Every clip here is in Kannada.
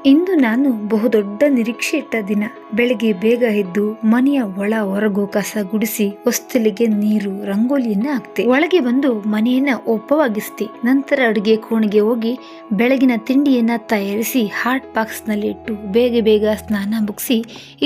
ಇಂದು ನಾನು ಬಹುದೊಡ್ಡ ನಿರೀಕ್ಷೆ ಇಟ್ಟ ದಿನ. ಬೆಳಗ್ಗೆ ಬೇಗ ಎದ್ದು ಮನೆಯ ಒಳ ಹೊರಗು ಕಸ ಗುಡಿಸಿ ಹೊಸ್ತಲಿಗೆ ನೀರು ರಂಗೋಲಿಯನ್ನ ಹಾಕ್ತೆ. ಒಳಗೆ ಬಂದು ಮನೆಯನ್ನ ಒಪ್ಪವಾಗಿಸ್ತೆ. ನಂತರ ಅಡುಗೆ ಕೋಣೆಗೆ ಹೋಗಿ ಬೆಳಗಿನ ತಿಂಡಿಯನ್ನ ತಯಾರಿಸಿ ಹಾಟ್ ಬಾಕ್ಸ್ ನಲ್ಲಿ ಇಟ್ಟು ಬೇಗ ಸ್ನಾನ ಮುಗಿಸಿ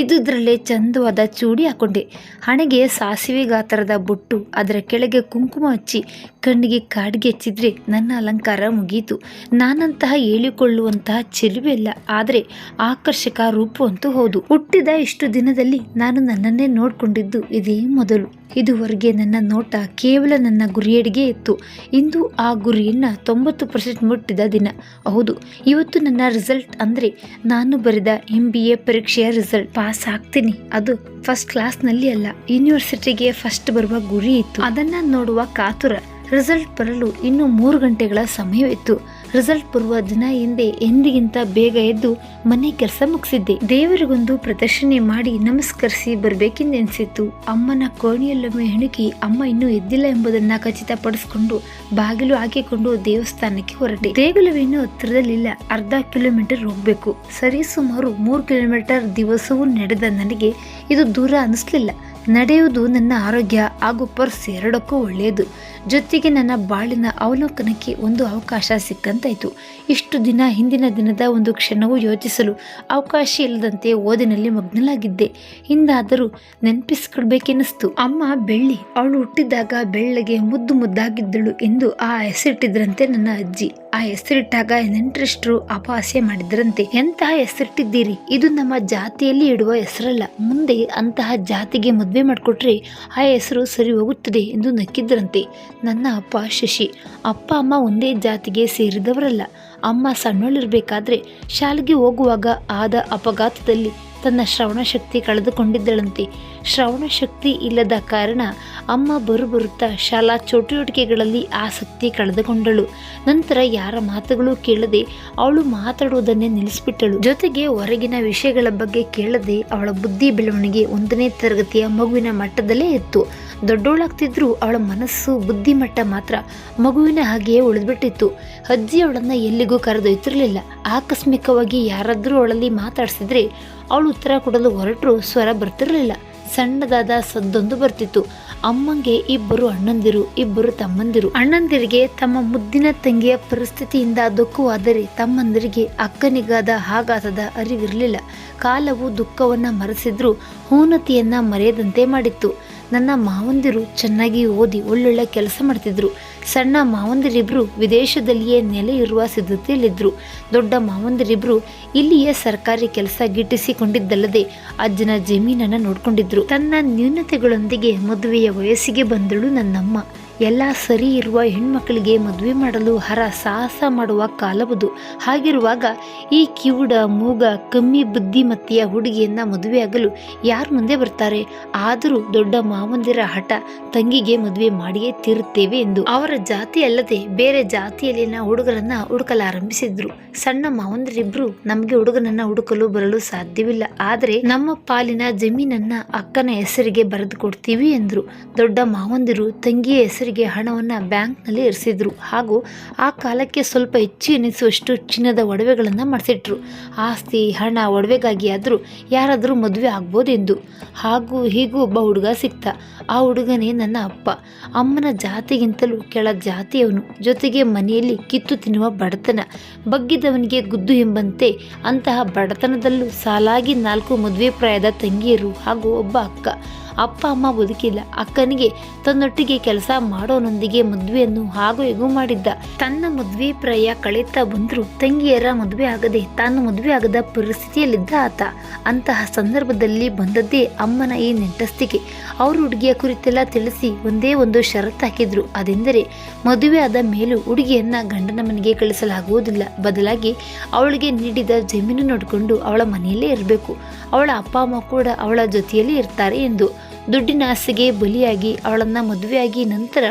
ಇದ್ದುದ್ರಲ್ಲೇ ಚಂದವಾದ ಚೂಡಿ ಹಾಕೊಂಡೆ. ಹಣೆಗೆ ಸಾಸಿವೆ ಗಾತ್ರದ ಬೊಟ್ಟು, ಅದರ ಕೆಳಗೆ ಕುಂಕುಮ ಹಚ್ಚಿ ಕಣ್ಣಿಗೆ ಕಾಡಿಗೆ ಹಚ್ಚಿದ್ರೆ ನನ್ನ ಅಲಂಕಾರ ಮುಗೀತು. ನಾನಂತಹ ಹೇಳಿಕೊಳ್ಳುವಂತಹ ಚೆಲುವೆ ಅಲ್ಲ, ಆದ್ರೆ ಆಕರ್ಷಕ ರೂಪವಂತೂ ಹೌದು. ಹುಟ್ಟಿದ ಇಷ್ಟು ದಿನದಲ್ಲಿ ನಾನು ನನ್ನನ್ನೇ ನೋಡ್ಕೊಂಡಿದ್ದು ಇದೇ ಮೊದಲು. ಇದುವರೆಗೆ ನನ್ನ ನೋಟ ಕೇವಲ ನನ್ನ ಗುರಿಯೆಡೆಗೆ ಇತ್ತು. ಇಂದು ಆ ಗುರಿಯನ್ನ 90% ಮುಟ್ಟಿದ ದಿನ. ಹೌದು, ಇವತ್ತು ನನ್ನ ರಿಸಲ್ಟ್ ಅಂದ್ರೆ ನಾನು ಬರೆದ MBA ಪರೀಕ್ಷೆಯ ರಿಸಲ್ಟ್. ಪಾಸ್ ಆಗ್ತೀನಿ, ಅದು ಫಸ್ಟ್ ಕ್ಲಾಸ್ ನಲ್ಲಿ ಅಲ್ಲ, ಯೂನಿವರ್ಸಿಟಿಗೆ ಫಸ್ಟ್ ಬರುವ ಗುರಿ ಇತ್ತು. ಅದನ್ನ ನೋಡುವ ಕಾತುರ. ರಿಸಲ್ಟ್ ಬರಲು ಇನ್ನು 3 ಗಂಟೆಗಳ ಸಮಯವಿತ್ತು. ರಿಸಲ್ಟ್ ಬರುವ ದಿನ ಹಿಂದೆ ಎಂದಿಗಿಂತ ಬೇಗ ಎದ್ದು ಮನೆ ಕೆಲಸ ಮುಗಿಸಿದ್ದೆ. ದೇವರಿಗೊಂದು ಪ್ರದರ್ಶನೆ ಮಾಡಿ ನಮಸ್ಕರಿಸಿ ಬರ್ಬೇಕೆಂದೆನಿಸಿತ್ತು. ಅಮ್ಮನ ಕೋಣೆಯಲ್ಲೊಮ್ಮೆ ಹೆಣುಕಿ ಅಮ್ಮ ಇನ್ನೂ ಎದ್ದಿಲ್ಲ ಎಂಬುದನ್ನ ಖಚಿತಪಡಿಸಿಕೊಂಡು ಬಾಗಿಲು ಹಾಕಿಕೊಂಡು ದೇವಸ್ಥಾನಕ್ಕೆ ಹೊರಟೆ. ದೇಗುಲವೇನು ಹತ್ತಿರದಲ್ಲಿಲ್ಲ, ಅರ್ಧ ಕಿಲೋಮೀಟರ್ ಹೋಗ್ಬೇಕು. ಸರಿ ಸುಮಾರು 3 ಕಿಲೋಮೀಟರ್ ದಿವಸವೂ ನಡೆದ ನನಗೆ ಇದು ದೂರ ಅನಿಸ್ಲಿಲ್ಲ. ನಡೆಯುವುದು ನನ್ನ ಆರೋಗ್ಯ ಹಾಗೂ ಪರ್ಸ್ ಎರಡಕ್ಕೂ ಒಳ್ಳೆಯದು. ಜೊತೆಗೆ ನನ್ನ ಬಾಳಿನ ಅವಲೋಕನಕ್ಕೆ ಒಂದು ಅವಕಾಶ ಸಿಕ್ಕಂತಾಯ್ತು. ಇಷ್ಟು ದಿನ ಹಿಂದಿನ ದಿನದ ಒಂದು ಕ್ಷಣವೂ ಯೋಚಿಸಲು ಅವಕಾಶ ಇಲ್ಲದಂತೆ ಓದಿನಲ್ಲಿ ಮಗ್ನಲಾಗಿದ್ದೆ. ಹಿಂದಾದರೂ ನೆನಪಿಸ್ಕೊಳ್ಬೇಕೆನ್ನಿಸ್ತು. ಅಮ್ಮ ಬೆಳ್ಳಿ, ಅವಳು ಹುಟ್ಟಿದಾಗ ಬೆಳ್ಳಗೆ ಮುದ್ದಾಗಿದ್ದಳು ಎಂದು ಆ ಹೆಸರಿಟ್ಟಿದ್ರಂತೆ ನನ್ನ ಅಜ್ಜಿ. ಆ ಹೆಸರಿಟ್ಟಾಗ ನೆಂಟರಿಷ್ಟರು ಅಪಹಾಸ್ಯ ಮಾಡಿದ್ರಂತೆ. ಎಂತಹ ಹೆಸರಿಟ್ಟಿದ್ದೀರಿ, ಇದು ನಮ್ಮ ಜಾತಿಯಲ್ಲಿ ಇಡುವ ಹೆಸರಲ್ಲ, ಮುಂದೆ ಅಂತಹ ಜಾತಿಗೆ ಮದುವೆ ಮಾಡಿಕೊಟ್ರೆ ಆ ಹೆಸರು ಸರಿ ಹೋಗುತ್ತದೆ ಎಂದು ನಕ್ಕಿದ್ರಂತೆ. ನನ್ನ ಅಪ್ಪ ಶಶಿ. ಅಪ್ಪ ಅಮ್ಮ ಒಂದೇ ಜಾತಿಗೆ ಸೇರಿದವರಲ್ಲ. ಅಮ್ಮ ಸಣ್ಣಳಿರ್ಬೇಕಾದ್ರೆ ಶಾಲೆಗೆ ಹೋಗುವಾಗ ಆದ ಅಪಘಾತದಲ್ಲಿ ತನ್ನ ಶ್ರವಣ ಶಕ್ತಿ ಕಳೆದುಕೊಂಡಿದ್ದಳಂತೆ. ಶ್ರವಣ ಶಕ್ತಿ ಇಲ್ಲದ ಕಾರಣ ಅಮ್ಮ ಬರುತ್ತಾ ಶಾಲಾ ಚಟುವಟಿಕೆಗಳಲ್ಲಿ ಆಸಕ್ತಿ ಕಳೆದುಕೊಂಡಳು. ನಂತರ ಯಾರ ಮಾತುಗಳು ಕೇಳದೆ ಅವಳು ಮಾತಾಡುವುದನ್ನೇ ನಿಲ್ಲಿಸಿಬಿಟ್ಟಳು. ಜೊತೆಗೆ ಹೊರಗಿನ ವಿಷಯಗಳ ಬಗ್ಗೆ ಕೇಳದೆ ಅವಳ ಬುದ್ಧಿ ಬೆಳವಣಿಗೆ 1ನೇ ತರಗತಿಯ ಮಗುವಿನ ಮಟ್ಟದಲ್ಲೇ ಇತ್ತು. ದೊಡ್ಡವಳಾಗ್ತಿದ್ರು ಅವಳ ಮನಸ್ಸು ಬುದ್ಧಿ ಮಟ್ಟ ಮಾತ್ರ ಮಗುವಿನ ಹಾಗೆಯೇ ಉಳಿದ್ಬಿಟ್ಟಿತ್ತು. ಅಜ್ಜಿ ಅವಳನ್ನ ಎಲ್ಲಿಗೂ ಕರೆದೊಯ್ತಿರ್ಲಿಲ್ಲ. ಆಕಸ್ಮಿಕವಾಗಿ ಯಾರಾದ್ರೂ ಅವಳಲ್ಲಿ ಮಾತಾಡ್ಸಿದ್ರೆ ಅವಳು ಉತ್ತರ ಕೊಡಲು ಹೊರಟರು ಸ್ವರ ಬರ್ತಿರ್ಲಿಲ್ಲ. ಸಣ್ಣದಾದ ಸದ್ದೊಂದು ಬರ್ತಿತ್ತು. ಅಮ್ಮಂಗೆ 2 ಅಣ್ಣಂದಿರು, 2 ತಮ್ಮಂದಿರು. ಅಣ್ಣಂದಿರಿಗೆ ತಮ್ಮ ಮುದ್ದಿನ ತಂಗಿಯ ಪರಿಸ್ಥಿತಿಯಿಂದ ದುಃಖವಾದರೆ ತಮ್ಮಂದಿರಿಗೆ ಅಕ್ಕನಿಗಾದ ಆಘಾತದ ಅರಿವಿರಲಿಲ್ಲ. ಕಾಲವು ದುಃಖವನ್ನ ಮರೆಸಿದ್ರು ಉನ್ನತಿಯನ್ನ ಮರೆಯದಂತೆ ಮಾಡಿತ್ತು. ನನ್ನ ಮಾವಂದಿರು ಚೆನ್ನಾಗಿ ಓದಿ ಒಳ್ಳೊಳ್ಳೆ ಕೆಲಸ ಮಾಡ್ತಿದ್ರು. ಸಣ್ಣ ಮಾವಂದಿರಿಬ್ರು ವಿದೇಶದಲ್ಲಿಯೇ ನೆಲೆ ಇರುವ ಸಿದ್ಧತೆಯಲ್ಲಿದ್ದರು. ದೊಡ್ಡ ಮಾವಂದಿರಿಬ್ರು ಇಲ್ಲಿಯೇ ಸರ್ಕಾರಿ ಕೆಲಸ ಗಿಟ್ಟಿಸಿಕೊಂಡಿದ್ದಲ್ಲದೆ ಅಜ್ಜನ ಜಮೀನನ್ನ ನೋಡ್ಕೊಂಡಿದ್ರು. ತನ್ನ ನ್ಯೂನತೆಗಳೊಂದಿಗೆ ಮದುವೆಯ ವಯಸ್ಸಿಗೆ ಬಂದಳು ನನ್ನಮ್ಮ. ಎಲ್ಲ ಸರಿ ಇರುವ ಹೆಣ್ಮಕ್ಳಿಗೆ ಮದುವೆ ಮಾಡಲು ಸಾಹಸ ಮಾಡುವ ಕಾಲವುದು. ಹಾಗಿರುವಾಗ ಈ ಕಿವುಡ ಮೂಗ ಕಮ್ಮಿ ಬುದ್ಧಿಮತ್ತೆಯ ಹುಡುಗಿಯನ್ನ ಮದುವೆಯಾಗಲು ಯಾರು ಮುಂದೆ ಬರ್ತಾರೆ? ಆದರೂ ದೊಡ್ಡ ಮಾವಂದಿರ ಹಠ ತಂಗಿಗೆ ಮದುವೆ ಮಾಡಿಯೇ ತೀರುತ್ತೇವೆ ಎಂದು. ಅವರ ಜಾತಿ ಅಲ್ಲದೆ ಬೇರೆ ಜಾತಿಯಲ್ಲಿನ ಹುಡುಗರನ್ನ ಹುಡುಕಲಾರಂಭಿಸಿದ್ರು. ಸಣ್ಣ ಮಾವಂದಿರಿಬ್ರು ನಮಗೆ ಹುಡುಗನನ್ನ ಹುಡುಕಲು ಬರಲು ಸಾಧ್ಯವಿಲ್ಲ, ಆದರೆ ನಮ್ಮ ಪಾಲಿನ ಜಮೀನನ್ನ ಅಕ್ಕನ ಹೆಸರಿಗೆ ಬರೆದು ಕೊಡ್ತೀವಿ ಎಂದ್ರು. ದೊಡ್ಡ ಮಾವಂದಿರು ತಂಗಿಯ ಹೆಸರಿಗೆ ಹಣವನ್ನ ಬ್ಯಾಂಕ್ ನಲ್ಲಿ ಇರಿಸಿದ್ರು. ಹಾಗೂ ಆ ಕಾಲಕ್ಕೆ ಸ್ವಲ್ಪ ಹೆಚ್ಚು ಎನಿಸುವಷ್ಟು ಚಿನ್ನದ ಒಡವೆಗಳನ್ನ ಮಾಡಿಸಿಟ್ರು. ಆಸ್ತಿ ಹಣ ಒಡವೆಗಾಗಿ ಆದ್ರೂ ಯಾರಾದ್ರೂ ಮದುವೆ ಆಗ್ಬೋದೆಂದು. ಹಾಗೂ ಹೀಗೂ ಒಬ್ಬ ಹುಡುಗ ಸಿಕ್ತ. ಆ ಹುಡುಗನೇ ನನ್ನ ಅಪ್ಪ. ಅಮ್ಮನ ಜಾತಿಗಿಂತಲೂ ಕೆಳ ಜಾತಿಯವನು. ಜೊತೆಗೆ ಮನೆಯಲ್ಲಿ ಕಿತ್ತು ತಿನ್ನುವ ಬಡತನ. ಬಗ್ಗಿದವನಿಗೆ ಗುದ್ದು ಎಂಬಂತೆ ಅಂತಹ ಬಡತನದಲ್ಲೂ ಸಾಲಾಗಿ 4 ಮದುವೆ ಪ್ರಾಯದ ತಂಗಿಯರು ಹಾಗೂ ಒಬ್ಬ ಅಕ್ಕ. ಅಪ್ಪ ಅಮ್ಮ ಬದುಕಿಲ್ಲ. ಅಕ್ಕನಿಗೆ ತನ್ನೊಟ್ಟಿಗೆ ಕೆಲಸ ಮಾಡೋನೊಂದಿಗೆ ಮದುವೆಯನ್ನು ಹಾಗೂ ಹೇಗೂ ಮಾಡಿದ್ದ. ತನ್ನ ಮದುವೆ ಪ್ರಾಯ ಕಳೀತಾ ಬಂದ್ರು ತಂಗಿಯರ ಮದುವೆ ಆಗದೆ ತಾನು ಮದುವೆ ಆಗದ ಪರಿಸ್ಥಿತಿಯಲ್ಲಿದ್ದ ಆತ. ಅಂತಹ ಸಂದರ್ಭದಲ್ಲಿ ಬಂದದ್ದೇ ಅಮ್ಮನ ಈ ನೆಂಟಸ್ತಿಕೆ. ಅವರು ಹುಡುಗಿಯ ಕುರಿತೆಲ್ಲ ತಿಳಿಸಿ ಒಂದೇ ಒಂದು ಷರತ್ತು ಹಾಕಿದ್ರು. ಅದೆಂದರೆ ಮದುವೆ ಆದ ಮೇಲೂ ಹುಡುಗಿಯನ್ನ ಗಂಡನ ಮನೆಗೆ ಕಳಿಸಲಾಗುವುದಿಲ್ಲ. ಬದಲಾಗಿ ಅವಳಿಗೆ ನೀಡಿದ ಜಮೀನು ನೋಡಿಕೊಂಡು ಅವಳ ಮನೆಯಲ್ಲೇ ಇರಬೇಕು. ಅವಳ ಅಪ್ಪ ಅಮ್ಮ ಕೂಡ ಅವಳ ಜೊತೆಯಲ್ಲಿ ಇರ್ತಾರೆ ಎಂದು. ದುಡ್ಡಿನ ಆಸೆಗೆ ಬಲಿಯಾಗಿ ಅವಳನ್ನ ಮದುವೆಯಾಗಿ ನಂತರ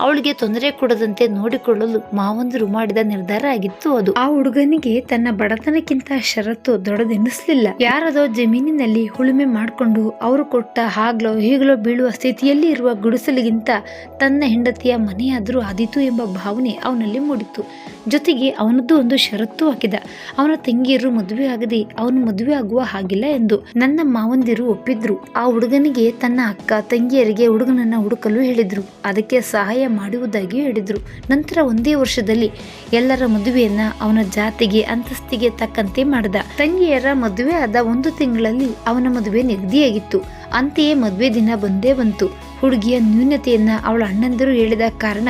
ಅವಳಿಗೆ ತೊಂದರೆ ಕೊಡದಂತೆ ನೋಡಿಕೊಳ್ಳಲು ಮಾವಂದಿರು ಮಾಡಿದ ನಿರ್ಧಾರ ಆಗಿತ್ತು ಅದು. ಆ ಹುಡುಗನಿಗೆ ತನ್ನ ಬಡತನಕ್ಕಿಂತ ಷರತ್ತು ದೊಡ್ಡದೆನ್ನಿಸ್ಲಿಲ್ಲ. ಯಾರದೋ ಜಮೀನಿನಲ್ಲಿ ಉಳುಮೆ ಮಾಡಿಕೊಂಡು ಅವರು ಕೊಟ್ಟ ಹಾಗ್ಲೋ ಹೀಗ್ಲೋ ಬೀಳುವ ಸ್ಥಿತಿಯಲ್ಲಿ ಇರುವ ಗುಡಿಸಲಿಗಿಂತ ತನ್ನ ಹೆಂಡತಿಯ ಮನೆಯಾದರೂ ಆದೀತು ಎಂಬ ಭಾವನೆ ಅವನಲ್ಲಿ ಮೂಡಿತು. ಜೊತೆಗೆ ಅವನದ್ದು ಒಂದು ಷರತ್ತು ಹಾಕಿದ. ಅವನ ತಂಗಿಯರು ಮದುವೆ ಆಗದೆ ಅವನು ಮದುವೆ ಆಗುವ ಹಾಗಿಲ್ಲ ಎಂದು. ನನ್ನ ಮಾವಂದಿರು ಒಪ್ಪಿದ್ರು. ಆ ಹುಡುಗನಿಗೆ ತನ್ನ ಅಕ್ಕ ತಂಗಿಯರಿಗೆ ಹುಡುಗನನ್ನ ಹುಡುಕಲು ಹೇಳಿದ್ರು. ಅದಕ್ಕೆ ಸಹಾಯ ಮಾಡುವುದಾಗಿ ಹೇಳಿದ್ರು. ನಂತರ ಒಂದೇ ವರ್ಷದಲ್ಲಿ ಎಲ್ಲರ ಮದುವೆಯನ್ನ ಅವನ ಜಾತಿಗೆ ಅಂತಸ್ತಿಗೆ ತಕ್ಕಂತೆ ಮಾಡಿದ. ತಂಗಿಯರ ಮದುವೆ ಆದ 1 ತಿಂಗಳಲ್ಲಿ ಅವನ ಮದುವೆ ನಿಗದಿಯಾಗಿತ್ತು. ಅಂತೆಯೇ ಮದುವೆ ದಿನ ಬಂದೇ ಬಂತು. ಹುಡುಗಿಯ ನ್ಯೂನತೆಯನ್ನ ಅವಳ ಅಣ್ಣಂದಿರು ಹೇಳಿದ ಕಾರಣ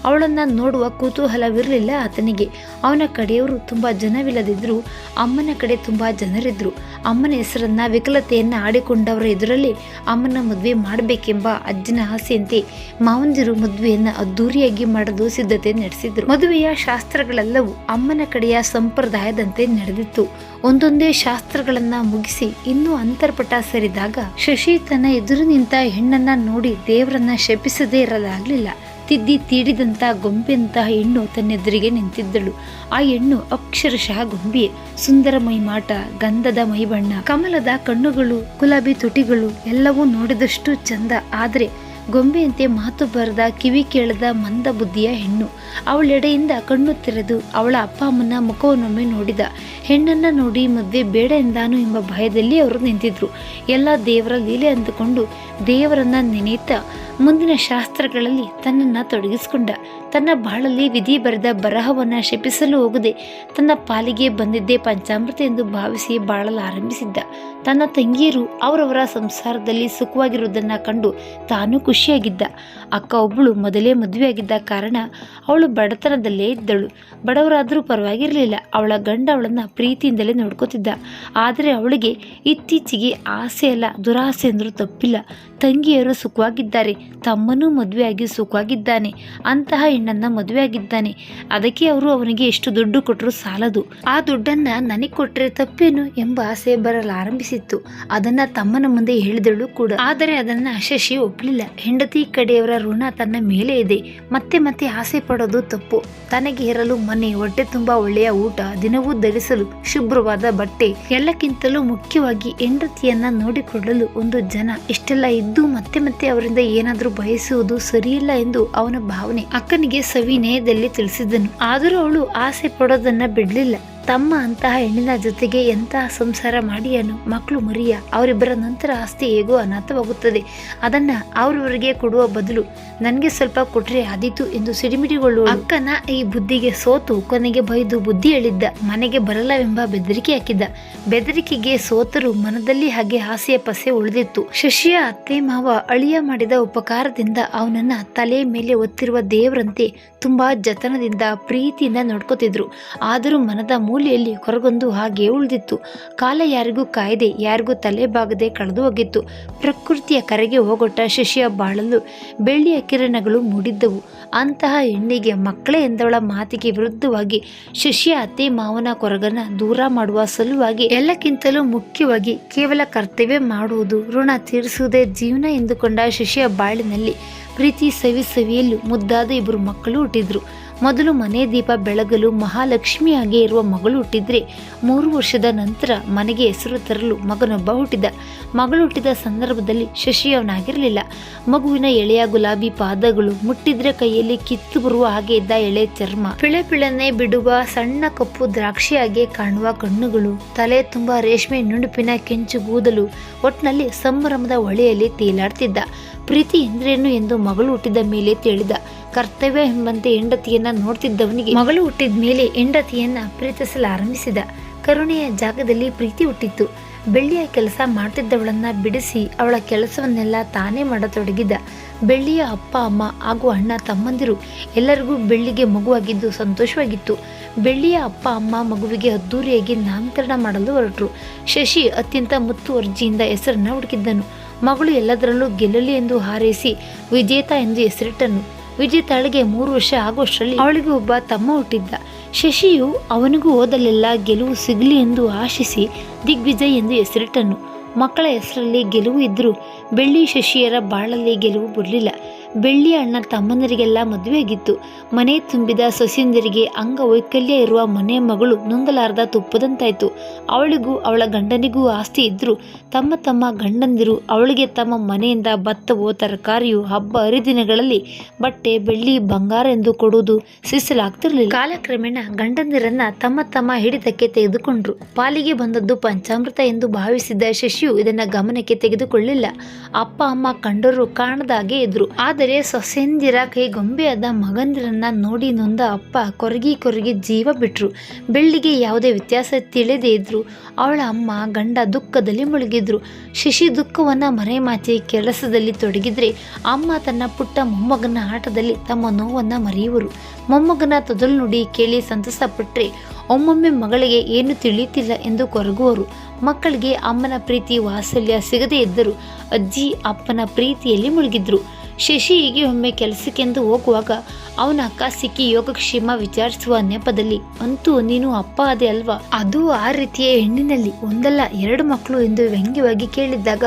ಅವಳನ್ನ ನೋಡುವ ಕುತೂಹಲವಿರಲಿಲ್ಲ ಆತನಿಗೆ. ಅವನ ಕಡೆಯವರು ತುಂಬಾ ಜನವಿಲ್ಲದಿದ್ರು ಅಮ್ಮನ ಕಡೆ ತುಂಬಾ ಜನರಿದ್ರು. ಅಮ್ಮನ ಹೆಸರನ್ನ ವಿಕಲತೆಯನ್ನ ಆಡಿಕೊಂಡವರ ಎದುರಲ್ಲಿ ಅಮ್ಮನ ಮದುವೆ ಮಾಡಬೇಕೆಂಬ ಅಜ್ಜನ ಆಸೆಯಂತೆ ಮಾವಂದಿರು ಮದುವೆಯನ್ನ ಅದ್ದೂರಿಯಾಗಿ ಮಾಡಲು ಸಿದ್ಧತೆ ನಡೆಸಿದ್ರು. ಮದುವೆಯ ಶಾಸ್ತ್ರಗಳೆಲ್ಲವೂ ಅಮ್ಮನ ಕಡೆಯ ಸಂಪ್ರದಾಯದಂತೆ ನಡೆದಿತ್ತು. ಒಂದೊಂದೇ ಶಾಸ್ತ್ರಗಳನ್ನ ಮುಗಿಸಿ ಇನ್ನೂ ಅಂತರ್ಪಟ ಸರಿದಾಗ ಶಶಿ ತನ್ನ ಎದುರು ನಿಂತ ಹೆಣ್ಣನ್ನ ನೋಡಿ ದೇವರನ್ನ ಶಪಿಸದೇ ಇರಲಾಗ್ಲಿಲ್ಲ. ತಿದ್ದಿ ತೀಡಿದಂತ ಗೊಂಬೆಂತಹ ಹೆಣ್ಣು ತನ್ನೆದುರಿಗೆ ನಿಂತಿದ್ದಳು. ಆ ಹೆಣ್ಣು ಅಕ್ಷರಶಃ ಗೊಂಬೆ. ಸುಂದರ ಮೈಮಾಟ, ಗಂಧದ ಮೈಬಣ್ಣ, ಕಮಲದ ಕಣ್ಣುಗಳು, ಗುಲಾಬಿ ತುಟಿಗಳು ಎಲ್ಲವೂ ನೋಡಿದಷ್ಟು ಚಂದ. ಆದರೆ ಗೊಂಬೆಯಂತೆ ಮಾತು ಬರದ, ಕಿವಿ ಕೇಳದ ಮಂದ ಬುದ್ಧಿಯ ಹೆಣ್ಣು. ಅವಳೆಡೆಯಿಂದ ಕಣ್ಣು ತೆರೆದು ಅವಳ ಅಪ್ಪ ಅಮ್ಮನ ಮುಖವನ್ನೊಮ್ಮೆ ನೋಡಿದ. ಹೆಣ್ಣನ್ನ ನೋಡಿ ಮದುವೆ ಬೇಡ ಎಂದಾನು ಎಂಬ ಭಯದಲ್ಲಿ ಅವರು ನಿಂತಿದ್ರು. ಎಲ್ಲ ದೇವರ ಲೀಲೆ ಅಂದುಕೊಂಡು ದೇವರನ್ನ ನೆನೆಯುತ್ತಾ ಮುಂದಿನ ಶಾಸ್ತ್ರಗಳಲ್ಲಿ ತನ್ನನ್ನು ತೊಡಗಿಸಿಕೊಂಡ. ತನ್ನ ಬಾಳಲ್ಲಿ ವಿಧಿ ಬರೆದ ಬರಹವನ್ನ ಶಪಿಸಲು ಹೋಗದೆ ತನ್ನ ಪಾಲಿಗೆ ಬಂದಿದ್ದೇ ಪಂಚಾಮೃತ ಎಂದು ಭಾವಿಸಿ ಬಾಳಲಾರಂಭಿಸಿದ್ದ. ತನ್ನ ತಂಗಿಯರು ಅವರವರ ಸಂಸಾರದಲ್ಲಿ ಸುಖವಾಗಿರುವುದನ್ನು ಕಂಡು ತಾನು ಖುಷಿಯಾಗಿದ್ದ. ಅಕ್ಕ ಒಬ್ಬಳು ಮೊದಲೇ ಮದುವೆಯಾಗಿದ್ದ ಕಾರಣ ಅವಳು ಬಡತನದಲ್ಲೇ ಇದ್ದಳು. ಬಡವರಾದರೂ ಪರವಾಗಿರಲಿಲ್ಲ. ಅವಳ ಗಂಡ ಅವಳನ್ನು ಪ್ರೀತಿಯಿಂದಲೇ ನೋಡ್ಕೋತಿದ್ದ. ಆದರೆ ಅವಳಿಗೆ ಇತ್ತೀಚೆಗೆ ಆಸೆ ಅಲ್ಲ, ದುರಾಸೆ ಅಂದರೂ ತಪ್ಪಿಲ್ಲ. ತಂಗಿಯರು ಸುಖವಾಗಿದ್ದಾರೆ, ತಮ್ಮನೂ ಮದುವೆಯಾಗಿ ಸುಖವಾಗಿದ್ದಾನೆ, ಅಂತಹ ಹೆಣ್ಣನ್ನ ಮದುವೆಯಾಗಿದ್ದಾನೆ. ಅದಕ್ಕೆ ಅವರು ಅವನಿಗೆ ಎಷ್ಟು ದುಡ್ಡು ಕೊಟ್ಟರು ಸಾಲದು. ಆ ದುಡ್ಡನ್ನ ನನಗೆ ಕೊಟ್ಟರೆ ತಪ್ಪೇನು ಎಂಬ ಆಸೆ ಬರಲಾರಂಭಿಸಿತ್ತು. ಅದನ್ನ ತಮ್ಮನ ಮುಂದೆ ಹೇಳಿದಳು ಕೂಡ. ಆದರೆ ಅದನ್ನ ಶಶಿ ಒಪ್ಪಲಿಲ್ಲ. ಹೆಂಡತಿ ಕಡೆಯವರ ಋಣ ತನ್ನ ಮೇಲೆ ಇದೆ. ಮತ್ತೆ ಮತ್ತೆ ಆಸೆ ಪಡೋದು ತಪ್ಪು. ತನಗೆ ಇರಲು ಮನೆ, ಹೊಟ್ಟೆ ತುಂಬಾ ಒಳ್ಳೆಯ ಊಟ, ದಿನವೂ ಧರಿಸಲು ಶುಭ್ರವಾದ ಬಟ್ಟೆ, ಎಲ್ಲಕ್ಕಿಂತಲೂ ಮುಖ್ಯವಾಗಿ ಹೆಂಡತಿಯನ್ನ ನೋಡಿಕೊಳ್ಳಲು ಒಂದು ಜನ, ಇಷ್ಟೆಲ್ಲ ಇದ್ದು ಮತ್ತೆ ಮತ್ತೆ ಅವರಿಂದ ಏನಾದ್ರೂ ಬಯಸುವುದು ಸರಿಯಿಲ್ಲ ಎಂದು ಅವನ ಭಾವನೆ. ಅಕ್ಕನಿಗೆ ಸವಿನಯದಲ್ಲಿ ತಿಳಿಸಿದ್ದನು. ಆದರೂ ಅವಳು ಆಸೆ ಪಡೋದನ್ನ ಬಿಡ್ಲಿಲ್ಲ. ತಮ್ಮ ಅಂತಹ ಹೆಣ್ಣಿನ ಜೊತೆಗೆ ಎಂತಹ ಸಂಸಾರ ಮಾಡಿಯನು, ಮಕ್ಕಳು ಮರಿಯ, ಅವರಿಬ್ಬರ ನಂತರ ಆಸ್ತಿ ಹೇಗೋ ಅನಾಥವಾಗುತ್ತದೆ. ಅದನ್ನ ಅವರವರಿಗೆ ಕೊಡುವ ಬದಲು ನನಗೆ ಸ್ವಲ್ಪ ಕೊಟ್ರೆ ಆದೀತು ಎಂದು ಸಿಡಿಮಿಡಿಗೊಳ್ಳುವ ಅಕ್ಕನ ಈ ಬುದ್ಧಿಗೆ ಸೋತು ಕೊನೆಗೆ ಬೈದು ಬುದ್ಧಿ ಹೇಳಿದ್ದ. ಮನೆಗೆ ಬರಲ್ಲವೆಂಬ ಬೆದರಿಕೆ ಹಾಕಿದ್ದ. ಬೆದರಿಕೆಗೆ ಸೋತರು ಮನದಲ್ಲಿ ಹಾಗೆ ಆಸೆಯ ಪಸೆ ಉಳಿದಿತ್ತು. ಶಶಿಯ ಅತ್ತೆ ಮಾವ ಅಳಿಯ ಮಾಡಿದ ಉಪಕಾರದಿಂದ ಅವನನ್ನ ತಲೆ ಮೇಲೆ ಒತ್ತಿರುವ ದೇವರಂತೆ ತುಂಬಾ ಜತನದಿಂದ ಪ್ರೀತಿಯಿಂದ ನೋಡ್ಕೋತಿದ್ರು. ಆದರೂ ಮನದ ಮೂಲೆಯಲ್ಲಿ ಕೊರಗೊಂದು ಹಾಗೆ ಉಳಿದಿತ್ತು. ಕಾಲ ಯಾರಿಗೂ ಕಾಯ್ದೆ, ಯಾರಿಗೂ ತಲೆ ಬಾಗದೆ ಕಳೆದು ಹೋಗಿತ್ತು. ಪ್ರಕೃತಿಯ ಕರೆಗೆ ಹೋಗೊಟ್ಟ ಶಶಿಯ ಬಾಳಲು ಬೆಳ್ಳಿಯ ಕಿರಣಗಳು ಮೂಡಿದ್ದವು. ಅಂತಹ ಹೆಣ್ಣಿಗೆ ಮಕ್ಕಳೇ ಎಂದವಳ ಮಾತಿಗೆ ವಿರುದ್ಧವಾಗಿ ಶಶಿಯ ಅತ್ತೆ ಮಾವನ ಕೊರಗನ ದೂರ ಮಾಡುವ ಸಲುವಾಗಿ ಎಲ್ಲಕ್ಕಿಂತಲೂ ಮುಖ್ಯವಾಗಿ ಕೇವಲ ಕರ್ತವ್ಯ ಮಾಡುವುದು, ಋಣ ತೀರಿಸುವುದೇ ಜೀವನ ಎಂದುಕೊಂಡ ಶಶಿಯ ಬಾಳಿನಲ್ಲಿ ಪ್ರೀತಿ ಸವಿಯಲು ಮುದ್ದಾದ 2 ಮಕ್ಕಳು ಹುಟ್ಟಿದ್ರು. ಮೊದಲು ಮನೆ ದೀಪ ಬೆಳಗಲು ಮಹಾಲಕ್ಷ್ಮಿಯಾಗಿ ಇರುವ ಮಗಳು ಹುಟ್ಟಿದ್ರೆ 3 ವರ್ಷದ ನಂತರ ಮನೆಗೆ ಹೆಸರು ತರಲು ಮಗನೊಬ್ಬ ಹುಟ್ಟಿದ. ಮಗಳು ಹುಟ್ಟಿದ ಸಂದರ್ಭದಲ್ಲಿ ಶಶಿ ಅವನಾಗಿರಲಿಲ್ಲ. ಮಗುವಿನ ಎಳೆಯ ಗುಲಾಬಿ ಪಾದಗಳು, ಮುಟ್ಟಿದ್ರೆ ಕೈಯಲ್ಲಿ ಕಿತ್ತು ಬರುವ ಹಾಗೆ ಇದ್ದ ಎಳೆ ಚರ್ಮ, ಪಿಳೆನೆ ಬಿಡುವ ಸಣ್ಣ ಕಪ್ಪು ದ್ರಾಕ್ಷಿಯಾಗಿ ಕಾಣುವ ಕಣ್ಣುಗಳು, ತಲೆ ತುಂಬಾ ರೇಷ್ಮೆ ನುಣುಪಿನ ಕೆಂಚು ಕೂದಲು, ಒಟ್ನಲ್ಲಿ ಸಂಭ್ರಮದ ಹೊಳೆಯಲ್ಲಿ ತೇಲಾಡ್ತಿದ್ದ. ಪ್ರೀತಿ ಎಂದ್ರೇನು ಎಂದು ಮಗಳು ಹುಟ್ಟಿದ ಮೇಲೆ ತಿಳಿದ. ಕರ್ತವ್ಯ ಎಂಬಂತೆ ಹೆಂಡತಿಯನ್ನ ನೋಡ್ತಿದ್ದವನಿಗೆ ಮಗಳು ಹುಟ್ಟಿದ ಮೇಲೆ ಹೆಂಡತಿಯನ್ನ ಪ್ರೀತಿಸಲಾರಂಭಿಸಿದ. ಕರುಣೆಯ ಜಾಗದಲ್ಲಿ ಪ್ರೀತಿ ಹುಟ್ಟಿತ್ತು. ಬೆಳ್ಳಿಯ ಕೆಲಸ ಮಾಡ್ತಿದ್ದವಳನ್ನ ಬಿಡಿಸಿ ಅವಳ ಕೆಲಸವನ್ನೆಲ್ಲ ತಾನೇ ಮಾಡತೊಡಗಿದ. ಬೆಳ್ಳಿಯ ಅಪ್ಪ ಅಮ್ಮ ಹಾಗೂ ಅಣ್ಣ ತಮ್ಮಂದಿರು ಎಲ್ಲರಿಗೂ ಬೆಳ್ಳಿಗೆ ಮಗುವಾಗಿದ್ದು ಸಂತೋಷವಾಗಿತ್ತು. ಬೆಳ್ಳಿಯ ಅಪ್ಪ ಅಮ್ಮ ಮಗುವಿಗೆ ಅದ್ದೂರಿಯಾಗಿ ನಾಮಕರಣ ಮಾಡಲು ಹೊರಟರು. ಶಶಿ ಅತ್ಯಂತ ಮುತುವರ್ಜಿಯಿಂದ ಹೆಸರನ್ನ ಹುಡುಕಿದ್ದನು. ಮಗಳು ಎಲ್ಲದರಲ್ಲೂ ಗೆಲ್ಲಲಿ ಎಂದು ಹಾರೈಸಿ ವಿಜೇತ ಎಂದು ಹೆಸರಿಟ್ಟನು. ವಿಜೇತಾಳಿಗೆ 3 ವರ್ಷ ಆಗುವಷ್ಟರಲ್ಲಿ ಅವಳಿಗೆ ಒಬ್ಬ ತಮ್ಮ ಹುಟ್ಟಿದ್ದ. ಶಶಿಯು ಅವನಿಗೂ ಓದಲೆಲ್ಲ ಗೆಲುವು ಸಿಗಲಿ ಎಂದು ಆಶಿಸಿ ದಿಗ್ವಿಜಯ್ ಎಂದು ಹೆಸರಿಟ್ಟನು. ಮಕ್ಕಳ ಹೆಸರಲ್ಲಿ ಗೆಲುವು ಇದ್ದರೂ ಬೆಳ್ಳಿ ಶಶಿಯರ ಬಾಳಲ್ಲಿ ಗೆಲುವು ಬರಲಿಲ್ಲ. ಬೆಳ್ಳಿಯ ಅಣ್ಣ ತಮ್ಮಂದರಿಗೆಲ್ಲ ಮದುವೆಯಾಗಿತ್ತು. ಮನೆ ತುಂಬಿದ ಸೊಸೆಯಂದಿರಿಗೆ ಅಂಗವೈಕಲ್ಯ ಇರುವ ಮನೆಯ ಮಗಳು ನುಂಗಲಾರದ ತುಪ್ಪದಂತಾಯ್ತು. ಅವಳಿಗೂ ಅವಳ ಗಂಡನಿಗೂ ಆಸ್ತಿ ಇದ್ರು ತಮ್ಮ ತಮ್ಮ ಗಂಡಂದಿರು ಅವಳಿಗೆ ತಮ್ಮ ಮನೆಯಿಂದ ಭತ್ತವೋ ತರಕಾರಿಯೋ ಹಬ್ಬ ಹರಿದಿನಗಳಲ್ಲಿ ಬಟ್ಟೆ ಬೆಳ್ಳಿ ಬಂಗಾರ ಎಂದು ಕೊಡುವುದು ಸಿಸಲಾಗ್ತಿರ್ಲಿಲ್ಲ. ಕಾಲಕ್ರಮೇಣ ಗಂಡಂದಿರನ್ನ ತಮ್ಮ ತಮ್ಮ ಹಿಡಿತಕ್ಕೆ ತೆಗೆದುಕೊಂಡ್ರು. ಪಾಲಿಗೆ ಬಂದದ್ದು ಪಂಚಾಮೃತ ಎಂದು ಭಾವಿಸಿದ್ದ ಶಶಿಯು ಇದನ್ನ ಗಮನಕ್ಕೆ ತೆಗೆದುಕೊಳ್ಳಿಲ್ಲ. ಅಪ್ಪ ಅಮ್ಮ ಕಂಡರು ಕಾಣದಾಗೆ ಇದ್ರು. ಆದರೆ ಸೊಸೆಂದಿರ ಕೈಗೊಂಬೆಯಾದ ಮಗಂದಿರನ್ನ ನೋಡಿ ನೊಂದ ಅಪ್ಪ ಕೊರಗಿ ಜೀವ ಬಿಟ್ರು. ಬೆಳ್ಳಿಗೆ ಯಾವುದೇ ವ್ಯತ್ಯಾಸ ತಿಳಿದೇ ಇದ್ರು. ಅವಳ ಅಮ್ಮ ಗಂಡ ದುಃಖದಲ್ಲಿ ಮುಳುಗಿದ್ರು. ಶಶಿ ದುಃಖವನ್ನ ಮರೆಮಾಚಿ ಕೆಲಸದಲ್ಲಿ ತೊಡಗಿದ್ರೆ ಅಮ್ಮ ತನ್ನ ಪುಟ್ಟ ಮೊಮ್ಮಗನ ಆಟದಲ್ಲಿ ತಮ್ಮ ನೋವನ್ನ ಮರೆಯುವರು. ಮೊಮ್ಮಗನ ತೊದಲು ನುಡಿ ಕೇಳಿ ಸಂತಸ ಪಟ್ಟರೆ ಒಮ್ಮೊಮ್ಮೆ ಮಗಳಿಗೆ ಏನು ತಿಳಿಯುತ್ತಿಲ್ಲ ಎಂದು ಕೊರಗುವರು. ಮಕ್ಕಳಿಗೆ ಅಮ್ಮನ ಪ್ರೀತಿ ವಾತ್ಸಲ್ಯ ಸಿಗದೇ ಇದ್ದರು ಅಜ್ಜಿ ಅಪ್ಪನ ಪ್ರೀತಿಯಲ್ಲಿ ಮುಳುಗಿದ್ರು. ಶಶಿ ಹೀಗೆ ಒಮ್ಮೆ ಕೆಲಸಕ್ಕೆಂದು ಹೋಗುವಾಗ ಅವನ ಅಕ್ಕ ಸಿಕ್ಕಿ ಯೋಗಕ್ಷೇಮ ವಿಚಾರಿಸುವ ನೆಪದಲ್ಲಿ, ಅಂತೂ ನೀನು ಅಪ್ಪ ಅದೇ ಅಲ್ವಾ, ಅದು ಆ ರೀತಿಯ ಹೆಣ್ಣಿನಲ್ಲಿ ಒಂದಲ್ಲ 2 ಮಕ್ಕಳು ಎಂದು ವ್ಯಂಗ್ಯವಾಗಿ ಕೇಳಿದ್ದಾಗ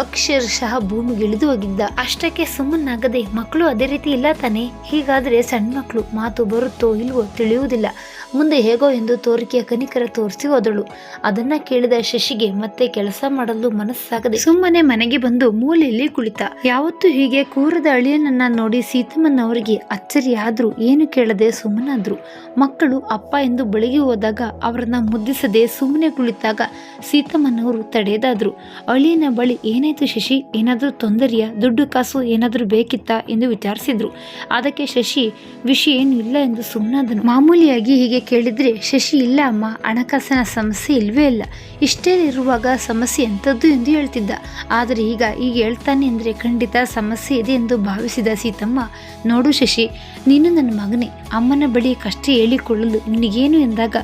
ಅಕ್ಷರಶಃ ಭೂಮಿಗಿಳಿದು ಹೋಗಿದ್ದ. ಅಷ್ಟಕ್ಕೆ ಸುಮ್ಮನಾಗದೆ, ಮಕ್ಕಳು ಅದೇ ರೀತಿ ಇಲ್ಲ ತಾನೆ, ಹೀಗಾದ್ರೆ ಸಣ್ಣ ಮಕ್ಕಳು ಮಾತು ಬರುತ್ತೋ ಇಲ್ವೋ ತಿಳಿಯುವುದಿಲ್ಲ, ಮುಂದೆ ಹೇಗೋ ಎಂದು ತೋರಿಕೆಯ ಕನಿಕರ ತೋರಿಸಿ ಹೋದಳು. ಅದನ್ನ ಕೇಳಿದ ಶಶಿಗೆ ಮತ್ತೆ ಕೆಲಸ ಮಾಡಲು ಮನಸ್ಸಾಗದೆ ಸುಮ್ಮನೆ ಮನೆಗೆ ಬಂದು ಮೂಲೆಯಲ್ಲಿ ಕುಳಿತ. ಯಾವತ್ತೂ ಹೀಗೆ ಕೂರದ ಅಳಿಯನನ್ನ ನೋಡಿ ಸೀತಮ್ಮನವರಿಗೆ ಅಚ್ಚರಿ ಆದ್ರೂ ಏನು ಕೇಳದೆ ಸುಮ್ಮನಾದ್ರು. ಮಕ್ಕಳು ಅಪ್ಪ ಎಂದು ಬಳಿಗೆ ಹೋದಾಗ ಅವರನ್ನ ಮುದ್ದಿಸದೆ ಸುಮ್ಮನೆ ಕುಳಿತಾಗ ಸೀತಮ್ಮನವರು ತಡೆದಾದ್ರು. ಅಳಿಯನ ಬಳಿ ಏನಾಯ್ತು ಶಶಿ, ಏನಾದ್ರೂ ತೊಂದರೆಯಾ, ದುಡ್ಡು ಕಾಸು ಏನಾದ್ರೂ ಬೇಕಿತ್ತಾ ಎಂದು ವಿಚಾರಿಸಿದ್ರು. ಅದಕ್ಕೆ ಶಶಿ ವಿಷಯ ಏನು ಇಲ್ಲ ಎಂದು ಸುಮ್ಮನಾದನು. ಮಾಮೂಲಿಯಾಗಿ ಹೀಗೆ ಕೇಳಿದ್ರೆ ಶಶಿ, ಇಲ್ಲ ಅಮ್ಮ, ಹಣಕಾಸಿನ ಸಮಸ್ಯೆ ಇಲ್ವೇ ಇಲ್ಲ, ಇಷ್ಟೇ ಇರುವಾಗ ಸಮಸ್ಯೆ ಎಂಥದ್ದು ಎಂದು ಹೇಳ್ತಿದ್ದ. ಆದರೆ ಈಗ ಹೇಳ್ತಾನೆ ಅಂದರೆ ಖಂಡಿತ ಸಮಸ್ಯೆ ಇದೆ ಎಂದು ಭಾವಿಸಿದ ಸೀತಮ್ಮ, ನೋಡು ಶಶಿ, ನೀನು ನನ್ನ ಮಗನೇ, ಅಮ್ಮನ ಬಳಿ ಕಷ್ಟ ಹೇಳಿಕೊಳ್ಳಲು ನಿನಗೇನು ಎಂದಾಗ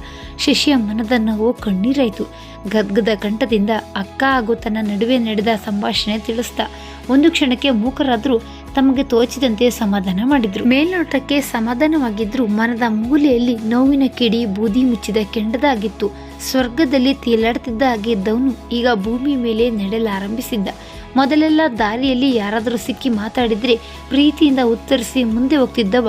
ಶಶಿಯ ಮನದ ನೋವು ಕಣ್ಣೀರಾಯಿತು. ಗದ್ಗದ ಕಂಠದಿಂದ ಅಕ್ಕ ಹಾಗೂ ತನ್ನ ನಡುವೆ ನಡೆದ ಸಂಭಾಷಣೆ ತಿಳಿಸ್ತಾ ಒಂದು ಕ್ಷಣಕ್ಕೆ ಮೂಕರಾದರೂ ತಮಗೆ ತೋಚಿದಂತೆ ಸಮಾಧಾನ ಮಾಡಿದ್ರು. ಮೇಲ್ನೋಟಕ್ಕೆ ಸಮಾಧಾನವಾಗಿದ್ರು ಮನದ ಮೂಲೆಯಲ್ಲಿ ನೋವಿನ ಕಿಡಿ ಬೂದಿ ಮುಚ್ಚಿದ ಕೆಂಡದಾಗಿತ್ತು. ಸ್ವರ್ಗದಲ್ಲಿ ತೇಲಾಡ್ತಿದ್ದ ಹಾಗೆ ಇದ್ದವನು ಈಗ ಭೂಮಿ ಮೇಲೆ ನಡೆಯಲಾರಂಭಿಸಿದ್ದ. ಮೊದಲೆಲ್ಲ ದಾರಿಯಲ್ಲಿ ಯಾರಾದರೂ ಸಿಕ್ಕಿ ಮಾತಾಡಿದ್ರೆ ಪ್ರೀತಿಯಿಂದ ಉತ್ತರಿಸಿ ಮುಂದೆ ಹೋಗ್ತಿದ್ದವ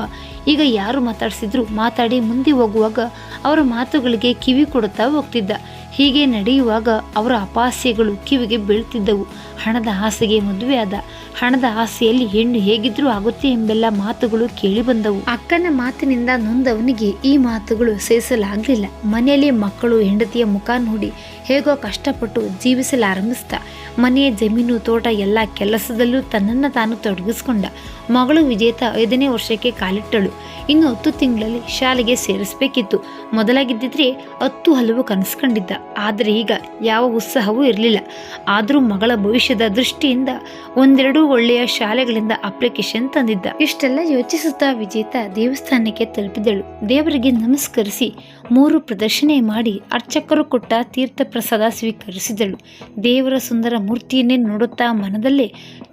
ಈಗ ಯಾರು ಮಾತಾಡಿಸಿದ್ರು ಮಾತಾಡಿ ಮುಂದೆ ಹೋಗುವಾಗ ಅವರ ಮಾತುಗಳಿಗೆ ಕಿವಿ ಕೊಡುತ್ತಾ ಹೋಗ್ತಿದ್ದ. ಹೀಗೆ ನಡೆಯುವಾಗ ಅವರ ಅಪಾಸ್ಯಗಳು ಕಿವಿಗೆ ಬೀಳ್ತಿದ್ದವು. ಹಣದ ಆಸೆಗೆ ಮದುವೆಯಾದ, ಹಣದ ಆಸೆಯಲ್ಲಿ ಹೆಣ್ಣು ಹೇಗಿದ್ರೂ ಆಗುತ್ತೆ ಎಂಬೆಲ್ಲ ಮಾತುಗಳು ಕೇಳಿ ಬಂದವು. ಅಕ್ಕನ ಮಾತಿನಿಂದ ನೊಂದವನಿಗೆ ಈ ಮಾತುಗಳು ಸೇರಿಸಲಾಗಲಿಲ್ಲ. ಮನೆಯಲ್ಲಿ ಮಕ್ಕಳು ಹೆಂಡತಿಯ ಮುಖ ನೋಡಿ ಹೇಗೋ ಕಷ್ಟಪಟ್ಟು ಜೀವಿಸಲಾರಂಭಿಸ್ತ. ಮನೆಯ ಜಮೀನು ತೋಟ ಎಲ್ಲ ಕೆಲಸದಲ್ಲೂ ತನ್ನನ್ನು ತಾನು ತೊಡಗಿಸ್ಕೊಂಡ. ಮಗಳು ವಿಜೇತ 5ನೇ ವರ್ಷಕ್ಕೆ ಕಾಲಿಟ್ಟಳು. ಇನ್ನು 10 ತಿಂಗಳಲ್ಲಿ ಶಾಲೆಗೆ ಸೇರಿಸಬೇಕಿತ್ತು. ಮೊದಲಾಗಿದ್ದಿದ್ರೆ 10 ಹಲವು ಕನಸು ಕಂಡಿದ್ದ. ಆದರೆ ಈಗ ಯಾವ ಉತ್ಸಾಹವೂ ಇರಲಿಲ್ಲ. ಆದರೂ ಮಗಳ ಭವಿಷ್ಯದ ದೃಷ್ಟಿಯಿಂದ 1-2 ಒಳ್ಳೆಯ ಶಾಲೆಗಳಿಂದ ಅಪ್ಲಿಕೇಶನ್ ತಂದಿದ್ದ. ಇಷ್ಟೆಲ್ಲ ಯೋಚಿಸುತ್ತಾ ವಿಜೇತ ದೇವಸ್ಥಾನಕ್ಕೆ ತಲುಪಿದಳು. ದೇವರಿಗೆ ನಮಸ್ಕರಿಸಿ 3 ಪ್ರದರ್ಶನ ಮಾಡಿ ಅರ್ಚಕರು ಕೊಟ್ಟ ತೀರ್ಥ ಪ್ರಸಾದ ಸ್ವೀಕರಿಸಿದಳು. ದೇವರ ಸುಂದರ ಮೂರ್ತಿಯನ್ನೇ ನೋಡುತ್ತಾ ಮನದಲ್ಲೇ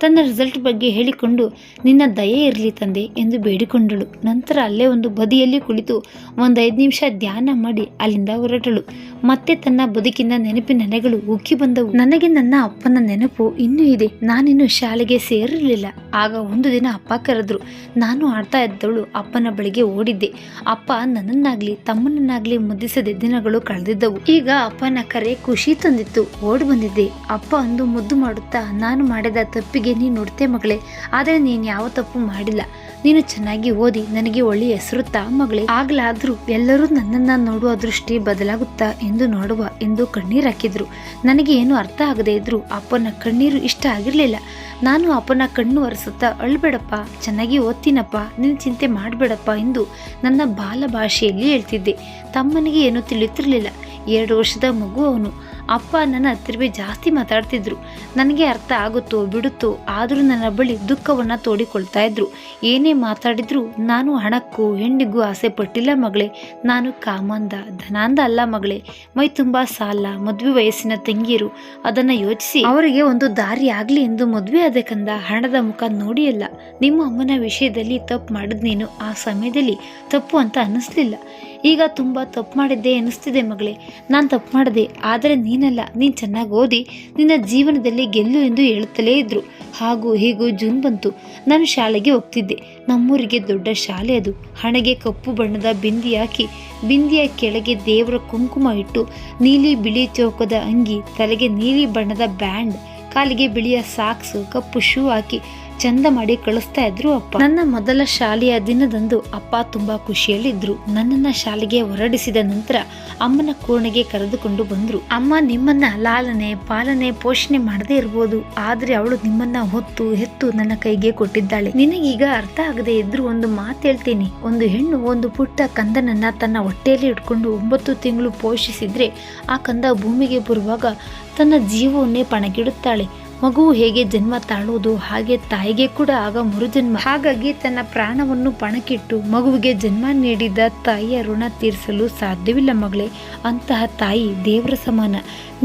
ತನ್ನ ರಿಸಲ್ಟ್ ಬಗ್ಗೆ ಹೇಳಿಕೊಂಡು, ನಿನ್ನ ದಯೆ ಇರಲಿ ತಂದೆ ಎಂದು ಬೇಡಿಕೊಂಡಳು. ನಂತರ ಅಲ್ಲೇ ಒಂದು ಬದಿಯಲ್ಲಿ ಕುಳಿತು 5 ನಿಮಿಷ ಧ್ಯಾನ ಮಾಡಿ ಅಲ್ಲಿಂದ ಹೊರಟಳು. ಮತ್ತೆ ತನ್ನ ಬದುಕಿನ ನೆನಪಿನ ನೆನೆಗಳು ಉಕ್ಕಿ ಬಂದವು. ನನಗೆ ನನ್ನ ಅಪ್ಪನ ನೆನಪು ಇನ್ನೂ ಇದೆ. ನಾನಿನ್ನು ಶಾಲೆಗೆ ಸೇರಿರಲಿಲ್ಲ. ಆಗ ಒಂದು ದಿನ ಅಪ್ಪ ಕರೆದ್ರು. ನಾನು ಆಡ್ತಾ ಇದ್ದವಳು ಅಪ್ಪನ ಬಳಿಗೆ ಓಡಿದ್ದೆ. ಅಪ್ಪ ನನ್ನನ್ನಾಗ್ಲಿ ತಮ್ಮನನ್ನಾಗ್ಲಿ ಮುದ್ದಿಸದೆ ದಿನಗಳು ಕಳೆದಿದ್ದವು. ಈಗ ಅಪ್ಪನ ಕರೆ ಖುಷಿ ತಂದಿತ್ತು. ಓಡಿ ಬಂದಿದ್ದೆ. ಅಪ್ಪ ಅಂದು ಮುದ್ದು ಮಾಡುತ್ತಾ, ನಾನು ಮಾಡಿದ ತಪ್ಪಿಗೆ ನೀನು ನೋಡ್ತೆ ಮಗಳೇ, ಆದರೆ ನೀನು ಯಾವ ತಪ್ಪು ಮಾಡಿಲ್ಲ. ನೀನು ಚೆನ್ನಾಗಿ ಓದಿ ನನಗೆ ಒಳ್ಳೆಯ ಹೆಸರು ತಾ ಮಗಳೇ. ಆಗ್ಲಾದ್ರೂ ಎಲ್ಲರೂ ನನ್ನನ್ನ ನೋಡುವ ದೃಷ್ಟಿ ಬದಲಾಗುತ್ತಾ ಎಂದು ನೋಡುವ ಎಂದು ಕಣ್ಣೀರು ಹಾಕಿದ್ರು. ನನಗೆ ಏನು ಅರ್ಥ ಆಗದೆ ಇದ್ರು ಅಪ್ಪನ ಕಣ್ಣೀರು ಇಷ್ಟ ಆಗಿರ್ಲಿಲ್ಲ. ನಾನು ಅಪ್ಪನ ಕಣ್ಣು ಒರೆಸುತ್ತಾ, ಅಳ್ಬೇಡಪ್ಪ, ಚೆನ್ನಾಗಿ ಓದ್ತೀನಪ್ಪ, ನೀನು ಚಿಂತೆ ಮಾಡಬೇಡಪ್ಪ ಎಂದು ನನ್ನ ಬಾಲ ಭಾಷೆಯಲ್ಲಿ ಹೇಳ್ತಿದ್ದೆ. ತಮ್ಮನಿಗೆ ಏನು ತಿಳಿಯುತ್ತಿರಲಿಲ್ಲ. 2 ವರ್ಷದ ಮಗು ಅವನು. ಅಪ್ಪ ನನ್ನ ಹತ್ತಿರವೇ ಜಾಸ್ತಿ ಮಾತಾಡ್ತಿದ್ರು. ನನಗೆ ಅರ್ಥ ಆಗುತ್ತೋ ಬಿಡುತ್ತೋ, ಆದರೂ ನನ್ನ ಬಳಿ ದುಃಖವನ್ನು ತೋಡಿಕೊಳ್ತಾ ಇದ್ರು. ಏನೇ ಮಾತಾಡಿದ್ರು ನಾನು ಹಣಕ್ಕೂ ಹೆಣ್ಣಿಗೂ ಆಸೆ ಪಟ್ಟಿಲ್ಲ ಮಗಳೇ. ನಾನು ಕಾಮಂದ ಧನಾಂದ ಅಲ್ಲ ಮಗಳೇ. ಮೈ ತುಂಬ ಸಾಲ, ಮದುವೆ ವಯಸ್ಸಿನ ತಂಗಿಯರು, ಅದನ್ನು ಯೋಚಿಸಿ ಅವರಿಗೆ ಒಂದು ದಾರಿ ಆಗಲಿ ಎಂದು ಮದುವೆ ಆದಕ್ಕಂದ ಹಣದ ಮುಖ ನೋಡಿಯಲ್ಲ. ನಿಮ್ಮ ಅಮ್ಮನ ವಿಷಯದಲ್ಲಿ ತಪ್ಪು ಮಾಡಿದ್ನೇನು ಆ ಸಮಯದಲ್ಲಿ ತಪ್ಪು ಅಂತ ಅನ್ನಿಸ್ಲಿಲ್ಲ. ಈಗ ತುಂಬ ತಪ್ಪು ಮಾಡಿದ್ದೆ ಅನ್ನಿಸ್ತಿದೆ ಮಗಳೇ. ನಾನು ತಪ್ಪು ಮಾಡಿದೆ, ಆದರೆ ನೀನು ನೀನಲ್ಲ, ನೀನು ಚೆನ್ನಾಗಿ ಓದಿ ನಿನ್ನ ಜೀವನದಲ್ಲಿ ಗೆಲ್ಲು ಎಂದು ಹೇಳುತ್ತಲೇ ಇದ್ರು. ಹಾಗೂ ಹೀಗೂ ಜೂನ್ ಬಂತು. ನಾನು ಶಾಲೆಗೆ ಹೋಗ್ತಿದ್ದೆ. ನಮ್ಮೂರಿಗೆ ದೊಡ್ಡ ಶಾಲೆ ಅದು. ಹಣೆಗೆ ಕಪ್ಪು ಬಣ್ಣದ ಬಿಂದಿ ಹಾಕಿ ಬಿಂದಿಯ ಕೆಳಗೆ ದೇವರ ಕುಂಕುಮ ಇಟ್ಟು ನೀಲಿ ಬಿಳಿ ಚೌಕದ ಅಂಗಿ, ತಲೆಗೆ ನೀಲಿ ಬಣ್ಣದ ಬ್ಯಾಂಡ್, ಕಾಲಿಗೆ ಬಿಳಿಯ ಸಾಕ್ಸ್, ಕಪ್ಪು ಶೂ ಹಾಕಿ ಚಂದ ಮಾಡಿ ಕಳಿಸ್ತಾ ಇದ್ರು ಅಪ್ಪ. ನನ್ನ ಮೊದಲ ಶಾಲೆಯ ದಿನದಂದು ಅಪ್ಪ ತುಂಬಾ ಖುಷಿಯಲ್ಲಿದ್ರು. ನನ್ನನ್ನ ಶಾಲೆಗೆ ಹೊರಡಿಸಿದ ನಂತರ ಅಮ್ಮನ ಕೋಣೆಗೆ ಕರೆದುಕೊಂಡು ಬಂದ್ರು. ಅಮ್ಮ ನಿಮ್ಮನ್ನ ಲಾಲನೆ ಪಾಲನೆ ಪೋಷಣೆ ಮಾಡದೇ ಇರ್ಬೋದು, ಆದ್ರೆ ಅವಳು ನಿಮ್ಮನ್ನ ಹೊತ್ತು ಹೆತ್ತು ನನ್ನ ಕೈಗೆ ಕೊಟ್ಟಿದ್ದಾಳೆ. ನಿನಗೀಗ ಅರ್ಥ ಆಗದೆ ಇದ್ರು ಒಂದು ಮಾತು ಹೇಳ್ತೀನಿ. ಒಂದು ಹೆಣ್ಣು ಒಂದು ಪುಟ್ಟ ಕಂದನನ್ನ ತನ್ನ ಹೊಟ್ಟೆಯಲ್ಲಿ ಇಟ್ಕೊಂಡು 9 ತಿಂಗಳು ಪೋಷಿಸಿದ್ರೆ ಆ ಕಂದ ಭೂಮಿಗೆ ಬರುವಾಗ ತನ್ನ ಜೀವವನ್ನೇ ಪಣಗಿಡುತ್ತಾಳೆ. ಮಗುವು ಹೇಗೆ ಜನ್ಮ ತಾಳುವುದು ಹಾಗೆ ತಾಯಿಗೆ ಕೂಡ ಆಗ ಮರುಜನ್ಮ. ಹಾಗಾಗಿ ತನ್ನ ಪ್ರಾಣವನ್ನು ಪಣಕ್ಕಿಟ್ಟು ಮಗುವಿಗೆ ಜನ್ಮ ನೀಡಿದ ತಾಯಿಯ ಋಣ ತೀರಿಸಲು ಸಾಧ್ಯವಿಲ್ಲ ಮಗಳೇ. ಅಂತಹ ತಾಯಿ ದೇವರ ಸಮಾನ.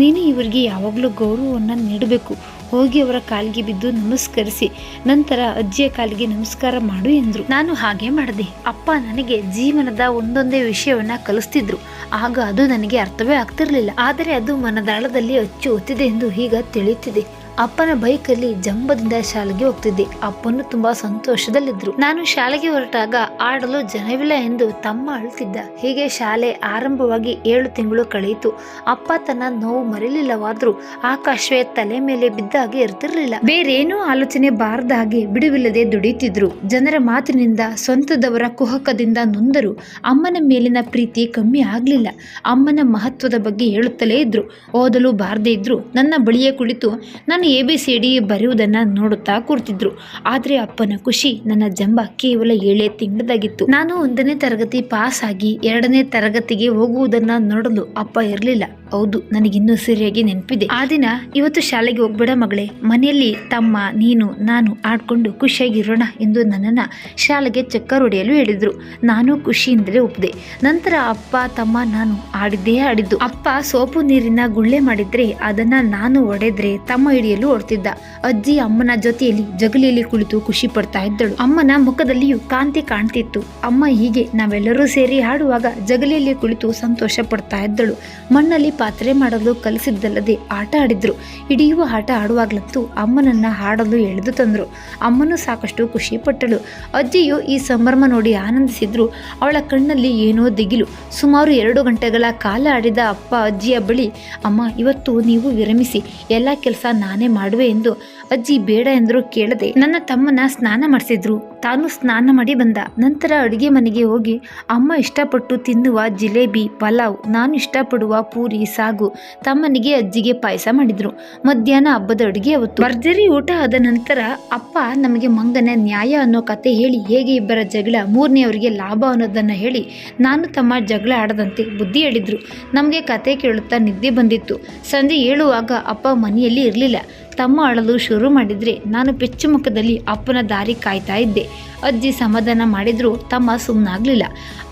ನೀನು ಇವರಿಗೆ ಯಾವಾಗಲೂ ಗೌರವವನ್ನು ನೀಡಬೇಕು. ಹೋಗಿ ಅವರ ಕಾಲಿಗೆ ಬಿದ್ದು ನಮಸ್ಕರಿಸಿ ನಂತರ ಅಜ್ಜಿಯ ಕಾಲಿಗೆ ನಮಸ್ಕಾರ ಮಾಡು ಎಂದ್ರು. ನಾನು ಹಾಗೆ ಮಾಡಿದೆ. ಅಪ್ಪ ನನಗೆ ಜೀವನದ ಒಂದೊಂದೇ ವಿಷಯವನ್ನ ಕಲಿಸ್ತಿದ್ರು. ಆಗ ಅದು ನನಗೆ ಅರ್ಥವೇ ಆಗ್ತಿರ್ಲಿಲ್ಲ, ಆದರೆ ಅದು ಮನದಾಳದಲ್ಲಿ ಅಚ್ಚು ಒತ್ತಿದೆ ಎಂದು ಈಗ ತಿಳಿಯುತ್ತಿದೆ. ಅಪ್ಪನ ಬೈಕಲ್ಲಿ ಜಂಬದಿಂದ ಶಾಲೆಗೆ ಹೋಗ್ತಿದ್ದೆ. ಅಪ್ಪನು ತುಂಬಾ ಸಂತೋಷದಲ್ಲಿದ್ರು. ನಾನು ಶಾಲೆಗೆ ಹೊರಟಾಗ ಆಡಲು ಜನವಿಲ್ಲ ಎಂದು ತಮ್ಮ ಅಳುತ್ತಿದ್ದ. ಹೀಗೆ ಶಾಲೆ ಆರಂಭವಾಗಿ 7 ತಿಂಗಳು ಕಳೆಯಿತು. ಅಪ್ಪ ತನ್ನ ನೋವು ಮರೆಯಲಿಲ್ಲವಾದ್ರೂ ಆಕಾಶವೇ ತಲೆ ಮೇಲೆ ಬಿದ್ದ ಹಾಗೆ ಇರ್ತಿರ್ಲಿಲ್ಲ. ಬೇರೇನೂ ಆಲೋಚನೆ ಬಾರದ ಹಾಗೆ ಬಿಡುವಿಲ್ಲದೆ ದುಡಿಯುತ್ತಿದ್ರು. ಜನರ ಮಾತಿನಿಂದ ಸ್ವಂತದವರ ಕುಹಕದಿಂದ ನೊಂದರು. ಅಮ್ಮನ ಮೇಲಿನ ಪ್ರೀತಿ ಕಮ್ಮಿ ಆಗ್ಲಿಲ್ಲ. ಅಮ್ಮನ ಮಹತ್ವದ ಬಗ್ಗೆ ಹೇಳುತ್ತಲೇ ಇದ್ರು. ಓದಲು ಬಾರದೇ ಇದ್ರು ನನ್ನ ಬಳಿಯೇ ಕುಳಿತು ನಾನು ABCD ಬರೆಯುವುದನ್ನ ನೋಡುತ್ತಾ ಕೂರ್ತಿದ್ರು. ಆದ್ರೆ ಅಪ್ಪನ ಖುಷಿ ನನ್ನ ಜಂಬ ಕೇವಲ 7 ತಿಂಗಳದಾಗಿತ್ತು. ನಾನು 1ನೇ ತರಗತಿ ಪಾಸ್ ಆಗಿ 2ನೇ ತರಗತಿಗೆ ಹೋಗುವುದನ್ನ ನೋಡಲು ಅಪ್ಪ ಇರಲಿಲ್ಲ. ಹೌದು, ನನಗಿನ್ನೂ ಸರಿಯಾಗಿ ನೆನಪಿದೆ. ಆ ದಿನ, ಇವತ್ತು ಶಾಲೆಗೆ ಹೋಗ್ಬೇಡ ಮಗಳೇ, ಮನೆಯಲ್ಲಿ ತಮ್ಮ ನೀನು ನಾನು ಆಡ್ಕೊಂಡು ಖುಷಿಯಾಗಿರೋಣ ಎಂದು ನನ್ನನ್ನ ಶಾಲೆಗೆ ಚಕ್ಕರ್ ಹೊಡೆಯಲು ಹೇಳಿದ್ರು. ನಾನು ಖುಷಿಯಿಂದಲೇ ಒಪ್ಪಿದೆ. ನಂತರ ಅಪ್ಪ ತಮ್ಮ ನಾನು ಆಡಿದ್ದೇ ಆಡಿದ್ದು. ಅಪ್ಪ ಸೋಪು ನೀರಿನ ಗುಳ್ಳೆ ಮಾಡಿದ್ರೆ ಅದನ್ನ ನಾನು ಒಡೆದ್ರೆ ತಮ್ಮ ಹಿಡಿಯಲು ಹೊರಟಿದ್ದ. ಅಜ್ಜಿ ಅಮ್ಮನ ಜೊತೆಯಲ್ಲಿ ಜಗಲಿಯಲ್ಲಿ ಕುಳಿತು ಖುಷಿ ಪಡ್ತಾ ಇದ್ದಳು. ಅಮ್ಮನ ಮುಖದಲ್ಲಿಯೂ ಕಾಂತಿ ಕಾಣ್ತಿತ್ತು. ಅಮ್ಮ ಹೀಗೆ ನಾವೆಲ್ಲರೂ ಸೇರಿ ಆಡುವಾಗ ಜಗಲಿಯಲ್ಲಿ ಕುಳಿತು ಸಂತೋಷ ಪಡ್ತಾ ಇದ್ದಳು. ಮಣ್ಣಲ್ಲಿ ಪಾತ್ರೆ ಮಾಡಲು ಕಲಿಸಿದ್ದಲ್ಲದೆ ಆಟ ಆಡಿದ್ರು. ಹಿಡಿಯುವ ಆಟ ಆಡುವಾಗ್ಲಂತೂ ಅಮ್ಮನನ್ನ ಹಾಡಲು ಎಳೆದು ತಂದ್ರು. ಅಮ್ಮನೂ ಸಾಕಷ್ಟು ಖುಷಿ ಪಟ್ಟಳು. ಅಜ್ಜಿಯು ಈ ಸಂಭ್ರಮ ನೋಡಿ ಆನಂದಿಸಿದ್ರು. ಅವಳ ಕಣ್ಣಲ್ಲಿ ಏನೋ ದಿಗಿಲು. ಸುಮಾರು 2 ಗಂಟೆಗಳ ಕಾಲ ಆಡಿದ ಅಪ್ಪ ಅಜ್ಜಿಯ ಬಳಿ, ಅಮ್ಮ ಇವತ್ತು ನೀವು ವಿರಮಿಸಿ, ಎಲ್ಲ ಕೆಲಸ ನಾನೇ ಮಾಡುವೆ ಎಂದು ಅಜ್ಜಿ ಬೇಡ ಎಂದ್ರು ಕೇಳದೆ ನನ್ನ ತಮ್ಮನ ಸ್ನಾನ ಮಾಡಿಸಿದ್ರು. ತಾನು ಸ್ನಾನ ಮಾಡಿ ಬಂದ. ನಂತರ ಅಡುಗೆ ಮನೆಗೆ ಹೋಗಿ ಅಮ್ಮ ಇಷ್ಟಪಟ್ಟು ತಿನ್ನುವ ಜಿಲೇಬಿ, ಪಲಾವ್, ನಾನು ಇಷ್ಟಪಡುವ ಪೂರಿ, ಸಾಗು, ತಮ್ಮನಿಗೆ ಅಜ್ಜಿಗೆ ಪಾಯಸ ಮಾಡಿದ್ರು. ಮಧ್ಯಾಹ್ನ ಹಬ್ಬದ ಅಡುಗೆ ಅವತ್ತು. ಭರ್ಜರಿ ಊಟ ಆದ ನಂತರ ಅಪ್ಪ ನಮಗೆ ಮಂಗನ ನ್ಯಾಯ ಅನ್ನೋ ಕತೆ ಹೇಳಿ ಹೇಗೆ ಇಬ್ಬರ ಜಗಳ 3ನೇಯವರಿಗೆ ಲಾಭ ಅನ್ನೋದನ್ನ ಹೇಳಿ ನಾನು ತಮ್ಮ ಜಗಳ ಆಡದಂತೆ ಬುದ್ಧಿ ಹೇಳಿದ್ರು. ನಮಗೆ ಕತೆ ಕೇಳುತ್ತಾ ನಿದ್ದೆ ಬಂದಿತ್ತು. ಸಂಜೆ ಏಳುವಾಗ ಅಪ್ಪ ಮನೆಯಲ್ಲಿ ಇರಲಿಲ್ಲ. ತಮ್ಮ ಅಳಲು ಶುರು ಮಾಡಿದ್ರೆ ನಾನು ಪೆಚ್ಚು ಮುಖದಲ್ಲಿ ಅಪ್ಪನ ದಾರಿ ಕಾಯ್ತಾ ಇದ್ದೆ. ಅಜ್ಜಿ ಸಮಾಧಾನ ಮಾಡಿದ್ರು ತಮ್ಮ ಸುಮ್ಮನಾಗ್ಲಿಲ್ಲ.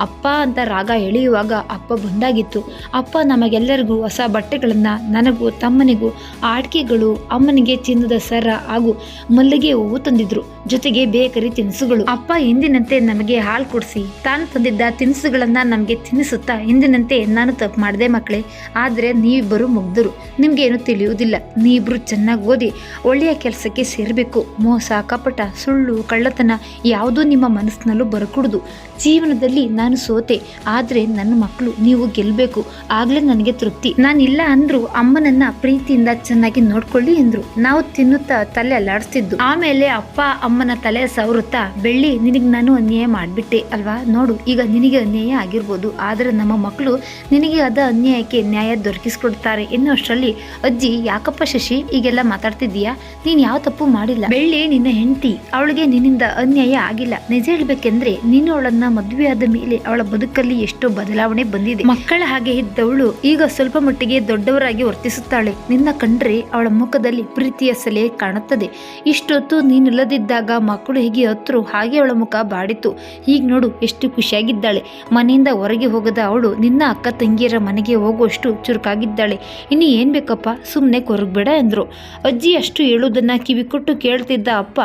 ಅಪ್ಪ ಅಂತ ರಾಗ ಎಳೆಯುವಾಗ ಅಪ್ಪ ಬಂದಾಗಿತ್ತು. ಅಪ್ಪ ನಮಗೆಲ್ಲರಿಗೂ ಹೊಸ ಬಟ್ಟೆಗಳನ್ನ, ನನಗೂ ತಮ್ಮನಿಗೂ ಆಟಿಕೆಗಳು, ಅಮ್ಮನಿಗೆ ಚಿನ್ನದ ಸರ ಹಾಗೂ ಮಲ್ಲಿಗೆ ಹೂವು ತಂದಿದ್ರು. ಜೊತೆಗೆ ಬೇಕರಿ ತಿನಿಸುಗಳು. ಅಪ್ಪ ಎಂದಿನಂತೆ ನಮಗೆ ಹಾಲು ಕುಡಿಸಿ ತಾನು ತಂದಿದ್ದ ತಿನಿಸುಗಳನ್ನ ನಮಗೆ ತಿನ್ನಿಸುತ್ತಾ, ಎಂದಿನಂತೆ ನಾನು ತಪ್ಪು ಮಾಡಿದೆ ಮಕ್ಕಳೇ, ಆದ್ರೆ ನೀವಿಬ್ಬರು ಮುಗ್ಧರು, ನಿಮ್ಗೇನು ತಿಳಿಯುವುದಿಲ್ಲ. ನೀವಿಬ್ರು ಚೆನ್ನಾಗಿ ಓದಿ ಒಳ್ಳೆಯ ಕೆಲಸಕ್ಕೆ ಸೇರಬೇಕು. ಮೋಸ, ಕಪಟ, ಸುಳ್ಳು, ಕಳ್ಳತನ ಯಾವುದೂ ನಿಮ್ಮ ಮನಸ್ಸಿನಲ್ಲೂ ಬರಕೂಡದು. ಜೀವನದಲ್ಲಿ ನಾನು ಸೋತೆ, ಆದ್ರೆ ನನ್ನ ಮಕ್ಕಳು ನೀವು ಗೆಲ್ಲಬೇಕು, ಆಗ್ಲೇ ನನಗೆ ತೃಪ್ತಿ. ನಾನಿಲ್ಲ ಅಂದ್ರು ಅಮ್ಮನನ್ನ ಪ್ರೀತಿಯಿಂದ ಚೆನ್ನಾಗಿ ನೋಡ್ಕೊಳ್ಳಿ ಎಂದ್ರು. ನಾವು ತಿನ್ನುತ್ತಾ ತಲೆ ಅಲ್ಲಾಡಿಸ್ತಿದ್ದು. ಆಮೇಲೆ ಅಪ್ಪ ಅಮ್ಮನ ತಲೆ ಸವರುತ್ತಾ, ಬೆಳ್ಳಿ ನಿನಗೆ ನಾನು ಅನ್ಯಾಯ ಮಾಡಿಬಿಟ್ಟೆ ಅಲ್ವಾ, ನೋಡು ಈಗ ನಿನಗೆ ಅನ್ಯಾಯ ಆಗಿರ್ಬೋದು, ಆದ್ರೆ ನಮ್ಮ ಮಕ್ಕಳು ನಿನಗೆ ಅದ ಅನ್ಯಾಯಕ್ಕೆ ನ್ಯಾಯ ದೊರಕಿಸ್ಕೊಡ್ತಾರೆ ಎನ್ನುವಷ್ಟರಲ್ಲಿ ಅಜ್ಜಿ, ಯಾಕಪ್ಪ ಶಶಿ ಈಗೆಲ್ಲ ಮಾತಾಡ್ತಿದ್ದೀಯಾ, ನೀನ್ ಯಾವ ತಪ್ಪು ಮಾಡಿಲ್ಲ. ಬೆಳ್ಳಿ ನಿನ್ನ ಹೆಂಡತಿ, ಅವಳಿಗೆ ನಿನ್ನಿಂದ ಅನ್ಯಾಯ ಆಗಿಲ್ಲ. ನಿಜ ಹೇಳ್ಬೇಕೆಂದ್ರೆ ನೀನು ಅವಳನ್ನ ಮದುವೆ ಆದ ಮೇಲೆ ಅವಳ ಬದುಕಲ್ಲಿ ಎಷ್ಟೋ ಬದಲಾವಣೆ ಬಂದಿದೆ. ಮಕ್ಕಳ ಹಾಗೆ ಇದ್ದವಳು ಈಗ ಸ್ವಲ್ಪ ಮಟ್ಟಿಗೆ ದೊಡ್ಡವರಾಗಿ ವರ್ತಿಸುತ್ತಾಳೆ. ನಿನ್ನ ಕಂಡ್ರೆ ಅವಳ ಮುಖದಲ್ಲಿ ಪ್ರೀತಿಯ ಸೆಲೆ ಕಾಣುತ್ತದೆ. ಇಷ್ಟೊತ್ತು ನೀನಿಲ್ಲದಿದ್ದಾಗ ಮಕ್ಕಳು ಹೇಗೆ ಹತ್ರು ಹಾಗೆ ಅವಳ ಮುಖ ಬಾಡಿತು. ಈಗ ನೋಡು ಎಷ್ಟು ಖುಷಿಯಾಗಿದ್ದಾಳೆ. ಮನೆಯಿಂದ ಹೊರಗೆ ಹೋಗದ ಅವಳು ನಿನ್ನ ಅಕ್ಕ ತಂಗಿಯರ ಮನೆಗೆ ಹೋಗುವಷ್ಟು ಚುರುಕಾಗಿದ್ದಾಳೆ. ಇನ್ನು ಏನ್ ಬೇಕಪ್ಪ, ಸುಮ್ಮನೆ ಕೊರಗಬೇಡ ಎಂದ್ರು. ಅಜ್ಜಿ ಅಷ್ಟು ಹೇಳುವುದನ್ನ ಕಿವಿ ಕೊಟ್ಟು ಕೇಳ್ತಿದ್ದ ಅಪ್ಪ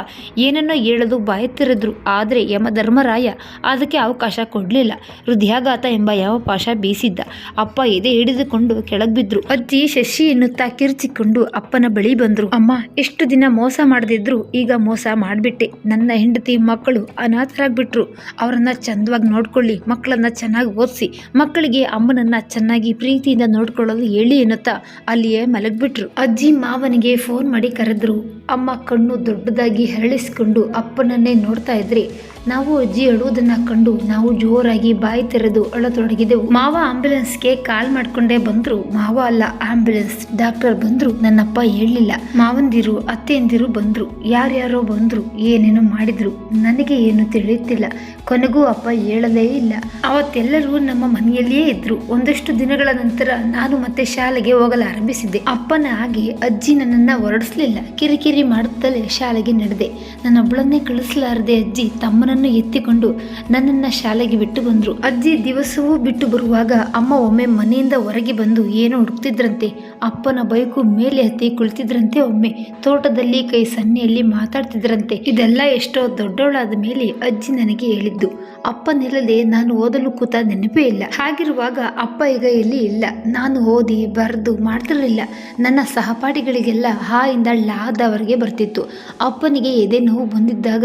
ಏನನ್ನೋ ಹೇಳಲು ಬಾಯಿ ತೆರೆದ್ರು. ಆದ್ರೆ ಯಮಧರ್ಮರಾಯ ಅದಕ್ಕೆ ಮಾತನಾಡೋಕೆ ಅವಕಾಶ ಕೊಡಲಿಲ್ಲ. ಹೃದಯಾಘಾತ ಎಂಬ ಯಾವ ಪಾಶ ಬೀಸಿದ್ದ. ಅಪ್ಪ ಎದೆ ಹಿಡಿದುಕೊಂಡು ಕೆಳಗೆ ಬಿದ್ರು. ಅಜ್ಜಿ ಶಶಿ ಎನ್ನುತ್ತಾ ಕಿರ್ಚಿಕೊಂಡು ಅಪ್ಪನ ಬಳಿ ಬಂದ್ರು. ಅಮ್ಮ, ಎಷ್ಟು ದಿನ ಮೋಸ ಮಾಡದಿದ್ರು ಈಗ ಮೋಸ ಮಾಡ್ಬಿಟ್ಟೆ. ನನ್ನ ಹೆಂಡತಿ ಮಕ್ಕಳು ಅನಾಥರಾಗ್ಬಿಟ್ರು. ಅವರನ್ನ ಚಂದವಾಗಿ ನೋಡ್ಕೊಳ್ಳಿ, ಮಕ್ಕಳನ್ನ ಚೆನ್ನಾಗಿ ಓದಿಸಿ, ಮಕ್ಕಳಿಗೆ ಅಮ್ಮನನ್ನ ಚೆನ್ನಾಗಿ ಪ್ರೀತಿಯಿಂದ ನೋಡ್ಕೊಳ್ಳಲು ಹೇಳಿ ಎನ್ನುತ್ತಾ ಅಲ್ಲಿಯೇ ಮಲಗ್ಬಿಟ್ರು. ಅಜ್ಜಿ ಮಾವನಿಗೆ ಫೋನ್ ಮಾಡಿ ಕರೆದ್ರು. ಅಮ್ಮ ಕಣ್ಣು ದೊಡ್ಡದಾಗಿ ಹರಳಿಸಿಕೊಂಡು ಅಪ್ಪನನ್ನೇ ನೋಡ್ತಾ ಇದ್ರೆ ನಾವು ಅಜ್ಜಿ ಅಳುವುದನ್ನ ಕಂಡು ನಾವು ಜೋರಾಗಿ ಬಾಯಿ ತೆರೆದು ಅಳತೊಡಗಿದೆವು. ಮಾವ ಆಂಬ್ಯುಲೆನ್ಸ್ಗೆ ಕಾಲ್ ಮಾಡ್ಕೊಂಡೇ ಬಂದ್ರು. ಮಾವ ಅಲ್ಲ, ಆಂಬ್ಯುಲೆನ್ಸ್. ಡಾಕ್ಟರ್ ಬಂದ್ರು. ನನ್ನಪ್ಪ ಹೇಳಲಿಲ್ಲ. ಮಾವಂದಿರು ಅತ್ತೆಯಂದಿರು ಬಂದ್ರು. ಯಾರ್ಯಾರೋ ಬಂದ್ರು, ಏನೇನೋ ಮಾಡಿದ್ರು. ನನಗೆ ಏನು ತಿಳಿಯುತ್ತಿಲ್ಲ. ಕೊನೆಗೂ ಅಪ್ಪ ಹೇಳಲೇ ಇಲ್ಲ. ಅವತ್ತೆಲ್ಲರೂ ನಮ್ಮ ಮನೆಯಲ್ಲಿಯೇ ಇದ್ರು. ಒಂದಷ್ಟು ದಿನಗಳ ನಂತರ ನಾನು ಮತ್ತೆ ಶಾಲೆಗೆ ಹೋಗಲು ಆರಂಭಿಸಿದ್ದೆ. ಅಪ್ಪನ ಹಾಗೆ ಅಜ್ಜಿ ನನ್ನನ್ನ ಹೊರಡಿಸ್ಲಿಲ್ಲ. ಕಿರಿಕಿರಿ ಮಾಡುತ್ತಲೇ ಶಾಲೆಗೆ ನಡೆದೆ. ನನ್ನೊಬ್ಬಳನ್ನೇ ಕಳಿಸಲಾರದೆ ಅಜ್ಜಿ ತಮ್ಮನನ್ನು ಎತ್ತಿಕೊಂಡು ನನ್ನನ್ನ ಶಾಲೆಗೆ ಬಿಟ್ಟು ಬಂದ್ರು. ಅಜ್ಜಿ ದಿವಸವೂ ಬಿಟ್ಟು ಬರುವಾಗ ಅಮ್ಮ ಒಮ್ಮೆ ಮನೆಯಿಂದ ಹೊರಗೆ ಬಂದು ಏನೋ ಹುಡುಕ್ತಿದ್ರಂತೆ. ಅಪ್ಪನ ಬೈಕು ಮೇಲೆ ಹತ್ತಿ ಕುಳಿತಿದ್ರಂತೆ. ಒಮ್ಮೆ ತೋಟದಲ್ಲಿ ಕೈ ಸನ್ನೆಯಲ್ಲಿ ಮಾತಾಡ್ತಿದ್ರಂತೆ. ಇದೆಲ್ಲ ಎಷ್ಟೋ ದೊಡ್ಡವಳಾದ ಮೇಲೆ ಅಜ್ಜಿ ನನಗೆ ಹೇಳಿದ್ದು. ಅಪ್ಪನಿಲ್ಲದೆ ನಾನು ಓದಲು ಕೂತ ನೆನಪೇ ಇಲ್ಲ. ಹಾಗಿರುವಾಗ ಅಪ್ಪ ಈಗ ಎಲ್ಲಿ ಇಲ್ಲ. ನಾನು ಓದಿ ಬರೆದು ಮಾಡ್ತಿರಲಿಲ್ಲ. ನನ್ನ ಸಹಪಾಠಿಗಳಿಗೆಲ್ಲ ಹಾ ಇಂದ ಲಾದವರೆಗೆ ಬರ್ತಿತ್ತು. ಅಪ್ಪನಿಗೆ ಎದೆ ನೋವು ಬಂದಿದ್ದಾಗ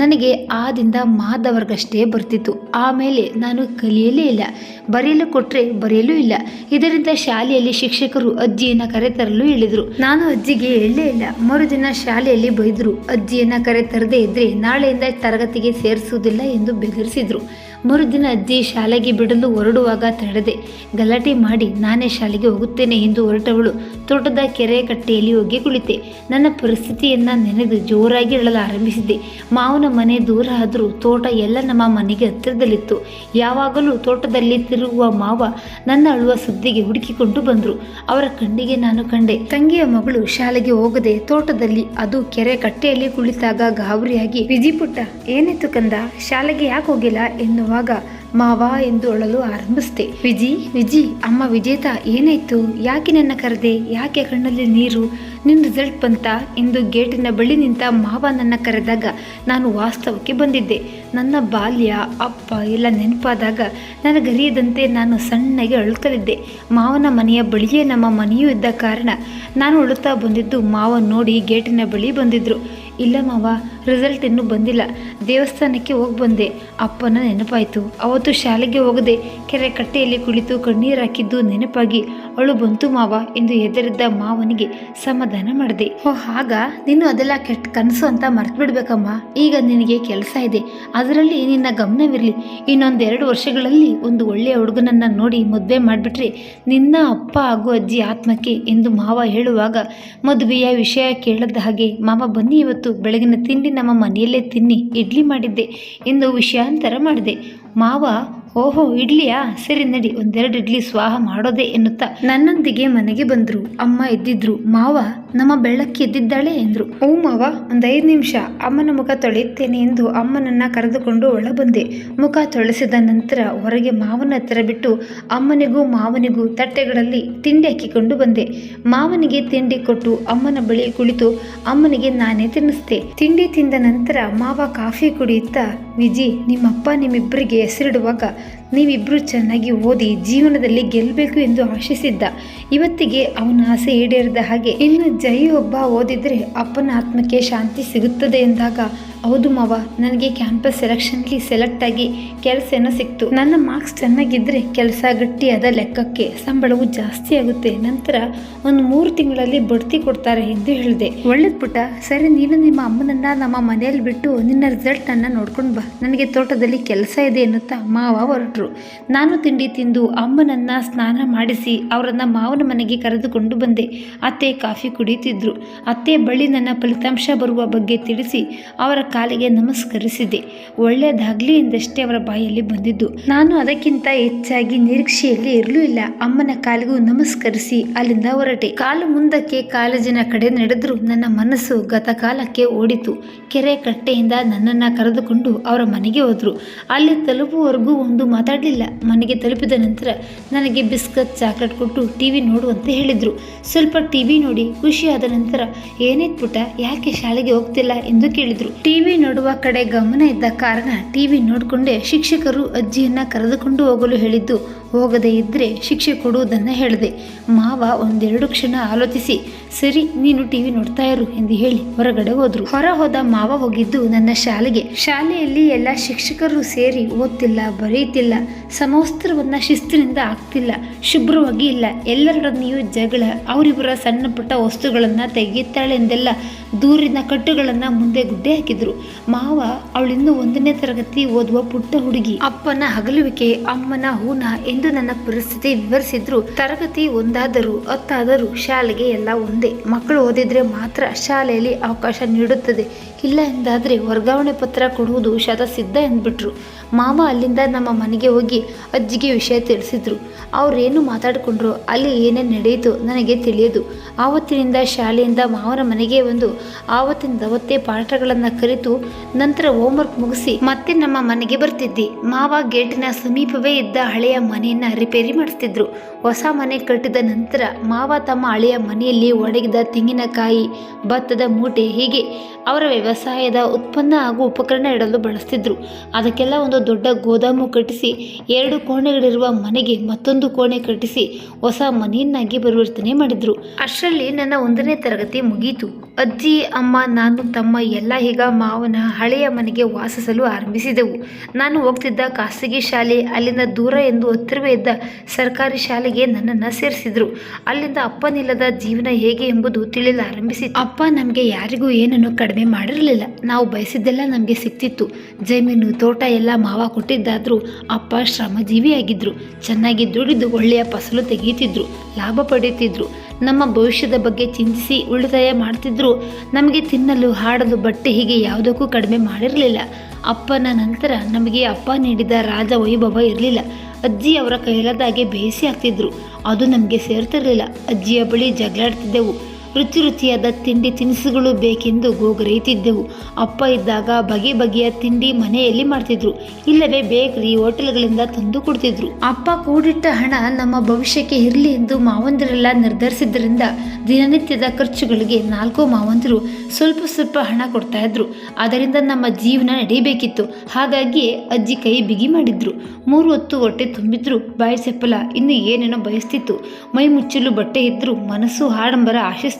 ನನಗೆ ಆದಿಂದ ಮಾದವರ್ಗಷ್ಟೇ ಬರ್ತಿತ್ತು. ಆಮೇಲೆ ನಾನು ಕಲಿಯಲೇ ಇಲ್ಲ. ಬರೆಯಲು ಕೊಟ್ಟರೆ ಬರೆಯಲೂ ಇಲ್ಲ. ಇದರಿಂದ ಶಾಲೆಯಲ್ಲಿ ಶಿಕ್ಷಕರು ಅಜ್ಜಿಯನ್ನ ಕರೆತರಲು ಹೇಳಿದ್ರು. ನಾನು ಅಜ್ಜಿಗೆ ಹೇಳಲೇ ಇಲ್ಲ. ಮರುದಿನ ಶಾಲೆಯಲ್ಲಿ ಬೈದ್ರು. ಅಜ್ಜಿಯನ್ನ ಕರೆತರದೇ ಇದ್ರೆ ನಾಳೆಯಿಂದ ತರಗತಿಗೆ ಸೇರಿಸುವುದಿಲ್ಲ ಎಂದು ಬೆದರಿಸಿದ್ರು. ಮರುದಿನ ಅಜ್ಜಿ ಶಾಲೆಗೆ ಬಿಡಲು ಹೊರಡುವಾಗ ತಡೆದೆ. ಗಲಾಟೆ ಮಾಡಿ ನಾನೇ ಶಾಲೆಗೆ ಹೋಗುತ್ತೇನೆ ಎಂದು ಹೊರಟವಳು ತೋಟದ ಕೆರೆ ಕಟ್ಟೆಯಲ್ಲಿ ಹೋಗಿ ಕುಳಿತೆ. ನನ್ನ ಪರಿಸ್ಥಿತಿಯನ್ನ ನೆನೆದು ಜೋರಾಗಿ ಅಳಲು ಆರಂಭಿಸಿದೆ. ಮಾವನ ಮನೆ ದೂರ ಆದರೂ ತೋಟ ಎಲ್ಲ ನಮ್ಮ ಮನೆಗೆ ಹತ್ತಿರದಲ್ಲಿತ್ತು. ಯಾವಾಗಲೂ ತೋಟದಲ್ಲಿ ತಿರುಗುವ ಮಾವ ನನ್ನ ಅಳುವ ಸುದ್ದಿಗೆ ಹುಡುಕಿಕೊಂಡು ಬಂದ್ರು. ಅವರ ಕಣ್ಣಿಗೆ ನಾನು ಕಂಡೆ. ತಂಗಿಯ ಮಗಳು ಶಾಲೆಗೆ ಹೋಗದೆ ತೋಟದಲ್ಲಿ, ಅದು ಕೆರೆ ಕಟ್ಟೆಯಲ್ಲಿ ಕುಳಿತಾಗ ಗಾಬರಿಯಾಗಿ, ವಿಜಿ ಪುಟ್ಟ ಏನಿತ್ತು ಕಂದ, ಶಾಲೆಗೆ ಯಾಕೆ ಹೋಗಿಲ್ಲ ಎನ್ನುವಾಗ ಮಾವ ಎಂದು ಅಳಲು ಆರಂಭಿಸಿದೆ. ವಿಜಿ ಅಮ್ಮ ವಿಜೇತ ಏನಾಯ್ತು, ಯಾಕೆ ನನ್ನ ಕರೆದೆ, ಯಾಕೆ ಕಣ್ಣಲ್ಲಿ ನೀರು, ನಿನ್ನ ರಿಸಲ್ಟ್ ಬಂತ ಎಂದು ಗೇಟಿನ ಬಳಿ ನಿಂತ ಮಾವ ನನ್ನ ಕರೆದಾಗ ನಾನು ವಾಸ್ತವಕ್ಕೆ ಬಂದಿದ್ದೆ. ನನ್ನ ಬಾಲ್ಯ ಅಪ್ಪ ಎಲ್ಲ ನೆನಪಾದಾಗ ನನಗರಿಯದಂತೆ ನಾನು ಸಣ್ಣಗೆ ಅಳುತ್ತಲಿದ್ದೆ. ಮಾವನ ಮನೆಯ ಬಳಿಯೇ ನಮ್ಮ ಮನೆಯೂ ಇದ್ದ ಕಾರಣ ನಾನು ಅಳುತ್ತಾ ಬಂದಿದ್ದು ಮಾವ ನೋಡಿ ಗೇಟಿನ ಬಳಿ ಬಂದಿದ್ರು. ಇಲ್ಲ ಮಾವ, ರಿಸಲ್ಟ್ ಇನ್ನೂ ಬಂದಿಲ್ಲ. ದೇವಸ್ಥಾನಕ್ಕೆ ಹೋಗಿ ಬಂದೆ. ಅಪ್ಪನ ನೆನಪಾಯಿತು. ಅವತ್ತು ಶಾಲೆಗೆ ಹೋಗದೆ ಕೆರೆ ಕಟ್ಟೆಯಲ್ಲಿ ಕುಳಿತು ಕಣ್ಣೀರು ಹಾಕಿದ್ದು ನೆನಪಾಗಿ ಅಳು ಬಂತು ಮಾವ ಎಂದು ಹೆದರಿದ್ದ ಮಾವನಿಗೆ ಸಮಾಧಾನ ಮಾಡಿದೆ. ಓ ಹಾಗ, ನೀನು ಅದೆಲ್ಲ ಕೆಟ್ಟ ಕನಸು ಅಂತ ಮರ್ತು ಬಿಡ್ಬೇಕಮ್ಮ. ಈಗ ನಿನಗೆ ಕೆಲಸ ಇದೆ, ಅದರಲ್ಲಿ ನಿನ್ನ ಗಮನವಿರಲಿ. ಇನ್ನೊಂದೆರಡು ವರ್ಷಗಳಲ್ಲಿ ಒಂದು ಒಳ್ಳೆಯ ಹುಡುಗನನ್ನ ನೋಡಿ ಮದುವೆ ಮಾಡಿಬಿಟ್ರೆ ನಿನ್ನ ಅಪ್ಪ ಹಾಗೂ ಅಜ್ಜಿ ಆತ್ಮಕ್ಕೆ ಎಂದು ಮಾವ ಹೇಳುವಾಗ ಮದುವೆಯ ವಿಷಯ ಕೇಳದ ಹಾಗೆ, ಮಾವ ಬನ್ನಿ ಇವತ್ತು ಬೆಳಗಿನ ತಿಂಡಿ ನಮ್ಮ ಮನೆಯಲ್ಲೇ ತಿನ್ನಿ, ಇಡ್ಲಿ ಮಾಡಿದ್ದೆ ಎಂದು ವಿಷಯಾಂತರ ಮಾಡಿದೆ. ಮಾವ ಓಹೋ ಇಡ್ಲಿಯಾ, ಸರಿ ನಡಿ, ಒಂದೆರಡು ಇಡ್ಲಿ ಸ್ವಾಹ ಮಾಡೋದೆ ಎನ್ನುತ್ತಾ ನನ್ನೊಂದಿಗೆ ಮನೆಗೆ ಬಂದ್ರು. ಅಮ್ಮ ಎದ್ದಿದ್ರು. ಮಾವ ನಮ್ಮ ಬೆಳಕ್ಕೆ ಎದ್ದಿದ್ದಾಳೆ ಎಂದ್ರು. ಓ ಮಾವ, ಒಂದು 5 ನಿಮಿಷ ಅಮ್ಮನ ಮುಖ ತೊಳೆಯುತ್ತೇನೆ ಎಂದು ಅಮ್ಮನನ್ನ ಕರೆದುಕೊಂಡು ಒಳ ಬಂದೆ. ಮುಖ ತೊಳೆಸಿದ ನಂತರ ಹೊರಗೆ ಮಾವನ ಹತ್ತಿರ ಬಿಟ್ಟು ಅಮ್ಮನಿಗೂ ಮಾವನಿಗೂ ತಟ್ಟೆಗಳಲ್ಲಿ ತಿಂಡಿ ಹಾಕಿಕೊಂಡು ಬಂದೆ. ಮಾವನಿಗೆ ತಿಂಡಿ ಕೊಟ್ಟು ಅಮ್ಮನ ಬಳಿ ಕುಳಿತು ಅಮ್ಮನಿಗೆ ನಾನೇ ತಿನ್ನಿಸ್ದೆ. ತಿಂಡಿ ತಿಂದ ನಂತರ ಮಾವ ಕಾಫಿ ಕುಡಿಯುತ್ತಾ, ವಿಜಿ ನಿಮ್ಮಪ್ಪ ನಿಮ್ಮಿಬ್ಬರಿಗೆ ಹೆಸರಿಡುವಾಗ ನೀವಿಬ್ಬರು ಚೆನ್ನಾಗಿ ಓದಿ ಜೀವನದಲ್ಲಿ ಗೆಲ್ಲಬೇಕು ಎಂದು ಆಶಿಸಿದ್ದ. ಇವತ್ತಿಗೆ ಅವನ ಆಸೆ ಈಡೇರಿದ ಹಾಗೆ ಇನ್ನು ಜೈ ಒಬ್ಬ ಓದಿದ್ರೆ ಅಪ್ಪನ ಆತ್ಮಕ್ಕೆ ಶಾಂತಿ ಸಿಗುತ್ತದೆ ಎಂದಾಗ, ಹೌದು ಮಾವ, ನನಗೆ ಕ್ಯಾಂಪಸ್ ಸೆಲೆಕ್ಷನ್ಲಿ ಸೆಲೆಕ್ಟ್ ಆಗಿ ಕೆಲಸ ಏನೋ ಸಿಕ್ತು. ನನ್ನ ಮಾರ್ಕ್ಸ್ ಚೆನ್ನಾಗಿದ್ದರೆ ಕೆಲಸ ಗಟ್ಟಿಯಾದ ಲೆಕ್ಕಕ್ಕೆ ಸಂಬಳವು ಜಾಸ್ತಿ ಆಗುತ್ತೆ. ನಂತರ ಒಂದು 3 ತಿಂಗಳಲ್ಲಿ ಬಡ್ತಿ ಕೊಡ್ತಾರೆ ಎಂದು ಹೇಳಿದೆ. ಒಳ್ಳೇದು ಪುಟ್ಟ, ಸರಿ ನೀನು ನಿಮ್ಮ ಅಮ್ಮನನ್ನ ನಮ್ಮ ಮನೆಯಲ್ಲಿ ಬಿಟ್ಟು ನಿನ್ನ ರಿಸಲ್ಟನ್ನು ನೋಡ್ಕೊಂಡು ಬಾ, ನನಗೆ ತೋಟದಲ್ಲಿ ಕೆಲಸ ಇದೆ ಎನ್ನುತ್ತಾ ಮಾವ ಹೊರಟರು. ನಾನು ತಿಂಡಿ ತಿಂದು ಅಮ್ಮನನ್ನ ಸ್ನಾನ ಮಾಡಿಸಿ ಅವರನ್ನ ಮಾವನ ಮನೆಗೆ ಕರೆದುಕೊಂಡು ಬಂದೆ. ಅತ್ತೆ ಕಾಫಿ ಕುಡಿಯುತ್ತಿದ್ರು. ಅತ್ತೆ ಬಳಿ ನನ್ನ ಫಲಿತಾಂಶ ಬರುವ ಬಗ್ಗೆ ತಿಳಿಸಿ ಅವರ ಕಾಲಿಗೆ ನಮಸ್ಕರಿಸಿದೆ. ಒಳ್ಳೆಯದಾಗ್ಲಿ ಎಂದಷ್ಟೇ ಅವರ ಬಾಯಲ್ಲಿ ಬಂದಿದ್ದು. ನಾನು ಅದಕ್ಕಿಂತ ಹೆಚ್ಚಾಗಿ ನಿರೀಕ್ಷೆಯಲ್ಲಿ ಇರಲೂ ಇಲ್ಲ. ಅಮ್ಮನ ಕಾಲಿಗೂ ನಮಸ್ಕರಿಸಿ ಅಲ್ಲಿಂದ ಹೊರಟೆ. ಕಾಲು ಮುಂದಕ್ಕೆ ಕಾಲೇಜಿನ ಕಡೆ ನಡೆದ್ರು ನನ್ನ ಮನಸ್ಸು ಗತಕಾಲಕ್ಕೆ ಓಡಿತು. ಕೆರೆ ಕಟ್ಟೆಯಿಂದ ನನ್ನನ್ನ ಕರೆದುಕೊಂಡು ಅವರ ಮನೆಗೆ ಹೋದ್ರು. ಅಲ್ಲಿ ತಲುಪುವವರೆಗೂ ಒಂದು ಮಾತಾಡಲಿಲ್ಲ. ಮನೆಗೆ ತಲುಪಿದ ನಂತರ ನನಗೆ ಬಿಸ್ಕತ್ ಚಾಕ್ಲೇಟ್ ಕೊಟ್ಟು ಟಿವಿ ನೋಡುವಂತೆ ಹೇಳಿದ್ರು. ಸ್ವಲ್ಪ ಟಿವಿ ನೋಡಿ ಖುಷಿಯಾದ ನಂತರ, ಏನಾಯ್ತು ಪುಟ್ಟ, ಯಾಕೆ ಶಾಲೆಗೆ ಹೋಗ್ತಿಲ್ಲ ಎಂದು ಕೇಳಿದ್ರು. ಟಿವಿ ಟಿವಿ ನೋಡುವ ಕಡೆ ಗಮನ ಇದ್ದ ಕಾರಣ ಟಿವಿ ನೋಡಿಕೊಂಡೇ ಶಿಕ್ಷಕರು ಅಜ್ಜಿಯನ್ನ ಕರೆದುಕೊಂಡು ಹೋಗಲು ಹೇಳಿದ್ದು. ಹೋಗದೇ ಇದ್ರೆ ಶಿಕ್ಷೆ ಕೊಡುವುದನ್ನು ಹೇಳಿದೆ. ಮಾವ ಒಂದೆರಡು ಕ್ಷಣ ಆಲೋಚಿಸಿ, ಸರಿ ನೀನು ಟಿವಿ ನೋಡ್ತಾ ಇರು ಎಂದು ಹೇಳಿ ಹೊರಗಡೆ ಹೋದ್ರು. ಹೊರ ಹೋದ ಮಾವ ಹೋಗಿದ್ದು ನನ್ನ ಶಾಲೆಗೆ. ಶಾಲೆಯಲ್ಲಿ ಎಲ್ಲ ಶಿಕ್ಷಕರು ಸೇರಿ ಓದ್ತಿಲ್ಲ, ಬರೆಯುತ್ತಿಲ್ಲ, ಸಮವಸ್ತ್ರವನ್ನ ಶಿಸ್ತಿನಿಂದ ಆಗ್ತಿಲ್ಲ, ಶುಭ್ರವಾಗಿ ಇಲ್ಲ, ಎಲ್ಲರೊಡನೆಯೂ ಜಗಳ, ಅವರಿಬ್ಬರ ಸಣ್ಣ ಪುಟ್ಟ ವಸ್ತುಗಳನ್ನ ತೆಗೆಯುತ್ತಾಳೆ ಎಂದೆಲ್ಲ ದೂರಿನ ಕಟ್ಟುಗಳನ್ನ ಮುಂದೆ ಗುಡ್ಡೆ ಹಾಕಿದ್ರು. ಮಾವ ಅವಳಿನ್ನೂ 1ನೇ ತರಗತಿ ಓದುವ ಪುಟ್ಟ ಹುಡುಗಿ. ಅಪ್ಪನ ಹಗಲುವಿಕೆ, ಅಮ್ಮನ ಹೂನ ಎಂದು ನನ್ನ ಪರಿಸ್ಥಿತಿ ವಿವರಿಸಿದ್ರು. ತರಗತಿ 1 10 ಶಾಲೆಗೆ ಎಲ್ಲ ಒಂದೇ. ಮಕ್ಕಳು ಓದಿದ್ರೆ ಮಾತ್ರ ಶಾಲೆಯಲ್ಲಿ ಅವಕಾಶ ನೀಡುತ್ತದೆ, ಇಲ್ಲ ಎಂದಾದ್ರೆ ವರ್ಗಾವಣೆ ಪತ್ರ ಕೊಡುವುದು ಶತಸಿದ್ಧ ಎಂದ್ಬಿಟ್ರು. ಮಾವ ಅಲ್ಲಿಂದ ನಮ್ಮ ಮನೆಗೆ ಹೋಗಿ ಅಜ್ಜಿಗೆ ವಿಷಯ ತಿಳಿಸಿದ್ರು. ಅವ್ರೇನು ಮಾತಾಡಿಕೊಂಡ್ರು, ಅಲ್ಲಿ ಏನೇನು ನಡೆಯಿತು ನನಗೆ ತಿಳಿಯದು. ಆವತ್ತಿನಿಂದ ಶಾಲೆಯಿಂದ ಮಾವನ ಮನೆಗೆ ಬಂದು ಆವತ್ತೇ ಪಾಠಗಳನ್ನು ಕಲಿತು ನಂತರ ಹೋಮ್ವರ್ಕ್ ಮುಗಿಸಿ ಮತ್ತೆ ನಮ್ಮ ಮನೆಗೆ ಬರ್ತಿದ್ದಿ. ಮಾವ ಗೇಟಿನ ಸಮೀಪವೇ ಇದ್ದ ಹಳೆಯ ಮನೆಯನ್ನ ರಿಪೇರಿ ಮಾಡಿಸ್ತಿದ್ರು. ಹೊಸ ಮನೆ ಕಟ್ಟಿದ ನಂತರ ಮಾವ ತಮ್ಮ ಹಳೆಯ ಮನೆಯಲ್ಲಿ ಒಣಗಿದ ತೆಂಗಿನಕಾಯಿ, ಭತ್ತದ ಮೂಟೆ, ಹೀಗೆ ಅವರ ವ್ಯವಸಾಯದ ಉತ್ಪನ್ನ ಹಾಗೂ ಉಪಕರಣ ಇಡಲು ಬಳಸ್ತಿದ್ರು. ಅದಕ್ಕೆಲ್ಲ ಒಂದು ದೊಡ್ಡ ಗೋದಾಮು ಕಟ್ಟಿಸಿ 2 ಕೋಣೆಗಳಿರುವ ಮನೆಗೆ ಮತ್ತೊಂದು ಕೋಣೆ ಕಟ್ಟಿಸಿ ಹೊಸ ಮನೆಯನ್ನಾಗಿ ಪರಿವರ್ತನೆ ಮಾಡಿದ್ರು. ಅಷ್ಟರಲ್ಲಿ ನನ್ನ 1ನೇ ತರಗತಿ ಮುಗೀತು. ಅಜ್ಜಿ, ಅಮ್ಮ, ನಾನು, ತಮ್ಮ ಎಲ್ಲ ಈಗ ಮಾವನ ಹಳೆಯ ಮನೆಗೆ ವಾಸಿಸಲು ಆರಂಭಿಸಿದೆವು. ನಾನು ಹೋಗ್ತಿದ್ದ ಖಾಸಗಿ ಶಾಲೆ ಅಲ್ಲಿಂದ ದೂರ ಎಂದು ಹತ್ತಿರವೇ ಇದ್ದ ಸರ್ಕಾರಿ ಶಾಲೆಗೆ ನನ್ನನ್ನು ಸೇರಿಸಿದ್ರು. ಅಲ್ಲಿಂದ ಅಪ್ಪನಿಲ್ಲದ ಜೀವನ ಹೇಗೆ ಎಂಬುದು ತಿಳಿಯಲಾರಂಭಿಸಿತು. ಅಪ್ಪ ನಮಗೆ ಯಾರಿಗೂ ಏನನ್ನು ಕಡಿಮೆ ಮಾಡಿರಲಿಲ್ಲ. ನಾವು ಬಯಸಿದ್ದೆಲ್ಲ ನಮಗೆ ಸಿಕ್ತಿತ್ತು. ಜಮೀನು, ತೋಟ ಎಲ್ಲ ಮಾವ ಕೊಟ್ಟಿದ್ದಾದ್ರೂ ಅಪ್ಪ ಶ್ರಮಜೀವಿಯಾಗಿದ್ರು. ಚೆನ್ನಾಗಿ ದುಡಿದು ಒಳ್ಳೆಯ ಫಸಲು ತೆಗೆಯುತ್ತಿದ್ರು, ಲಾಭ ಪಡೆಯುತ್ತಿದ್ರು. ನಮ್ಮ ಭವಿಷ್ಯದ ಬಗ್ಗೆ ಚಿಂತಿಸಿ ಉಳಿತಾಯ ಮಾಡ್ತಿದ್ರು. ನಮಗೆ ತಿನ್ನಲು, ಹಾಡಲು, ಬಟ್ಟೆ ಹೀಗೆ ಯಾವುದಕ್ಕೂ ಕಡಿಮೆ ಮಾಡಿರಲಿಲ್ಲ. ಅಪ್ಪನ ನಂತರ ನಮಗೆ ಅಪ್ಪ ನೀಡಿದ ರಾಜ ವೈಭವ ಇರಲಿಲ್ಲ. ಅಜ್ಜಿ ಅವರ ಕೈಲಾದಾಗೆ ಬೇಯಿಸಿ ಹಾಕ್ತಿದ್ರು, ಅದು ನಮಗೆ ಸೇರ್ತಿರಲಿಲ್ಲ. ಅಜ್ಜಿಯ ಬಳಿ ಜಗಳಾಡ್ತಿದ್ದೆವು. ರುಚಿಯಾದ ತಿಂಡಿ ತಿನಿಸುಗಳು ಬೇಕೆಂದು ಗೋಗರೆಯುತ್ತಿದ್ದೆವು. ಅಪ್ಪ ಇದ್ದಾಗ ಬಗೆ ಬಗೆಯ ತಿಂಡಿ ಮನೆಯಲ್ಲಿ ಮಾಡ್ತಿದ್ರು, ಇಲ್ಲವೇ ಬೇಕರಿ, ಹೋಟೆಲ್ಗಳಿಂದ ತಂದು ಕೊಡ್ತಿದ್ರು. ಅಪ್ಪ ಕೂಡಿಟ್ಟ ಹಣ ನಮ್ಮ ಭವಿಷ್ಯಕ್ಕೆ ಇರಲಿ ಎಂದು ಮಾವಂದಿರೆಲ್ಲ ನಿರ್ಧರಿಸಿದ್ದರಿಂದ ದಿನನಿತ್ಯದ ಖರ್ಚುಗಳಿಗೆ 4 ಮಾವಂದಿರು ಸ್ವಲ್ಪ ಹಣ ಕೊಡ್ತಾ ಇದ್ರು. ಅದರಿಂದ ನಮ್ಮ ಜೀವನ ನಡೀಬೇಕಿತ್ತು. ಹಾಗಾಗಿ ಅಜ್ಜಿ ಕೈ ಬಿಗಿ ಮಾಡಿದ್ರು. 3 ಹೊತ್ತು ಹೊಟ್ಟೆ ತುಂಬಿದ್ರು ಬಾಯಿ ಚಪ್ಪಲ ಇನ್ನು ಏನೇನೋ ಬಯಸ್ತಿತ್ತು. ಮೈ ಮುಚ್ಚಲು ಬಟ್ಟೆ ಇದ್ರು ಮನಸ್ಸು ಆಡಂಬರ ಆಶಿಸ್ತಿತ್ತು.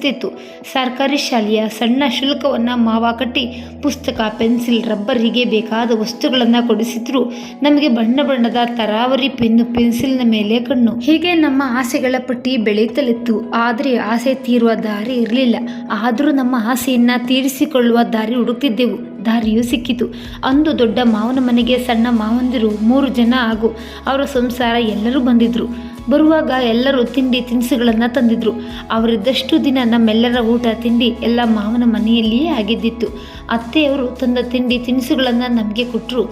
ಸರ್ಕಾರಿ ಶಾಲೆಯ ಸಣ್ಣ ಶುಲ್ಕವನ್ನ ಮಾವ ಕಟ್ಟಿ ಪುಸ್ತಕ, ಪೆನ್ಸಿಲ್, ರಬ್ಬರ್ ಹೀಗೆ ಬೇಕಾದ ವಸ್ತುಗಳನ್ನ ಕೊಡಿಸಿದ್ರು. ನಮಗೆ ಬಣ್ಣದ ತರಾವರಿ ಪೆನ್ನು, ಪೆನ್ಸಿಲ್ನ ಮೇಲೆ ಕಣ್ಣು. ಹೀಗೆ ನಮ್ಮ ಆಸೆಗಳ ಪಟ್ಟಿ ಬೆಳೆಯುತ್ತಲಿತ್ತು. ಆದರೆ ಆಸೆ ತೀರುವ ದಾರಿ ಇರಲಿಲ್ಲ. ಆದರೂ ನಮ್ಮ ಆಸೆಯನ್ನ ತೀರಿಸಿಕೊಳ್ಳುವ ದಾರಿ ಹುಡುಕ್ತಿದ್ದೆವು. ದಾರಿಯೂ ಸಿಕ್ಕಿತು. ಅಂದು ದೊಡ್ಡ ಮಾವನ ಮನೆಗೆ ಸಣ್ಣ ಮಾವಂದಿರು 3 ಜನ ಹಾಗೂ ಅವರ ಸಂಸಾರ ಎಲ್ಲರೂ ಬಂದಿದ್ರು. ಬರುವಾಗ ಎಲ್ಲರೂ ತಿಂಡಿ ತಿನಿಸುಗಳನ್ನು ತಂದಿದ್ರು. ಅವರಿದ್ದಷ್ಟು ದಿನ ನಮ್ಮೆಲ್ಲರ ಊಟ ತಿಂಡಿ ಎಲ್ಲ ಮಾವನ ಮನೆಯಲ್ಲಿಯೇ ಆಗಿದ್ದಿತ್ತು. ಅತ್ತೆಯವರು ತಂದ ತಿಂಡಿ ತಿನಿಸುಗಳನ್ನು ನಮಗೆ ಕೊಟ್ಟರು.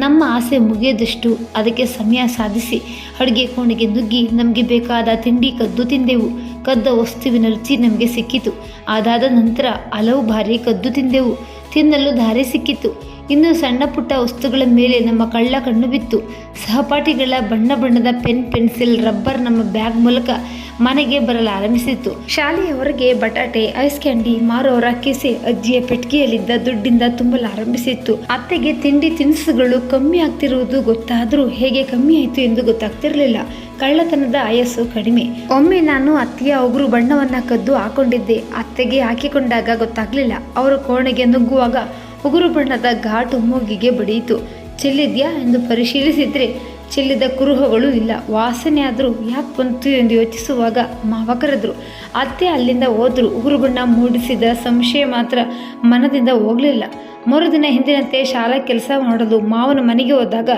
ನಮ್ಮ ಆಸೆ ಮುಗಿಯದಷ್ಟು ಅದಕ್ಕೆ ಸಮಯ ಸಾಧಿಸಿ ಅಡುಗೆ ಕೋಣೆಗೆ ನುಗ್ಗಿ ನಮಗೆ ಬೇಕಾದ ತಿಂಡಿ ಕದ್ದು ತಿಂದೆವು. ಕದ್ದ ವಸ್ತುವಿನ ರುಚಿ ನಮಗೆ ಸಿಕ್ಕಿತು. ಅದಾದ ನಂತರ ಹಲವು ಬಾರಿ ಕದ್ದು ತಿಂದೆವು. ತಿನ್ನಲು ದಾರಿ ಸಿಕ್ಕಿತು. ಇನ್ನು ಸಣ್ಣ ಪುಟ್ಟ ವಸ್ತುಗಳ ಮೇಲೆ ನಮ್ಮ ಕಳ್ಳ ಕಣ್ಣು ಬಿತ್ತು. ಸಹಪಾಠಿಗಳ ಬಣ್ಣದ ಪೆನ್, ಪೆನ್ಸಿಲ್, ರಬ್ಬರ್ ನಮ್ಮ ಬ್ಯಾಗ್ ಮೂಲಕ ಮನೆಗೆ ಬರಲಾರಂಭಿಸಿತು. ಶಾಲೆಯ ಹೊರಗೆ ಬಟಾಟೆ, ಐಸ್ ಕ್ಯಾಂಡಿ ಮಾರೋರ ಕಿಸೆ ಅಜ್ಜಿಯ ಪೆಟ್ಟಿಗೆಯಲ್ಲಿದ್ದ ದುಡ್ಡಿಂದ ತುಂಬಲಾರಂಭಿಸಿತ್ತು. ಅತ್ತೆಗೆ ತಿಂಡಿ ತಿನಿಸುಗಳು ಕಮ್ಮಿ ಆಗ್ತಿರುವುದು ಗೊತ್ತಾದರೂ ಹೇಗೆ ಕಮ್ಮಿ ಆಯಿತು ಎಂದು ಗೊತ್ತಾಗ್ತಿರಲಿಲ್ಲ. ಕಳ್ಳತನದ ಆಯಸ್ಸು ಕಡಿಮೆ. ಒಮ್ಮೆ ನಾನು ಅತ್ತೆಯ ಉಗುರು ಬಣ್ಣವನ್ನ ಕದ್ದು ಹಾಕೊಂಡಿದ್ದೆ. ಅತ್ತೆಗೆ ಹಾಕಿಕೊಂಡಾಗ ಗೊತ್ತಾಗ್ಲಿಲ್ಲ. ಅವರು ಕೋಣೆಗೆ ನುಗ್ಗುವಾಗ ಉಗುರು ಬಣ್ಣದ ಘಾಟು ಮೂಗಿಗೆ ಬಡಿಯಿತು. ಚೆಲ್ಲಿದ್ಯಾ ಎಂದು ಪರಿಶೀಲಿಸಿದ್ರೆ ಚೆಲ್ಲಿದ ಕುರುಹುಗಳು ಇಲ್ಲ. ವಾಸನೆ ಆದರೂ ಯಾಕೆ ಬಂತು ಎಂದು ಯೋಚಿಸುವಾಗ ಮಾವ ಕರೆದ್ರು. ಅತ್ತೆ ಅಲ್ಲಿಂದ ಹೋದ್ರು. ಉಗುರು ಬಣ್ಣ ಮೂಡಿಸಿದ ಸಂಶಯ ಮಾತ್ರ ಮನದಿಂದ ಹೋಗಲಿಲ್ಲ. ಮರುದಿನ ಹಿಂದಿನಂತೆ ಶಾಲಾ ಕೆಲಸ ಮಾಡಲು ಮಾವನ ಮನೆಗೆ ಹೋದಾಗ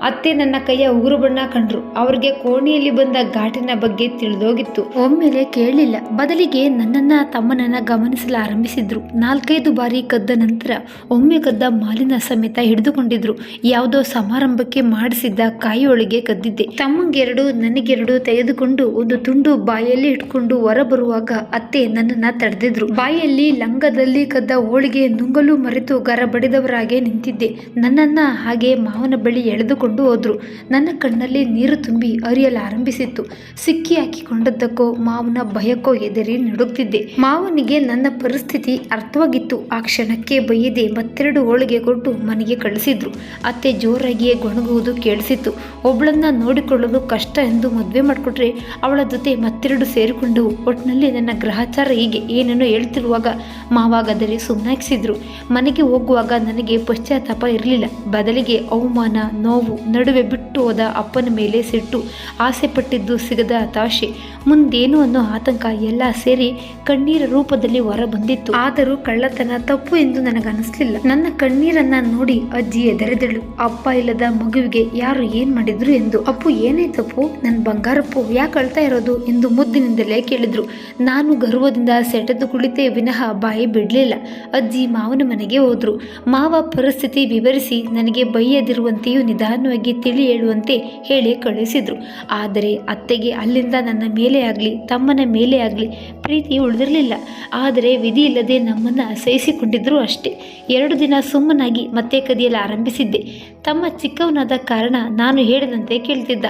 ಅತ್ತೆ ನನ್ನ ಕೈಯ ಉಗುರು ಬಣ್ಣ ಕಂಡ್ರು. ಅವರಿಗೆ ಕೋಣೆಯಲ್ಲಿ ಬಂದ ಘಾಟಿನ ಬಗ್ಗೆ ತಿಳಿದೋಗಿತ್ತು. ಒಮ್ಮೆಲೆ ಕೇಳಲಿಲ್ಲ, ಬದಲಿಗೆ ನನ್ನನ್ನ ತಮ್ಮನನ್ನ ಗಮನಿಸಲಾರಂಭಿಸಿದ್ರು. 4-5 ಬಾರಿ ಕದ್ದ ನಂತರ ಒಮ್ಮೆ ಕದ್ದ ಮಾಲಿನ ಸಮೇತ ಹಿಡಿದುಕೊಂಡಿದ್ರು. ಯಾವುದೋ ಸಮಾರಂಭಕ್ಕೆ ಮಾಡಿಸಿದ್ದ ಕಾಯಿ ಬಾಯಿಯೊಳಗೆ ಕದ್ದಿದ್ದೆ. ತಮ್ಮಂಗೆರಡು ನನಗೆರಡು ತೆಗೆದುಕೊಂಡು ಒಂದು ತುಂಡು ಬಾಯಲ್ಲಿ ಇಟ್ಕೊಂಡು ಹೊರ ಬರುವಾಗ ಅತ್ತೆ ನನ್ನನ್ನ ತಡೆದಿದ್ರು. ಬಾಯಲ್ಲಿ ಲಂಗದಲ್ಲಿ ಕದ್ದ ಹೋಳಿಗೆ ನುಂಗಲು ಮರೆತು ಗರ ಬಡಿದವರಾಗೆ ನಿಂತಿದ್ದೆ. ನನ್ನನ್ನ ಹಾಗೆ ಮಾವನ ಬಳಿ ಎಳೆದುಕೊಂಡು ಹೋದ್ರು. ನನ್ನ ಕಣ್ಣಲ್ಲಿ ನೀರು ತುಂಬಿ ಹರಿಯಲಾರಂಭಿಸಿತ್ತು. ಸಿಕ್ಕಿ ಹಾಕಿಕೊಂಡದ್ದಕ್ಕೋ ಮಾವನ ಭಯಕ್ಕೋ ಎದರಿ ನಡುಗ್ತಿದ್ದೆ. ಮಾವನಿಗೆ ನನ್ನ ಪರಿಸ್ಥಿತಿ ಅರ್ಥವಾಗಿತ್ತು. ಆ ಕ್ಷಣಕ್ಕೆ ಬೈಯದೆ ಮತ್ತೆರಡು ಹೋಳಿಗೆ ಕೊಟ್ಟು ಮನೆಗೆ ಕಳಿಸಿದ್ರು. ಅತ್ತೆ ಜೋರಾಗಿಯೇ ಗೊಣಗುವುದು ಕೇಳಿಸಿತ್ತು. ಒಬ್ಳನ್ನ ನೋಡಿಕೊಳ್ಳಲು ಕಷ್ಟ ಎಂದು ಮದುವೆ ಮಾಡಿಕೊಟ್ರೆ ಅವಳ ಜೊತೆ ಮತ್ತೆರಡು ಸೇರಿಕೊಂಡವು. ಒಟ್ಟಿನಲ್ಲಿ ನನ್ನ ಗ್ರಹಚಾರ ಹೀಗೆ ಏನೇನೋ ಹೇಳ್ತಿರುವಾಗ ಮಾವಾಗದರೆ ಸುಮ್ಮನಾಗಿಸಿದ್ರು. ಮನೆಗೆ ಹೋಗುವಾಗ ನನಗೆ ಪಶ್ಚಾತ್ತಾಪ ಇರಲಿಲ್ಲ. ಬದಲಿಗೆ ಅವಮಾನ, ನೋವು, ನಡುವೆ ಬಿಟ್ಟು ಹೋದ ಅಪ್ಪನ ಮೇಲೆ ಸಿಟ್ಟು, ಆಸೆ ಪಟ್ಟಿದ್ದು ಸಿಗದ ಹತಾಶೆ, ಮುಂದೇನು ಅನ್ನೋ ಆತಂಕ ಎಲ್ಲ ಸೇರಿ ಕಣ್ಣೀರ ರೂಪದಲ್ಲಿ ಹೊರ ಬಂದಿತ್ತು. ಆದರೂ ಕಳ್ಳತನ ತಪ್ಪು ಎಂದು ನನಗನ್ನಿಸ್ಲಿಲ್ಲ. ನನ್ನ ಕಣ್ಣೀರನ್ನ ನೋಡಿ ಅಜ್ಜಿ ಎದರೆದಳು. ಅಪ್ಪ ಇಲ್ಲದ ಮಗುವಿಗೆ ಯಾರು ಏನ್ ಮಾಡಿದ್ರು ಎಂದು. ಅಪ್ಪು ಏನಾಯ್ತಪ್ಪು, ನನ್ನ ಬಂಗಾರಪ್ಪು ಯಾಕೆ ಅಳ್ತಾ ಇರೋದು ಎಂದು ಮುದ್ದಿನಿಂದಲೇ ಕೇಳಿದ್ರು. ನಾನು ಗರ್ವದಿಂದ ಸೆಟೆದು ಕುಳಿತೇ ವಿನಃ ಬಾಯಿ ಬಿಡ್ಲಿಲ್ಲ. ಅಜ್ಜಿ ಮಾವನ ಮನೆಗೆ ಹೋದ್ರು. ಮಾವ ಪರಿಸ್ಥಿತಿ ವಿವರಿಸಿ ನನಗೆ ಬೈಯದಿರುವಂತೆಯೂ ನಿಧಾನವಾಗಿ ತಿಳಿ ಹೇಳುವಂತೆ ಹೇಳಿ ಕಳುಹಿಸಿದ್ರು. ಆದರೆ ಅತ್ತೆಗೆ ಅಲ್ಲಿಂದ ನನ್ನ ಮೇಲೆ ಆಗಲಿ ತಮ್ಮನ ಮೇಲೆ ಆಗಲಿ ಪ್ರೀತಿ ಉಳಿದಿರಲಿಲ್ಲ. ಆದರೆ ವಿಧಿ ಇಲ್ಲದೆ ನಮ್ಮನ್ನ ಸಹಿಸಿಕೊಂಡಿದ್ರು ಅಷ್ಟೇ. 2 ದಿನ ಸುಮ್ಮನಾಗಿ ಮತ್ತೆ ಕದಿಯಲು ಆರಂಭಿಸಿದ್ದೆ. ತಮ್ಮ ಚಿಕ್ಕವನಾದ ಕಾರಣ ನಾನು ಹೇಳಿದಂತೆ ಕೇಳ್ತಿದ್ದ.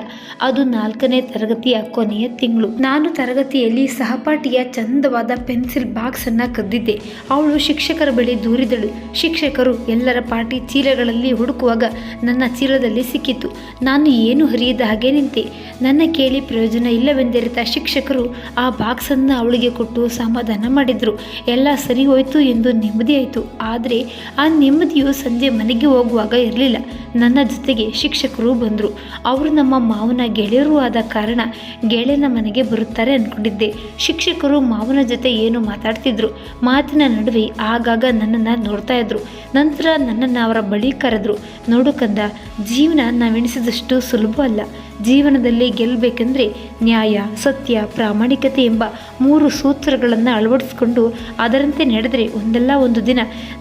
ಅದು 4ನೇ ತರಗತಿಯ ಕೊನೆಯ ತಿಂಗಳು. ನಾನು ತರಗತಿಯಲ್ಲಿ ಸಹಪಾಠಿಯ ಚಂದವಾದ ಪೆನ್ಸಿಲ್ ಬಾಕ್ಸ್ ಅನ್ನ ಕದ್ದಿದ್ದೆ. ಅವಳು ಶಿಕ್ಷಕರ ಬಳಿ ದೂರಿದಳು. ಶಿಕ್ಷಕರು ಎಲ್ಲರ ಪಾಟಿ ಚೀಲಗಳಲ್ಲಿ ಹುಡುಕುವಾಗ ನನ್ನ ಚೀಲದಲ್ಲಿ ಸಿಕ್ಕಿತು. ನಾನು ಏನು ಹರಿಯದ ಹಾಗೆ ನಿಂತೆ. ನನ್ನ ಕೇಳಿ ಪ್ರಯೋಜನ ಇಲ್ಲವೆಂದರಿತ ಶಿಕ್ಷಕರು ಆ ಬಾಕ್ಸನ್ನು ಅವಳಿಗೆ ಕೊಟ್ಟು ಸಮಾಧಾನ ಮಾಡಿದ್ರು. ಎಲ್ಲ ಸರಿ ಹೋಯ್ತು ಎಂದು ನೆಮ್ಮದಿಯಾಯಿತು. ಆದರೆ ಆ ನೆಮ್ಮದಿಯು ಸಂಜೆ ಮನೆಗೆ ಹೋಗುವಾಗ ಇರಲಿಲ್ಲ. ನನ್ನ ಜೊತೆಗೆ ಶಿಕ್ಷಕರು ಬಂದರು. ಅವರು ನಮ್ಮ ಮಾವನ ಗೆಳೆಯರೂ ಆದ ಕಾರಣ ಗೆಳೆಯನ ಮನೆಗೆ ಬರುತ್ತಾರೆ ಅಂದ್ಕೊಂಡಿದ್ದೆ. ಶಿಕ್ಷಕರು ಮಾವನ ಜೊತೆ ಏನು ಮಾತಾಡ್ತಿದ್ರು. ಮಾತಿನ ನಡುವೆ ಆಗಾಗ ನನ್ನನ್ನು ನೋಡ್ತಾ ಇದ್ರು. ನಂತರ ನನ್ನನ್ನು ಅವರ ಬಳಿ ಕರೆದ್ರು. ನೋಡು ಕಂದ, ಜೀವನ ನಾವೆಣಿಸಿದಷ್ಟು ಸುಲಭ ಅಲ್ಲ. ಜೀವನದಲ್ಲಿ ಗೆಲ್ಲಬೇಕೆಂದರೆ ನ್ಯಾಯ, ಸತ್ಯ, ಪ್ರಾಮಾಣಿಕತೆ ಎಂಬ 3 ಸೂತ್ರಗಳನ್ನು ಅಳವಡಿಸಿಕೊಂಡು ಅದರಂತೆ ನಡೆದರೆ ಒಂದಲ್ಲ ಒಂದು ದಿನ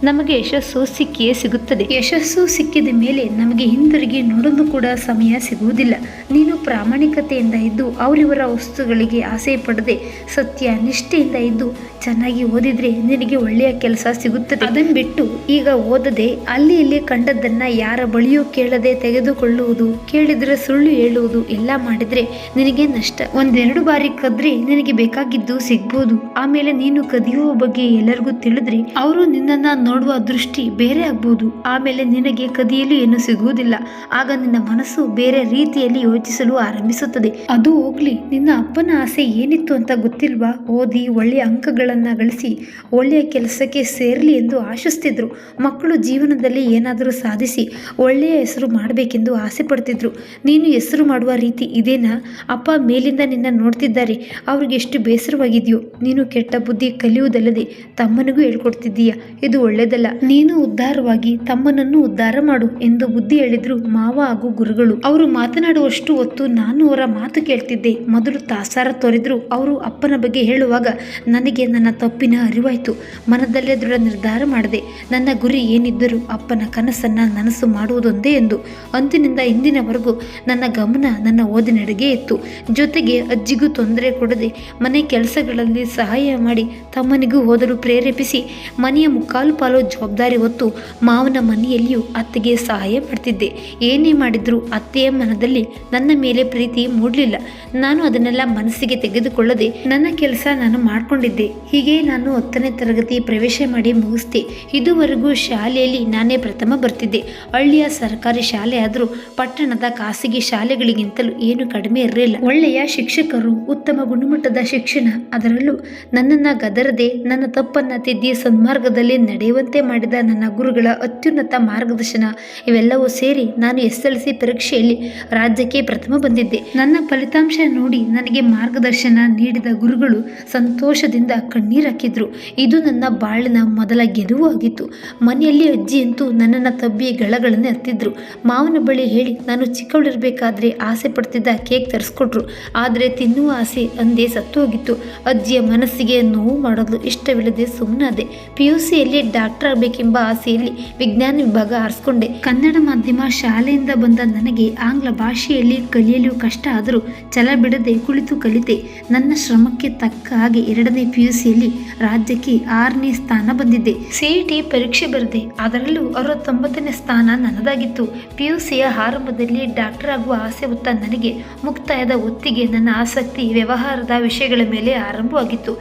ನಮಗೆ ಯಶಸ್ಸು ಸಿಕ್ಕಿಯೇ ಸಿಗುತ್ತದೆ. ಯಶಸ್ಸು ಸಿಕ್ಕಿದ ಮೇಲೆ ನಮಗೆ ಹಿಂದಿರುಗಿ ನೋಡಲು ಕೂಡ ಸಮಯ ಸಿಗುವುದಿಲ್ಲ. ನೀನು ಪ್ರಾಮಾಣಿಕತೆಯಿಂದ ಇದ್ದು ಅವರಿವರ ವಸ್ತುಗಳಿಗೆ ಆಸೆ ಪಡದೆ ಸತ್ಯ ನಿಷ್ಠೆಯಿಂದ ಇದ್ದು ಚೆನ್ನಾಗಿ ಓದಿದ್ರೆ ನಿನಗೆ ಒಳ್ಳೆಯ ಕೆಲಸ ಸಿಗುತ್ತದೆ. ಅದನ್ನು ಬಿಟ್ಟು ಈಗ ಓದದೆ ಅಲ್ಲಿ ಇಲ್ಲಿ ಕಂಡದ್ದನ್ನ ಯಾರ ಬಳಿಯೂ ಕೇಳದೆ ತೆಗೆದುಕೊಳ್ಳುವುದು, ಕೇಳಿದ್ರೆ ಸುಳ್ಳು ಹೇಳುವುದು ಎಲ್ಲ ಮಾಡಿದ್ರೆ ನಿನಗೆ ನಷ್ಟ. 1-2 ಬಾರಿ ಕದ್ರೆ ನಿನಗೆ ಬೇಕಾಗಿದ್ದು ಸಿಗ್ಬೋದು. ಆಮೇಲೆ ನೀನು ಕದಿಯುವ ಬಗ್ಗೆ ಎಲ್ಲರಿಗೂ ತಿಳಿದ್ರೆ ಅವರು ನಿನ್ನನ್ನ ನೋಡುವ ದೃಷ್ಟಿ ಬೇರೆ ಆಗ್ಬೋದು. ಆಮೇಲೆ ನಿನಗೆ ಕದಿಯಲು ಏನು ಸಿಗುವುದಿಲ್ಲ. ಆಗ ನಿನ್ನ ಮನಸ್ಸು ಬೇರೆ ರೀತಿಯಲ್ಲಿ ಯೋಚಿಸಲು ಆರಂಭಿಸುತ್ತದೆ. ಅದು ಹೋಗ್ಲಿ, ನಿನ್ನ ಅಪ್ಪನ ಆಸೆ ಏನಿತ್ತು ಅಂತ ಗೊತ್ತಿಲ್ವಾ? ಓದಿ ಒಳ್ಳೆಯ ಅಂಕಗಳನ್ನ ಗಳಿಸಿ ಒಳ್ಳೆಯ ಕೆಲಸಕ್ಕೆ ಸೇರಲಿ ಎಂದು ಆಶಿಸ್ತಿದ್ರು. ಮಕ್ಕಳು ಜೀವನದಲ್ಲಿ ಏನಾದರೂ ಸಾಧಿಸಿ ಒಳ್ಳೆಯ ಹೆಸರು ಮಾಡಬೇಕೆಂದು ಆಸೆ ಪಡ್ತಿದ್ರು. ನೀನು ಹೆಸರು ಮಾಡುವ ರೀತಿ ಇದೇನಾ? ಅಪ್ಪ ಮೇಲಿಂದ ನಿನ್ನ ನೋಡ್ತಿದ್ದಾರೆ. ಅವ್ರಿಗೆ ಎಷ್ಟು ಬೇಸರವಾಗಿದೆಯೋ. ನೀನು ಕೆಟ್ಟ ಬುದ್ಧಿ ಕಲಿಯುವುದಲ್ಲದೆ ತಮ್ಮನಿಗೂ ಹೇಳ್ಕೊಡ್ತಿದ್ದೀಯ. ಇದು ಒಳ್ಳೆಯದಲ್ಲ. ನೀನು ಉದ್ಧಾರವಾಗಿ ತಮ್ಮನನ್ನು ಉದ್ಧಾರ ಮಾಡು ಎಂದು ಬುದ್ಧಿ ಹೇಳಿದ್ರು ಮಾವ ಹಾಗೂ ಗುರುಗಳು. ಅವರು ಮಾತನಾಡುವಷ್ಟು ಹೊತ್ತು ನಾನು ಅವರ ಮಾತು ಕೇಳ್ತಿದ್ದೆ. ಮೊದಲು ತಾಸಾರ ತೋರಿದ್ರು. ಅವರು ಅಪ್ಪನ ಬಗ್ಗೆ ಹೇಳುವಾಗ ನನಗೆ ನನ್ನ ತಪ್ಪಿನ ಅರಿವಾಯಿತು. ಮನದಲ್ಲೇ ದೃಢ ನಿರ್ಧಾರ ಮಾಡಿದೆ. ನನ್ನ ಗುರಿ ಏನಿದ್ದರೂ ಅಪ್ಪನ ಕನಸನ್ನ ನನಸು ಮಾಡುವುದೊಂದೇ ಎಂದು. ಅಂದಿನಿಂದ ಇಂದಿನವರೆಗೂ ನನ್ನ ಗಮನ ನನ್ನ ಓದಿನೆಡೆಗೆ ಇತ್ತು. ಜೊತೆಗೆ ಅಜ್ಜಿಗೂ ತೊಂದರೆ ಕೊಡದೆ ಮನೆ ಕೆಲಸಗಳಲ್ಲಿ ಸಹಾಯ ಮಾಡಿ ತಮ್ಮನಿಗೂ ಓದಲು ಪ್ರೇರೇಪಿಸಿ ಮನೆಯ ಮುಕ್ಕಾಲು ಪಾಲು ಜವಾಬ್ದಾರಿ ಹೊತ್ತು ಮಾವನ ಮನೆಯಲ್ಲಿಯೂ ಅತ್ತೆಗೆ ಸಹಾಯ ಮಾಡ್ತಿದ್ದೆ. ಏನೇ ಮಾಡಿದ್ರೂ ಅತ್ತೆಯ ಮನದಲ್ಲಿ ನನ್ನ ಮೇಲೆ ಪ್ರೀತಿ ಮೂಡಲಿಲ್ಲ. ನಾನು ಅದನ್ನೆಲ್ಲ ಮನಸ್ಸಿಗೆ ತೆಗೆದುಕೊಳ್ಳದೆ ನನ್ನ ಕೆಲಸ ನಾನು ಮಾಡಿಕೊಂಡಿದ್ದೆ. ಹೀಗೆ ನಾನು 10ನೇ ತರಗತಿ ಪ್ರವೇಶ ಮಾಡಿ ಮುಗಿಸ್ದೆ. ಇದುವರೆಗೂ ಶಾಲೆಯಲ್ಲಿ ನಾನೇ ಪ್ರಥಮ ಬರ್ತಿದ್ದೆ. ಹಳ್ಳಿಯ ಸರ್ಕಾರಿ ಶಾಲೆ ಆದರೂ ಪಟ್ಟಣದ ಖಾಸಗಿ ಶಾಲೆಗಳಿಗಿಂತಲೂ ಏನು ಕಡಿಮೆ ಇರಲಿಲ್ಲ. ಒಳ್ಳೆಯ ಶಿಕ್ಷಕರು, ಉತ್ತಮ ಗುಣಮಟ್ಟದ ಶಿಕ್ಷಣ, ಅದರಲ್ಲೂ ನನ್ನನ್ನು ಗದರದೆ ನನ್ನ ತಪ್ಪನ್ನು ತಿದ್ದಿ ಸನ್ಮಾರ್ಗದಲ್ಲಿ ನಡೆಯುವಂತೆ ಮಾಡಿದ ನನ್ನ ಗುರುಗಳ ಅತ್ಯುನ್ನತ ಮಾರ್ಗದರ್ಶನ ಇವೆಲ್ಲವೂ ಸೇರಿ ನಾನು SSLC ಪರೀಕ್ಷೆಯಲ್ಲಿ ರಾಜ್ಯಕ್ಕೆ ಪ್ರಥಮ ಬಂದಿದ್ದೆ. ನನ್ನ ಫಲಿತಾಂಶ ನೋಡಿ ನನಗೆ ಮಾರ್ಗದರ್ಶನ ನೀಡಿದ ಗುರುಗಳು ಸಂತೋಷದಿಂದ ಕಣ್ಣೀರು ಹಾಕಿದ್ರು. ಇದು ನನ್ನ ಬಾಳಿನ ಮೊದಲ ಗೆಲುವು ಆಗಿತ್ತು. ಮನೆಯಲ್ಲಿ ಅಜ್ಜಿಯಂತೂ ನನ್ನನ್ನು ತಬ್ಬಿ ಗಳಗಳನ್ನು ಎತ್ತಿದ್ರು. ಮಾವನ ಬಳಿ ಹೇಳಿ ನಾನು ಚಿಕ್ಕವಳಿರಬೇಕಾದ್ರೆ ಆಸೆ ಪಡ್ತಿದ್ದ ಕೇಕ್ ತರಿಸ್ಕೊಟ್ರು. ಆದರೆ ತಿನ್ನುವ ಆಸೆ ಅಂದೇ ಸತ್ತು ಹೋಗಿತ್ತು. ಅಜ್ಜಿಯ ಮನಸ್ಸಿಗೆ ನೋವು ಮಾಡೋದು ಇಷ್ಟವಿಲ್ಲದೆ ಸುಮ್ಮನಾದೆ. PUCಯಲ್ಲಿ ಡಾಕ್ಟರ್ ಆಗಬೇಕೆಂಬ ಆಸೆಯಲ್ಲಿ ವಿಜ್ಞಾನ ವಿಭಾಗ ಆರಿಸ್ಕೊಂಡೆ. ಕನ್ನಡ ಮಾಧ್ಯಮ ಶಾಲೆಯಿಂದ ಬಂದ ನನಗೆ ಆಂಗ್ಲ ಭಾಷೆಯಲ್ಲಿ ಕಲಿಯಲು ಕಷ್ಟ ಆದರೂ ಛಲ ಬಿಡದೆ ಕುಳಿತು ಕಲಿತೆ. ನನ್ನ ಶ್ರಮಕ್ಕೆ ತಕ್ಕ ಹಾಗೆ 2ನೇ PUCಯಲ್ಲಿ ರಾಜ್ಯಕ್ಕೆ 6ನೇ ಸ್ಥಾನ ಬಂದಿದ್ದೆ. CET ಪರೀಕ್ಷೆ ಬರೆದೆ. ಅದರಲ್ಲೂ 69ನೇ ಸ್ಥಾನ ನನ್ನದಾಗಿತ್ತು. PUCಯ ಆರಂಭದಲ್ಲಿ ಡಾಕ್ಟರ್ ಆಗುವ ಆಸೆ ಹೊತ್ತ ನನಗೆ ಮುಕ್ತಾಯದ ಹೊತ್ತಿಗೆ ನನ್ನ ಆಸಕ್ತಿ ವ್ಯವಹಾರದ ವಿಷಯಗಳ ಮೇಲೆ ಆರಂಭವಾಗಿತ್ತು.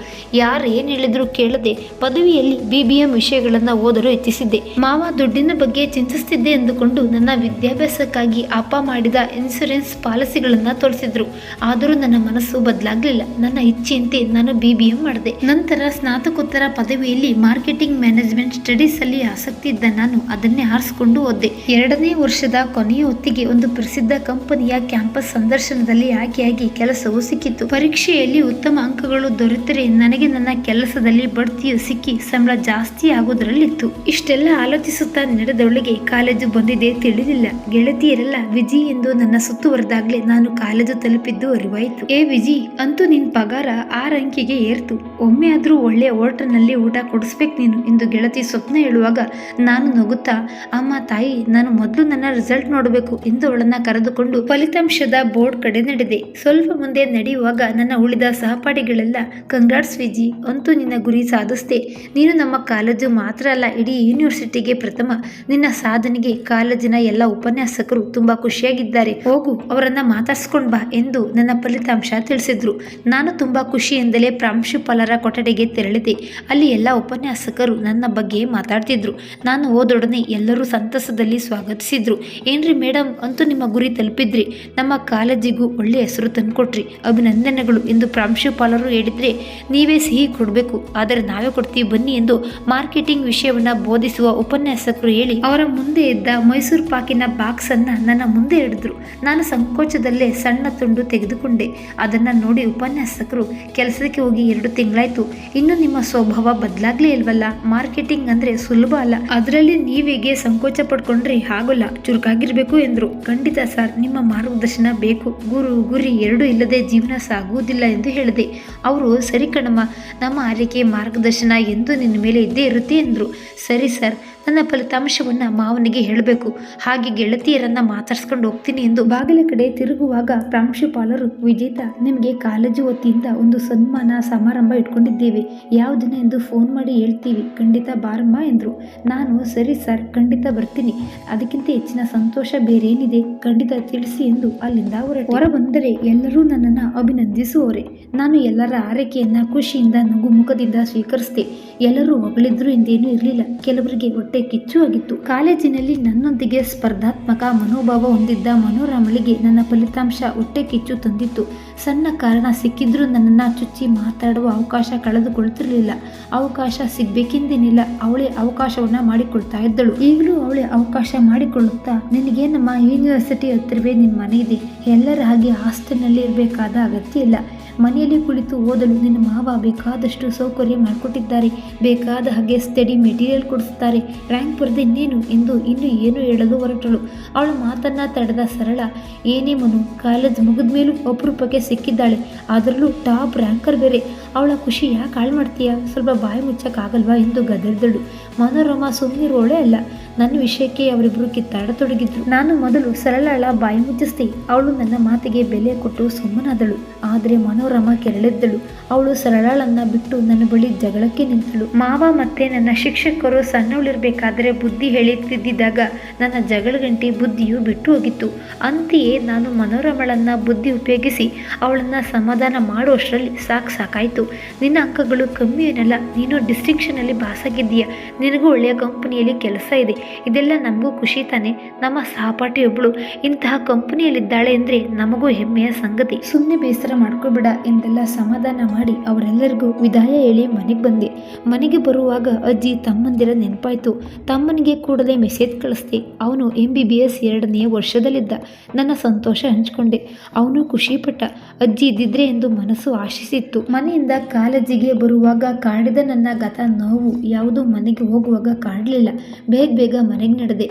ಯಾರೇನು ಹೇಳಿದ್ರು ಕೇಳದೆ ಪದವಿಯಲ್ಲಿ BBM ವಿಷಯಗಳನ್ನು ಓದಲು ಇಚ್ಛಿಸಿದ್ದೆ. ಮಾವ ದುಡ್ಡಿನ ಬಗ್ಗೆ ಚಿಂತಿಸ್ತಿದ್ದೆ ಎಂದುಕೊಂಡು ನನ್ನ ವಿದ್ಯಾಭ್ಯಾಸಕ್ಕಾಗಿ ಅಪ್ಪ ಮಾಡಿದ ಇನ್ಶೂರೆನ್ಸ್ ಪಾಲಿಸಿಗಳನ್ನು ತೋರಿಸಿದ್ರು. ಆದರೂ ನನ್ನ ಮನಸ್ಸು ಬದಲಾಗಲಿಲ್ಲ. ನನ್ನ ಇಚ್ಛೆಯಂತೆ ನಾನು BBM ಮಾಡಿದೆ. ನಂತರ ಸ್ನಾತಕೋತ್ತರ ಪದವಿಯಲ್ಲಿ ಮಾರ್ಕೆಟಿಂಗ್ ಮ್ಯಾನೇಜ್ಮೆಂಟ್ ಸ್ಟಡೀಸ್ ಅಲ್ಲಿ ಆಸಕ್ತಿ ಇದ್ದ ನಾನು ಅದನ್ನೇ ಆರಿಸಿಕೊಂಡು ಓದ್ದೆ. 2ನೇ ವರ್ಷದ ಕೊನೆಯ ಹೊತ್ತಿಗೆ ಒಂದು ಪ್ರಸಿದ್ಧ ಕಂಪನಿಯ ಕ್ಯಾಂಪಸ್ ಸಂದರ್ಶನದಲ್ಲಿ ಆಯ್ಕೆಯಾಗಿ ಕೆಲಸವೂ ಸಿಕ್ಕಿತ್ತು. ಪರೀಕ್ಷೆಯಲ್ಲಿ ಉತ್ತಮ ಅಂಕಗಳು ದೊರೆತರೆ ನನಗೆ ನನ್ನ ಕೆಲಸದಲ್ಲಿ ಬಡ್ತಿಯು ಸಿಕ್ಕಿ ಸಂಬಳ ಜಾಸ್ತಿ ಆಗೋದ್ರಲ್ಲಿತ್ತು. ಇಷ್ಟೆಲ್ಲ ಆಲೋಚಿಸುತ್ತಾ ನಡೆದವಳಿಗೆ ಕಾಲೇಜು ಬಂದಿದೆ ತಿಳಿಲಿಲ್ಲ. ಗೆಳತಿಯರೆಲ್ಲ ವಿಜಿ ಎಂದು ನನ್ನ ಸುತ್ತುವರೆದಾಗ್ಲೇ ನಾನು ಕಾಲೇಜು ತಲುಪಿದ್ದು ಅರಿವಾಯಿತು. ಏ ವಿಜಿ, ಅಂತೂ ನಿನ್ ಪಗಾರ 6 ಅಂಕಿಗೆ ಏರ್ತು. ಒಮ್ಮೆ ಆದ್ರೂ ಒಳ್ಳೆಯ ಹೋಟೆಲ್ನಲ್ಲಿ ಊಟ ಕೊಡಿಸ್ಬೇಕು ನೀನು ಎಂದು ಗೆಳತಿ ಸ್ವಪ್ನ ಹೇಳುವಾಗ ನಾನು ನಗುತ್ತಾ, ಅಮ್ಮ ತಾಯಿ, ನಾನು ಮೊದಲು ನನ್ನ ರಿಸಲ್ಟ್ ನೋಡಬೇಕು ಎಂದು ಅವಳನ್ನ ಕರೆದುಕೊಂಡು ಫಲಿತಾಂಶದ ಬೋರ್ಡ್ ಕಡೆ ನಡೆದೆ. ಸ್ವಲ್ಪ ಮುಂದೆ ನಡೆಯುವಾಗ ನನ್ನ ಉಳಿದ ಸಹಪಾಠಿಗಳೆಲ್ಲ, ಕಂಗ್ರಾಟ್ಸ್ ವಿಜಿ, ಅಂತೂ ನಿನ್ನ ಗುರಿ ಸಾಧಿಸ್ದೆ. ನೀನು ನಮ್ಮ ಕಾಲೇಜು ಮಾತ್ರ ಅಲ್ಲ, ಇಡೀ ಯೂನಿವರ್ಸಿಟಿಗೆ ಪ್ರಥಮ. ನಿನ್ನ ಸಾಧನೆಗೆ ಕಾಲೇಜಿನ ಎಲ್ಲ ಉಪನ್ಯಾಸಕರು ತುಂಬಾ ಖುಷಿಯಾಗಿದ್ದಾರೆ. ಹೋಗು, ಅವರನ್ನ ಮಾತಾಡ್ಸ್ಕೊಂಡ್ ಬಾ ಎಂದು ನನ್ನ ಫಲಿತಾಂಶ ತಿಳಿಸಿದ್ರು. ನಾನು ತುಂಬಾ ಖುಷಿಯಿಂದಲೇ ಪ್ರಾಂಶುಪಾಲರ ಕೊಠಡಿಗೆ ತೆರಳಿದೆ. ಅಲ್ಲಿ ಎಲ್ಲ ಉಪನ್ಯಾಸಕರು ನನ್ನ ಬಗ್ಗೆ ಮಾತಾಡ್ತಿದ್ರು. ನಾನು ಹೋದೊಡನೆ ಎಲ್ಲರೂ ಸಂತಸದಲ್ಲಿ ಸ್ವಾಗತಿಸಿದ್ರು. ಏನ್ರಿ ಮೇಡಮ್, ಅಂತೂ ನಿಮ್ಮ ಗುರಿ ತಲುಪಿದ್ರಿ. ನಮ್ಮ ಕಾಲೇಜಿಗೂ ಒಳ್ಳೆ ಹೆಸರು ತಂದ್ಕೊಟ್ರಿ. ಅಭಿನಂದನೆಗಳು ಎಂದು ಪ್ರಾಂಶುಪಾಲರು ಹೇಳಿದ್ರೆ ನೀವೇ ಸಿಹಿ ಕೊಡಬೇಕು, ಆದರೆ ನಾವೇ ಕೊಡ್ತೀವಿ ಬನ್ನಿ ಎಂದು ಮಾರ್ಕೆಟಿಂಗ್ ವಿಷಯವನ್ನ ಬೋಧಿಸುವ ಉಪನ್ಯಾಸಕರು ಹೇಳಿ ಅವರ ಮುಂದೆ ಇದ್ದ ಮೈಸೂರು ಪಾಕಿನ ಬಾಕ್ಸ್ ಅನ್ನ ನನ್ನ ಮುಂದೆ ಹಿಡಿದ್ರು. ನಾನು ಸಂಕೋಚದಲ್ಲೇ ಸಣ್ಣ ತುಂಡು ತೆಗೆದುಕೊಂಡೆ. ಅದನ್ನ ನೋಡಿ ಉಪನ್ಯಾಸಕರು, ಕೆಲಸಕ್ಕೆ ಹೋಗಿ 2 ತಿಂಗಳಾಯ್ತು, ಇನ್ನು ನಿಮ್ಮ ಸ್ವಭಾವ ಬದಲಾಗ್ಲೇ ಇಲ್ವಲ್ಲ. ಮಾರ್ಕೆಟಿಂಗ್ ಅಂದ್ರೆ ಸುಲಭ ಅಲ್ಲ, ಅದರಲ್ಲಿ ನೀವೀಗೆ ಸಂಕೋಚ ಪಡ್ಕೊಂಡ್ರೆ ಆಗೋಲ್ಲ, ಚುರುಕಾಗಿರ್ಬೇಕು ಎಂದ್ರು. ಖಂಡಿತ ಸರ್, ನಿಮ್ಮ ಮಾರ್ಗದರ್ಶನ ಬೇಕು. ಗುರಿ ಎರಡೂ ಇಲ್ಲದೆ ಜೀವನ ಸಾಗುವುದಿಲ್ಲ ಎಂದು ಹೇಳಿದೆ. ಅವರು, ಸರಿ ಕಣಮ್ಮ, ನಮ್ಮ ಆರೈಕೆ ಮಾರ್ಗದರ್ಶನ ಎಂದು ನಿನ್ನ ಮೇಲೆ ಇದ್ದೇ ಇರುತ್ತೆ ಎಂದರು. ಸರಿ ಸರ್, ನನ್ನ ಫಲಿತಾಂಶವನ್ನ ಮಾವನಿಗೆ ಹೇಳಬೇಕು, ಹಾಗೆ ಗೆಳತಿಯರನ್ನ ಮಾತಾಡ್ಸ್ಕೊಂಡು ಹೋಗ್ತೀನಿ ಎಂದು ಬಾಗಿಲ ಕಡೆ ತಿರುಗುವಾಗ ಪ್ರಾಂಶುಪಾಲರು, ವಿಜೇತ, ನಿಮಗೆ ಕಾಲೇಜು ವತಿಯಿಂದ ಒಂದು ಸನ್ಮಾನ ಸಮಾರಂಭ ಇಟ್ಕೊಂಡಿದ್ದೇವೆ, ಯಾವ ದಿನ ಎಂದು ಫೋನ್ ಮಾಡಿ ಹೇಳ್ತೀವಿ, ಖಂಡಿತ ಬಾರಮ್ಮ ಎಂದರು. ನಾನು, ಸರಿ ಸರ್, ಖಂಡಿತ ಬರ್ತೀನಿ, ಅದಕ್ಕಿಂತ ಹೆಚ್ಚಿನ ಸಂತೋಷ ಬೇರೇನಿದೆ, ಖಂಡಿತ ತಿಳಿಸಿ ಎಂದು ಅಲ್ಲಿಂದ ಹೊರ ಬಂದರೆ ಎಲ್ಲರೂ ನನ್ನನ್ನು ಅಭಿನಂದಿಸುವವರೆ. ನಾನು ಎಲ್ಲರ ಆರೈಕೆಯನ್ನ ಖುಷಿಯಿಂದ ನಗುಮುಖದಿಂದ ಸ್ವೀಕರಿಸಿದೆ. ಎಲ್ಲರೂ ಹೊಗಳಿದ್ರು ಎಂದೇನೂ ಇರಲಿಲ್ಲ. ಕೆಲವರಿಗೆ ಹೊಟ್ಟೆ ಕಿಚ್ಚು ಆಗಿತ್ತು. ಕಾಲೇಜಿನಲ್ಲಿ ನನ್ನೊಂದಿಗೆ ಸ್ಪರ್ಧಾತ್ಮಕ ಮನೋಭಾವ ಹೊಂದಿದ್ದ ಮನೋರಮಳಿಗೆ ನನ್ನ ಫಲಿತಾಂಶ ಹೊಟ್ಟೆ ಕಿಚ್ಚು ತಂದಿತ್ತು. ಸಣ್ಣ ಕಾರಣ ಸಿಕ್ಕಿದ್ರೂ ನನ್ನನ್ನು ಚುಚ್ಚಿ ಮಾತಾಡುವ ಅವಕಾಶ ಕಳೆದುಕೊಳ್ತಿರ್ಲಿಲ್ಲ. ಅವಕಾಶ ಸಿಗ್ಬೇಕೆಂದೇನಿಲ್ಲ, ಅವಳೇ ಅವಕಾಶವನ್ನ ಮಾಡಿಕೊಳ್ತಾ ಇದ್ದಳು. ಈಗಲೂ ಅವಳೇ ಅವಕಾಶ ಮಾಡಿಕೊಳ್ಳುತ್ತಾ, ನಿನಗೆ ನಮ್ಮ ಯೂನಿವರ್ಸಿಟಿ ಹತ್ತಿರವೇ ನಿನ್ನ ಮನೆ ಇದೆ, ಎಲ್ಲರ ಹಾಗೆ ಹಾಸ್ಟೆಲ್ನಲ್ಲಿ ಇರಬೇಕಾದ ಅಗತ್ಯ ಇಲ್ಲ, ಮನೆಯಲ್ಲಿ ಕುಳಿತು ಓದಲು ನಿನ್ನ ಮಾವ ಬೇಕಾದಷ್ಟು ಸೌಕರ್ಯ ಮಾಡಿಕೊಟ್ಟಿದ್ದಾರೆ, ಬೇಕಾದ ಹಾಗೆ ಸ್ಟಡಿ ಮೆಟೀರಿಯಲ್ ಕೊಡಿಸ್ತಾರೆ, ರ್ಯಾಂಕ್ ಬರೆದು ಇನ್ನೇನು ಎಂದು ಇನ್ನೂ ಏನು ಹೇಳಲು ಹೊರಟಳು. ಅವಳ ಮಾತನ್ನ ತಡೆದ ಸರಳ, ಏನೇ ಮನು, ಕಾಲೇಜ್ ಮುಗಿದ ಮೇಲೂ ಅಪರೂಪಕ್ಕೆ ಸಿಕ್ಕಿದ್ದಾಳೆ, ಅದರಲ್ಲೂ ಟಾಪ್ ರ್ಯಾಂಕರ್ ಬೇರೆ, ಅವಳ ಖುಷಿ ಯಾಕೆ ಹಾಳು ಮಾಡ್ತೀಯಾ, ಸ್ವಲ್ಪ ಬಾಯಿ ಮುಚ್ಚಕ್ಕಾಗಲ್ವಾ ಎಂದು ಗದರಿದಳು. ಮನೋರಮ ಸುಮ್ಮನಿರೋಳೇ ಅಲ್ಲ. ನನ್ನ ವಿಷಯಕ್ಕೆ ಅವರಿಬ್ಬರು ಕಿತ್ತಾಡತೊಡಗಿದ್ರು. ನಾನು ಮೊದಲು ಸರಳಳ ಬಾಯಿ ಮುಚ್ಚಿಸ್ದೆ. ಅವಳು ನನ್ನ ಮಾತಿಗೆ ಬೆಲೆ ಕೊಟ್ಟು ಸುಮ್ಮನಾದಳು. ಆದರೆ ಮನೋರಮ ಕೆರಳಿದ್ದಳು. ಅವಳು ಸರಳಳನ್ನ ಬಿಟ್ಟು ನನ್ನ ಬಳಿ ಜಗಳಕ್ಕೆ ನಿಂತಳು. ಮಾವ ಮತ್ತೆ ನನ್ನ ಶಿಕ್ಷಕರು ಸಣ್ಣವಳಿರ್ಬೇಕಾದ್ರೆ ಬುದ್ಧಿ ಹೇಳಿದ್ದಿದ್ದಾಗ ನನ್ನ ಜಗಳಗಂಟಿ ಬುದ್ಧಿಯು ಬಿಟ್ಟು ಹೋಗಿತ್ತು. ಅಂತೆಯೇ ನಾನು ಮನೋರಮಳನ್ನ ಬುದ್ಧಿ ಉಪಯೋಗಿಸಿ ಅವಳನ್ನ ಸಮಾಧಾನ ಮಾಡುವಷ್ಟರಲ್ಲಿ ಸಾಕಾಯ್ತು. ನಿನ್ನ ಅಂಕಗಳು ಕಮ್ಮಿ ಏನಲ್ಲ, ನೀನು ಡಿಸ್ಟಿಂಕ್ಷನಲ್ಲಿ ಪಾಸ್ ಆಗಿದ್ದೀಯ, ನಿನಗೂ ಒಳ್ಳೆಯ ಕಂಪನಿಯಲ್ಲಿ ಕೆಲಸ ಇದೆ, ಇದೆಲ್ಲ ನಮಗೂ ಖುಷಿ ತಾನೆ. ನಮ್ಮ ಸಹಪಾಠಿಯೊಬ್ಬಳು ಇಂತಹ ಕಂಪನಿಯಲ್ಲಿದ್ದಾಳೆ ಅಂದರೆ ನಮಗೂ ಹೆಮ್ಮೆಯ ಸಂಗತಿ. ಸುಮ್ಮನೆ ಬೇಸರ ಮಾಡ್ಕೋಬೇಡ ಎಂದೆಲ್ಲ ಸಮಾಧಾನ ಮಾಡಿ ಅವರೆಲ್ಲರಿಗೂ ವಿದಾಯ ಹೇಳಿ ಮನೆಗೆ ಬಂದೆ. ಮನೆಗೆ ಬರುವಾಗ ಅಜ್ಜಿ ತಮ್ಮಂದಿರ ನೆನಪಾಯಿತು. ತಮ್ಮನಿಗೆ ಕೂಡಲೇ ಮೆಸೇಜ್ ಕಳಿಸ್ದೆ. ಅವನು MBBS 2ನೇ ವರ್ಷದಲ್ಲಿದ್ದ. ನನ್ನ ಸಂತೋಷ ಹಂಚಿಕೊಂಡೆ. ಅವನು ಖುಷಿಪಟ್ಟ. ಅಜ್ಜಿ ಇದ್ದಿದ್ರೆ ಎಂದು ಮನಸ್ಸು ಆಶಿಸಿತ್ತು. ಮನೆಯಿಂದ ಕಾಲೇಜಿಗೆ ಬರುವಾಗ ಕಾಡಿದ ನನ್ನ ಗತ ನೋವು ಯಾವುದು ಮನೆಗೆ ಹೋಗುವಾಗ ಕಾಡಲಿಲ್ಲ. ಬೇಗ ಮನೆಗೆ ನಡೆದೆ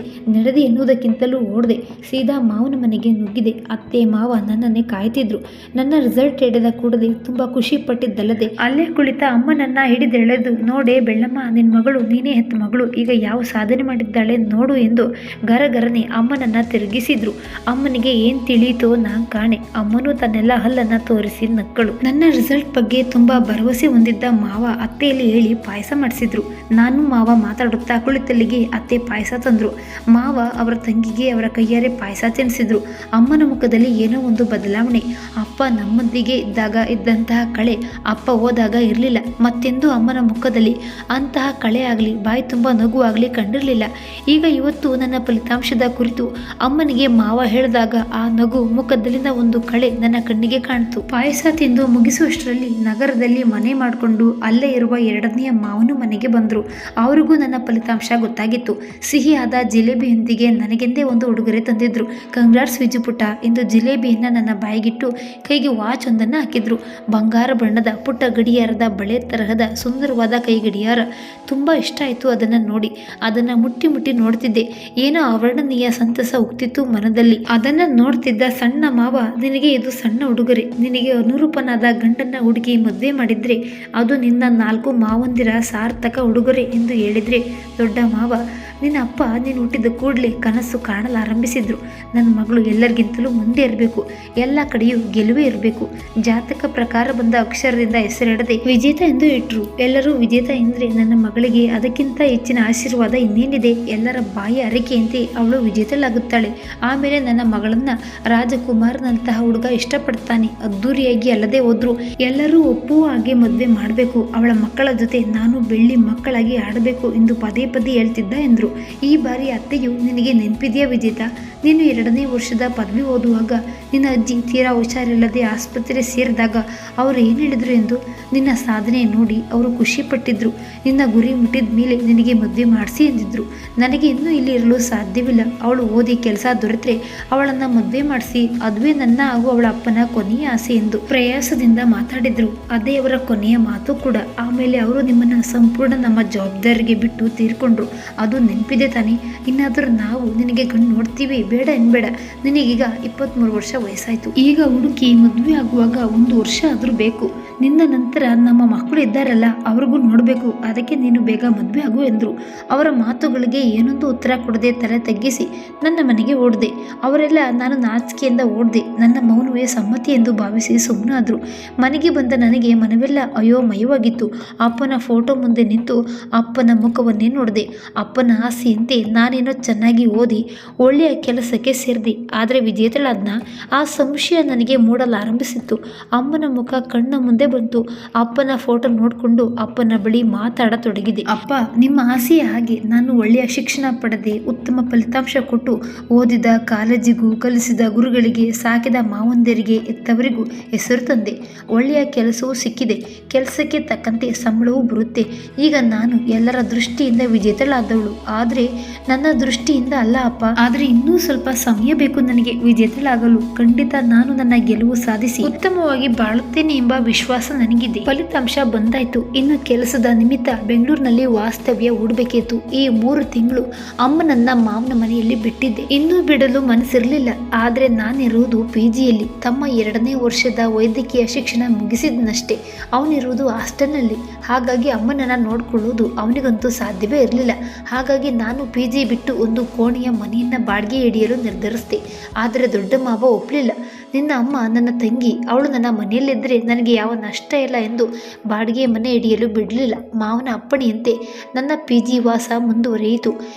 ಎನ್ನುವುದಕ್ಕಿಂತಲೂ ಓಡಿದೆ. ಸೀದಾ ಮಾವನ ಮನೆಗೆ ನುಗ್ಗಿದೆ. ಅತ್ತೆ ಮಾವ ನನ್ನನ್ನೇ ಕಾಯ್ತಿದ್ರು. ನನ್ನ ರಿಸಲ್ಟ್ ಹಿಡಿದ ಕೂಡಲೇ ತುಂಬಾ ಖುಷಿ ಪಟ್ಟಿದ್ದಲ್ಲದೆ ಅಲ್ಲೇ ಕುಳಿತ ಅಮ್ಮನನ್ನ ಹಿಡಿದೆಳೆದು, ನೋಡೆ ಬೆಳ್ಳಮ್ಮ, ನಿನ್ ಮಗಳು ನೀನೇ ಹೆತ್ತ ಮಗಳು, ಈಗ ಯಾವ ಸಾಧನೆ ಮಾಡಿದ್ದಾಳೆ ನೋಡು ಎಂದು ಗರಗರನೆ ಅಮ್ಮನನ್ನ ತಿರುಗಿಸಿದ್ರು. ಅಮ್ಮನಿಗೆ ಏನ್ ತಿಳಿಯಿತೋ ನಾನ್ ಕಾಣೆ. ಅಮ್ಮನೂ ತನ್ನೆಲ್ಲ ಹಲ್ಲನ್ನ ತೋರಿಸಿ ನಕ್ಕಳು. ನನ್ನ ರಿಸಲ್ಟ್ ಬಗ್ಗೆ ತುಂಬಾ ಭರವಸೆ ಹೊಂದಿದ್ದ ಮಾವ ಅತ್ತೆಯಲ್ಲಿ ಹೇಳಿ ಪಾಯಸ ಮಾಡಿಸಿದ್ರು. ನಾನು ಮಾವ ಮಾತಾಡುತ್ತಾ ಕುಳಿತಲ್ಲಿಗೆ ಅತ್ತೆ ಪಾಯಸ ತಂದ್ರು. ಮಾವ ಅವರ ತಂಗಿಗೆ ಅವರ ಕೈಯಾರೆ ಪಾಯಸ ತಿನ್ನಿಸಿದ್ರು. ಅಮ್ಮನ ಮುಖದಲ್ಲಿ ಏನೋ ಒಂದು ಬದಲಾವಣೆ. ಅಪ್ಪ ನಮ್ಮೊಂದಿಗೆ ಇದ್ದಾಗ ಇದ್ದಂತಹ ಕಳೆ ಅಪ್ಪ ಹೋದಾಗ ಇರಲಿಲ್ಲ. ಮತ್ತೆಂದು ಅಮ್ಮನ ಮುಖದಲ್ಲಿ ಅಂತಹ ಕಳೆ ಆಗಲಿ ಬಾಯಿ ತುಂಬ ನಗು ಆಗಲಿ ಕಂಡಿರಲಿಲ್ಲ. ಈಗ ಇವತ್ತು ನನ್ನ ಫಲಿತಾಂಶದ ಕುರಿತು ಅಮ್ಮನಿಗೆ ಮಾವ ಹೇಳಿದಾಗ ಆ ನಗು ಮುಖದಲ್ಲಿನ ಒಂದು ಕಳೆ ನನ್ನ ಕಣ್ಣಿಗೆ ಕಾಣ್ತು. ಪಾಯಸ ತಿಂದು ಮುಗಿಸುವಷ್ಟರಲ್ಲಿ ನಗರದಲ್ಲಿ ಮನೆ ಮಾಡಿಕೊಂಡು ಅಲ್ಲೇ ಇರುವ ಎರಡನೆಯ ಮಾವನು ಮನೆಗೆ ಬಂದರು. ಅವರಿಗೂ ನನ್ನ ಫಲಿತಾಂಶ ಗೊತ್ತಾಗಿತ್ತು. ಸಿಹಿಯಾದ ಜಿಲೇಬಿಯೊಂದಿಗೆ ನನಗೆಂದೇ ಒಂದು ಉಡುಗೊರೆ ತಂದಿದ್ರು. ಕಂಗ್ರಾಟ್ಸ್ ವಿಜುಪುಟ ಎಂದು ಜಿಲೇಬಿಯನ್ನ ನನ್ನ ಬಾಯಿಗಿಟ್ಟು ಕೈಗೆ ವಾಚ್ ಒಂದನ್ನು ಹಾಕಿದ್ರು. ಬಂಗಾರ ಬಣ್ಣದ ಪುಟ್ಟ ಗಡಿಯಾರದ ಬಳೆ ತರಹದ ಸುಂದರವಾದ ಕೈ ಗಡಿಯಾರ. ತುಂಬ ಇಷ್ಟ ಆಯಿತು ಅದನ್ನು ನೋಡಿ. ಅದನ್ನು ಮುಟ್ಟಿ ಮುಟ್ಟಿ ನೋಡ್ತಿದ್ದೆ. ಏನೋ ಅವರ್ಣನೀಯ ಸಂತಸ ಉಕ್ತಿತ್ತು ಮನದಲ್ಲಿ. ಅದನ್ನು ನೋಡ್ತಿದ್ದ ಸಣ್ಣ ಮಾವ, ನಿನಗೆ ಇದು ಸಣ್ಣ ಉಡುಗೊರೆ. ನಿನಗೆ ಅನುರೂಪನಾದ ಗಂಡನ್ನ ಹುಡುಗಿ ಮದುವೆ ಮಾಡಿದ್ರೆ ಅದು ನಿನ್ನ 4 ಮಾವಂದಿರ ಸಾರ್ಥಕ ಉಡುಗೊರೆ ಎಂದು ಹೇಳಿದ್ರೆ, ದೊಡ್ಡ ಮಾವ, ನಿನ್ನ ಅಪ್ಪ ನೀನು ಹುಟ್ಟಿದ ಕೂಡಲೇ ಕನಸು ಕಾಣಲಾರಂಭಿಸಿದ್ರು. ನನ್ನ ಮಗಳು ಎಲ್ಲರಿಗಿಂತಲೂ ಮುಂದೆ ಇರಬೇಕು, ಎಲ್ಲ ಕಡೆಯೂ ಗೆಲುವೇ ಇರಬೇಕು. ಜಾತಕ ಪ್ರಕಾರ ಬಂದ ಅಕ್ಷರದಿಂದ ಹೆಸರಿಡದೆ ವಿಜೇತ ಎಂದು ಇಟ್ರು. ಎಲ್ಲರೂ ವಿಜೇತ ಎಂದರೆ ನನ್ನ ಮಗಳಿಗೆ ಅದಕ್ಕಿಂತ ಹೆಚ್ಚಿನ ಆಶೀರ್ವಾದ ಇನ್ನೇನಿದೆ. ಎಲ್ಲರ ಬಾಯಿ ಅರಿಕೆಯಂತೆ ಅವಳು ವಿಜೇತಳಾಗುತ್ತಾಳೆ. ಆಮೇಲೆ ನನ್ನ ಮಗಳನ್ನ ರಾಜಕುಮಾರನಂತಹ ಹುಡುಗ ಇಷ್ಟಪಡ್ತಾನೆ. ಅದ್ದೂರಿಯಾಗಿ ಅಲ್ಲದೆ ಹೋದ್ರು ಎಲ್ಲರೂ ಒಪ್ಪುವ ಹಾಗೆ ಮದುವೆ ಮಾಡಬೇಕು. ಅವಳ ಮಕ್ಕಳ ಜೊತೆ ನಾನು ಬೆಳ್ಳಿ ಮಕ್ಕಳಾಗಿ ಆಡಬೇಕು ಎಂದು ಪದೇ ಪದೇ ಹೇಳ್ತಿದ್ದ ಎಂದರು. ಈ ಬಾರಿ ಅತ್ತೆಯು, ನಿನಗೆ ನೆನಪಿದೆಯಾ ವಿಜೇತ, ನೀನು 2ನೇ ವರ್ಷದ ಪದವಿ ಓದುವಾಗ ನಿನ್ನ ಅಜ್ಜಿ ತೀರಾ ಹುಷಾರಿಲ್ಲದೆ ಆಸ್ಪತ್ರೆ ಸೇರಿದಾಗ ಅವರು ಏನು ಹೇಳಿದ್ರು ಎಂದು? ನಿನ್ನ ಸಾಧನೆ ನೋಡಿ ಅವರು ಖುಷಿ ಪಟ್ಟಿದ್ರು. ನಿನ್ನ ಗುರಿ ಮುಟ್ಟಿದ ಮೇಲೆ ನಿನಗೆ ಮದುವೆ ಮಾಡಿಸಿ ಎಂದಿದ್ರು. ನನಗೆ ಇನ್ನೂ ಇಲ್ಲಿ ಇರಲು ಸಾಧ್ಯವಿಲ್ಲ. ಅವಳು ಓದಿ ಕೆಲಸ ದೊರೆತರೆ ಅವಳನ್ನು ಮದುವೆ ಮಾಡಿಸಿ, ಅದುವೇ ನನ್ನ ಹಾಗೂ ಅವಳ ಅಪ್ಪನ ಕೊನೆಯ ಆಸೆ ಎಂದು ಪ್ರಯಾಸದಿಂದ ಮಾತಾಡಿದ್ರು. ಅದೇ ಅವರ ಕೊನೆಯ ಮಾತು ಕೂಡ. ಆಮೇಲೆ ಅವರು ನಿಮ್ಮನ್ನು ಸಂಪೂರ್ಣ ನಮ್ಮ ಜವಾಬ್ದಾರಿಗೆ ಬಿಟ್ಟು ತೀರ್ಕೊಂಡ್ರು. ಅದು ನೆನಪಿದೆ ತಾನೆ? ಇನ್ನಾದರೂ ನಾವು ನಿನಗೆ ಗಂಡು ನೋಡ್ತೀವಿ, ಬೇಡ ಎನ್ಬೇಡ. ನಿನಗೀಗ 23 ವರ್ಷ ವಯಸ್ಸಾಯಿತು. ಈಗ ಹುಡುಕಿ ಮದುವೆ ಆಗುವಾಗ 1 ವರ್ಷ ಆದರೂ ಬೇಕು. ನಿನ್ನ ನಂತರ ನಮ್ಮ ಮಕ್ಕಳು ಇದ್ದಾರಲ್ಲ, ಅವ್ರಿಗೂ ನೋಡಬೇಕು. ಅದಕ್ಕೆ ನೀನು ಬೇಗ ಮದುವೆ ಆಗು ಎಂದರು. ಅವರ ಮಾತುಗಳಿಗೆ ಏನೊಂದು ಉತ್ತರ ಕೊಡದೆ ತಲೆ ತಗ್ಗಿಸಿ ನನ್ನ ಮನೆಗೆ ಓಡಿದೆ. ಅವರೆಲ್ಲ ನಾನು ನಾಚಿಕೆಯಿಂದ ಓಡಿದೆ. ನನ್ನ ಮೌನವೇ ಸಮ್ಮತಿ ಎಂದು ಭಾವಿಸಿ ಸುಮ್ಮನಾದರು. ಮನೆಗೆ ಬಂದ ನನಗೆ ಮನವೆಲ್ಲ ಅಯೋಮಯವಾಗಿತ್ತು. ಅಪ್ಪನ ಫೋಟೋ ಮುಂದೆ ನಿಂತು ಅಪ್ಪನ ಮುಖವನ್ನೇ ನೋಡಿದೆ. ಅಪ್ಪನ ಆಸೆಯಂತೆ ನಾನೇನೋ ಚೆನ್ನಾಗಿ ಓದಿ ಒಳ್ಳೆಯ ಕೆಲಸಕ್ಕೆ ಸೇರಿದೆ. ಆದರೆ ವಿಜೇತಳಾದ್ನ ಆ ಸಂಶಯ ನನಗೆ ಮೂಡಲಾರಂಭಿಸಿತ್ತು. ಅಮ್ಮನ ಮುಖ ಕಣ್ಣ ಮುಂದೆ ಬಂತು. ಅಪ್ಪನ ಫೋಟೋ ನೋಡಿಕೊಂಡು ಅಪ್ಪನ ಬಳಿ ಮಾತಾಡತೊಡಗಿದೆ. ಅಪ್ಪ, ನಿಮ್ಮ ಆಸೆಯ ಹಾಗೆ ನಾನು ಒಳ್ಳೆಯ ಶಿಕ್ಷಣ ಪಡೆದೆ, ಉತ್ತಮ ಫಲಿತಾಂಶ ಕೊಟ್ಟು ಓದಿದ ಕಾಲೇಜಿಗೂ ಕಲಿಸಿದ ಗುರುಗಳಿಗೆ, ಸಾಕಿದ ಮಾವಂದಿರಿಗೆ, ಎತ್ತವರಿಗೂ ಹೆಸರು ತಂದೆ. ಒಳ್ಳೆಯ ಕೆಲಸವೂ ಸಿಕ್ಕಿದೆ. ಕೆಲಸಕ್ಕೆ ತಕ್ಕಂತೆ ಸಂಬಳವೂ ಬರುತ್ತೆ. ಈಗ ನಾನು ಎಲ್ಲರ ದೃಷ್ಟಿಯಿಂದ ವಿಜೇತಳಾದವಳು. ಆದರೆ ನನ್ನ ದೃಷ್ಟಿಯಿಂದ ಅಲ್ಲ ಅಪ್ಪ. ಆದರೆ ಇನ್ನೂ ಸ್ವಲ್ಪ ಸಮಯ ಬೇಕು ನನಗೆ ವಿಜೇತಳಾಗಲು. ಖಂಡಿತ ನಾನು ನನ್ನ ಗೆಲುವು ಸಾಧಿಸಿ ಉತ್ತಮವಾಗಿ ಬಾಳುತ್ತೇನೆ ಎಂಬ ವಿಶ್ವಾಸ ನನಗಿದೆ. ಫಲಿತಾಂಶ ಬಂದಾಯ್ತು. ಇನ್ನು ಕೆಲಸದ ನಿಮಿತ್ತ ಬೆಂಗಳೂರಿನಲ್ಲಿ ವಾಸ್ತವ್ಯ ಹೂಡಬೇಕಿತ್ತು. ಈ 3 ತಿಂಗಳು ಅಮ್ಮನನ್ನ ಮಾವನ ಮನೆಯಲ್ಲಿ ಬಿಟ್ಟಿದ್ದೆ. ಇನ್ನೂ ಬಿಡಲು ಮನಸ್ಸಿರಲಿಲ್ಲ. ಆದರೆ ನಾನಿರುವುದು PGಯಲ್ಲಿ. ತಮ್ಮ 2ನೇ ವರ್ಷದ ವೈದ್ಯಕೀಯ ಶಿಕ್ಷಣ ಮುಗಿಸಿದನಷ್ಟೇ. ಅವನಿರುವುದು ಹಾಸ್ಟೆಲ್ನಲ್ಲಿ. ಹಾಗಾಗಿ ಅಮ್ಮನನ್ನ ನೋಡ್ಕೊಳ್ಳೋದು ಅವನಿಗಂತೂ ಸಾಧ್ಯವೇ ಇರಲಿಲ್ಲ. ಹಾಗಾಗಿ ನಾನು PG ಬಿಟ್ಟು ಒಂದು ಕೋಣೆಯ ಮನೆಯನ್ನ ಬಾಡಿಗೆ ಹಿಡಿಯಲು ನಿರ್ಧರಿಸಿದೆ. ಆದರೆ ದೊಡ್ಡ ಮಾವ ಒಪ್ಪಲಿಲ್ಲ. ನಿನ್ನ ಅಮ್ಮ ನನ್ನ ತಂಗಿ, ಅವಳು ನನ್ನ ಮನೆಯಲ್ಲಿದ್ದರೆ ನನಗೆ ಯಾವ ನಷ್ಟ ಇಲ್ಲ ಎಂದು ಬಾಡಿಗೆ ಮನೆ ಹಿಡಿಯಲು ಬಿಡಲಿಲ್ಲ. ಮಾವನ ಅಪ್ಪಣೆಯಂತೆ ನನ್ನ PG ವಾಸ ಮುಂದುವರಿಯಿತು.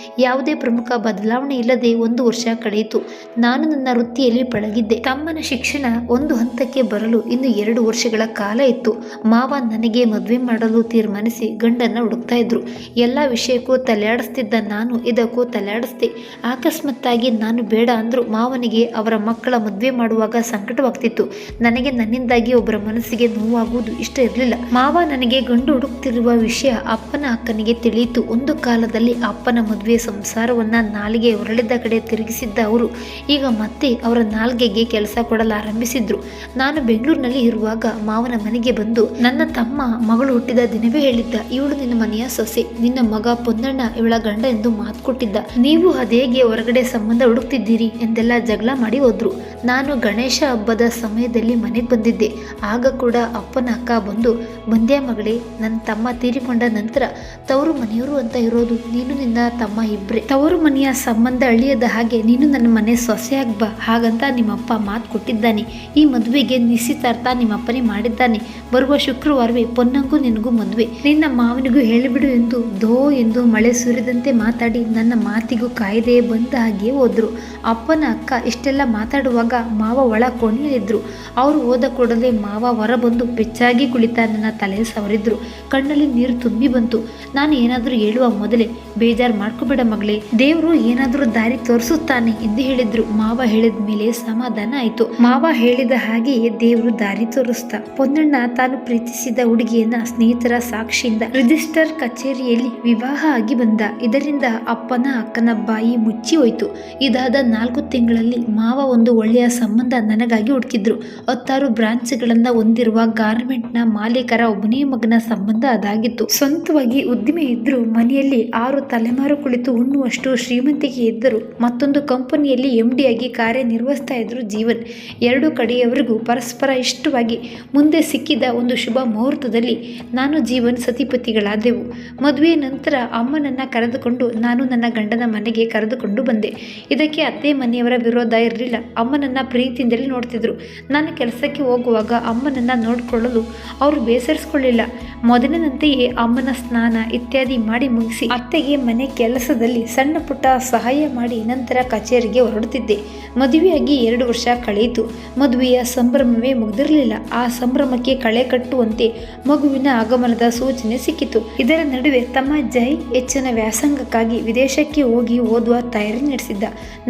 ಯಾವುದೇ ಪ್ರಮುಖ ಬದಲಾವಣೆ ಇಲ್ಲದೆ 1 ವರ್ಷ ಕಳೆಯಿತು. ನಾನು ನನ್ನ ವೃತ್ತಿಯಲ್ಲಿ ಪಳಗಿದ್ದೆ. ತಮ್ಮನ ಶಿಕ್ಷಣ ಒಂದು ಹಂತಕ್ಕೆ ಬರಲು ಇನ್ನು 2 ವರ್ಷಗಳ ಕಾಲ ಇತ್ತು. ಮಾವ ನನಗೆ ಮದುವೆ ಮಾಡಲು ತೀರ್ಮಾನಿಸಿ ಗಂಡನ್ನು ಹುಡುಕ್ತಾ ಇದ್ರು. ಎಲ್ಲ ವಿಷಯಕ್ಕೂ ತಲೆಯಾಡಿಸ್ತಿದ್ದ ನಾನು ಇದಕ್ಕೂ ತಲೆಯಾಡಿಸ್ದೆ. ಅಕಸ್ಮಾತ್ತಾಗಿ ನಾನು ಬೇಡ ಅಂದ್ರು ಮಾವನಿಗೆ ಅವರ ಮಕ್ಕಳ ಮದುವೆ ಮಾಡುವಾಗ ಸಂಕಟವಾಗ್ತಿತ್ತು. ನನಗೆ ನನ್ನಿಂದಾಗಿ ಒಬ್ಬರ ಮನಸ್ಸಿಗೆ ನೋವಾಗುವುದು ಇಷ್ಟ ಇರಲಿಲ್ಲ. ಮಾವ ನನಗೆ ಗಂಡು ಹುಡುಕ್ತಿರುವ ವಿಷಯ ಅಪ್ಪನ ಅಕ್ಕನಿಗೆ ತಿಳಿಯಿತು. ಒಂದು ಕಾಲದಲ್ಲಿ ಅಪ್ಪನ ಮದುವೆ ಸಂಸಾರವನ್ನ ನಾಲಿಗೆ ಹೊರಳಿದ ಕಡೆ ತಿರುಗಿಸಿದ್ದ ಅವರು ಈಗ ಮತ್ತೆ ಅವರ ನಾಲ್ಗೆಗೆ ಕೆಲಸ ಕೊಡಲಾರಂಭಿಸಿದ್ರು. ನಾನು ಬೆಂಗಳೂರಿನಲ್ಲಿ ಇರುವಾಗ ಮಾವನ ಮನೆಗೆ ಬಂದು ನನ್ನ ತಮ್ಮ ಮಗಳು ಹುಟ್ಟಿದ ದಿನವೇ ಹೇಳಿದ್ದ, ಇವಳು ನಿನ್ನ ಮನೆಯ ಸೊಸೆ, ನಿನ್ನ ಮಗ ಪೊನ್ನಣ್ಣ ಇವಳ ಗಂಡ ಎಂದು ಮಾತು ಕೊಟ್ಟಿದ್ದ. ನೀವು ಅದೇಗೆ ಹೊರಗಡೆ ಸಂಬಂಧ ಹುಡುಕ್ತಿದ್ದೀರಿ ಎಂದೆಲ್ಲ ಜಗಳ ಮಾಡಿ ಹೋದ್ರು. ನಾನು ಗಣೇಶ ಹಬ್ಬದ ಸಮಯದಲ್ಲಿ ಮನೆಗೆ ಬಂದಿದ್ದೆ. ಆಗ ಕೂಡ ಅಪ್ಪನ ಅಕ್ಕ ಬಂದು, ಬಂದ್ಯಾ ಮಗಳೇ, ನನ್ನ ತಮ್ಮ ತೀರಿಕೊಂಡ ನಂತರ ತವರು ಮನೆಯವರು ಅಂತ ಇರೋದು ನೀನು ನಿನ್ನ ತಮ್ಮ ಇಬ್ರೆ. ತವರು ಮನೆಯ ಸಂಬಂಧ ಅಳಿಯದ ಹಾಗೆ ನೀನು ನನ್ನ ಮನೆ ಸೊಸೆಯಾಗಿ ಬಾ, ಹಾಗಂತ ನಿಮ್ಮಪ್ಪ ಮಾತು ಕೊಟ್ಟಿದ್ದಾನೆ. ಈ ಮದುವೆಗೆ ನಿಶ್ಚಿತಾರ್ಥ ನಿಮ್ಮಪ್ಪನೇ ಮಾಡಿದ್ದಾನೆ. ಬರುವ ಶುಕ್ರವಾರವೇ ಪೊನ್ನಂಗೂ ನಿನಗೂ ಮದುವೆ. ನಿನ್ನ ಮಾವನಿಗೂ ಹೇಳಿಬಿಡು ಎಂದು ದೋ ಎಂದು ಮಳೆ ಸುರಿದಂತೆ ಮಾತಾಡಿ ನನ್ನ ಮಾತಿಗೂ ಕಾಯ್ದೆ ಬಂದ ಹಾಗೆ ಹೋದ್ರು. ಅಪ್ಪನ ಅಕ್ಕ ಇಷ್ಟೆಲ್ಲ ಮಾತಾಡುವಾಗ ಮಾವ ಒಳ ಕೋಣೆಯಲ್ಲಿದ್ರು. ಅವರು ಹೋದ ಕೂಡಲೇ ಮಾವ ಹೊರ ಬಂದು ಬೆಚ್ಚಾಗಿ ಕುಳಿತ ನನ್ನ ತಲೆ ಸವರಿದ್ರು. ಕಣ್ಣಲ್ಲಿ ನೀರು ತುಂಬಿ ಬಂತು. ನಾನು ಏನಾದರೂ ಹೇಳುವ ಮೊದಲೇ, ಬೇಜಾರು ಮಾಡ್ಕೋಬೇಡ ಮಗಳೇ, ದೇವರು ಏನಾದರೂ ದಾರಿ ತೋರಿಸುತ್ತಾನೆ ಎಂದು ಹೇಳಿದ್ರು. ಮಾವ ಹೇಳಿದ ಮೇಲೆ ಸಮಾಧಾನ ಆಯ್ತು. ಮಾವ ಹೇಳಿದ ಹಾಗೆಯೇ ದೇವರು ದಾರಿ ತೋರಿಸ್ತಾ ಪೊನ್ನಣ್ಣ ತಾನು ಪ್ರೀತಿಸಿದ ಹುಡುಗಿಯನ್ನ ಸ್ನೇಹಿತರ ಸಾಕ್ಷಿಯಿಂದ ರಿಜಿಸ್ಟರ್ ಕಚೇರಿಯಲ್ಲಿ ವಿವಾಹ ಆಗಿ ಬಂದ. ಇದರಿಂದ ಅಪ್ಪನ ಅಕ್ಕನ ಬಾಯಿ ಮುಚ್ಚಿ ಹೋಯ್ತು. ಇದಾದ 4 ತಿಂಗಳಲ್ಲಿ ಮಾವ ಒಂದು ಒಳ್ಳೆಯ ಸಂಬಂಧ ನನಗಾಗಿ ಹುಡುಕಿದ್ರು. 10 ಬ್ರಾಂಚ್ಗಳನ್ನ ಹೊಂದಿರುವ ಗಾರ್ಮೆಂಟ್ನ ಮಾಲೀಕರ ಒಬ್ಬನೇ ಮಗನ ಸಂಬಂಧ ಅದಾಗಿತ್ತು. ಸ್ವಂತವಾಗಿ ಉದ್ದಿಮೆ ಇದ್ರು, ಮನೆಯಲ್ಲಿ 6 ತಲೆಮಾರು ಕುಳಿತು ಉಣ್ಣುವಷ್ಟು ಶ್ರೀಮಂತಿಕೆ ಇದ್ದರು. ಮತ್ತೊಂದು ಕಂಪನಿಯಲ್ಲಿ MD ಆಗಿ ಕಾರ್ಯನಿರ್ವಹಿಸ್ತಾ ಇದ್ರು ಜೀವನ್. 2 ಕಡೆಯವರಿಗೂ ಪರಸ್ಪರ ಇಷ್ಟವಾಗಿ ಮುಂದೆ ಸಿಕ್ಕಿದ ಒಂದು ಶುಭ ಮುಹೂರ್ತದಲ್ಲಿ ನಾನು ಜೀವನ್ ಸತಿಪತಿಗಳಾದೆವು. ಮದುವೆಯ ನಂತರ ಅಮ್ಮನನ್ನ ಕರೆದುಕೊಂಡು ನಾನು ನನ್ನ ಗಂಡನ ಮನೆಗೆ ಕರೆದುಕೊಂಡು ಬಂದೆ. ಇದಕ್ಕೆ ಅತ್ತೆ ಮನೆಯವರ ವಿರೋಧ ಇರಲಿಲ್ಲ. ಅಮ್ಮನನ್ನ ಪ್ರೀತಿಯಿಂದಲೇ ನೋಡ್ತಿದ್ರು. ನಾನು ಕೆಲಸಕ್ಕೆ ಹೋಗುವಾಗ ಅಮ್ಮನನ್ನ ನೋಡಿಕೊಳ್ಳಲು ಅವರು ಬೇಸರಿಸಿಕೊಳ್ಳಿಲ್ಲ. ಮೊದಲಿನಂತೆಯೇ ಅಮ್ಮನ ಸ್ನಾನ ಇತ್ಯಾದಿ ಮಾಡಿ ಮುಗಿಸಿ ಅತ್ತೆಗೆ ಮನೆ ಕೆಲಸದಲ್ಲಿ ಸಣ್ಣ ಪುಟ್ಟ ಸಹಾಯ ಮಾಡಿ ನಂತರ ಕಚೇರಿಗೆ ಹೊರಡುತ್ತಿದ್ದೆ. ಮದುವೆಯಾಗಿ 2 ವರ್ಷ ಕಳೆಯಿತು. ಮದುವೆಯ ಸಂಭ್ರಮವೇ ಮುಗಿದಿರಲಿಲ್ಲ. ಆ ಸಂಭ್ರಮಕ್ಕೆ ಕಳೆ ಕಟ್ಟುವಂತೆ ಮಗುವಿನ ಆಗಮನದ ಸೂಚನೆ ಸಿಕ್ಕಿತು. ಇದರ ನಡುವೆ ತಮ್ಮ ಜೈ ಹೆಚ್ಚಿನ ವ್ಯಾಸಂಗಕ್ಕಾಗಿ ವಿದೇಶಕ್ಕೆ ಹೋಗಿ ಓದುವ ತಯಾರಿ ನಡೆಸಿದ್ದ.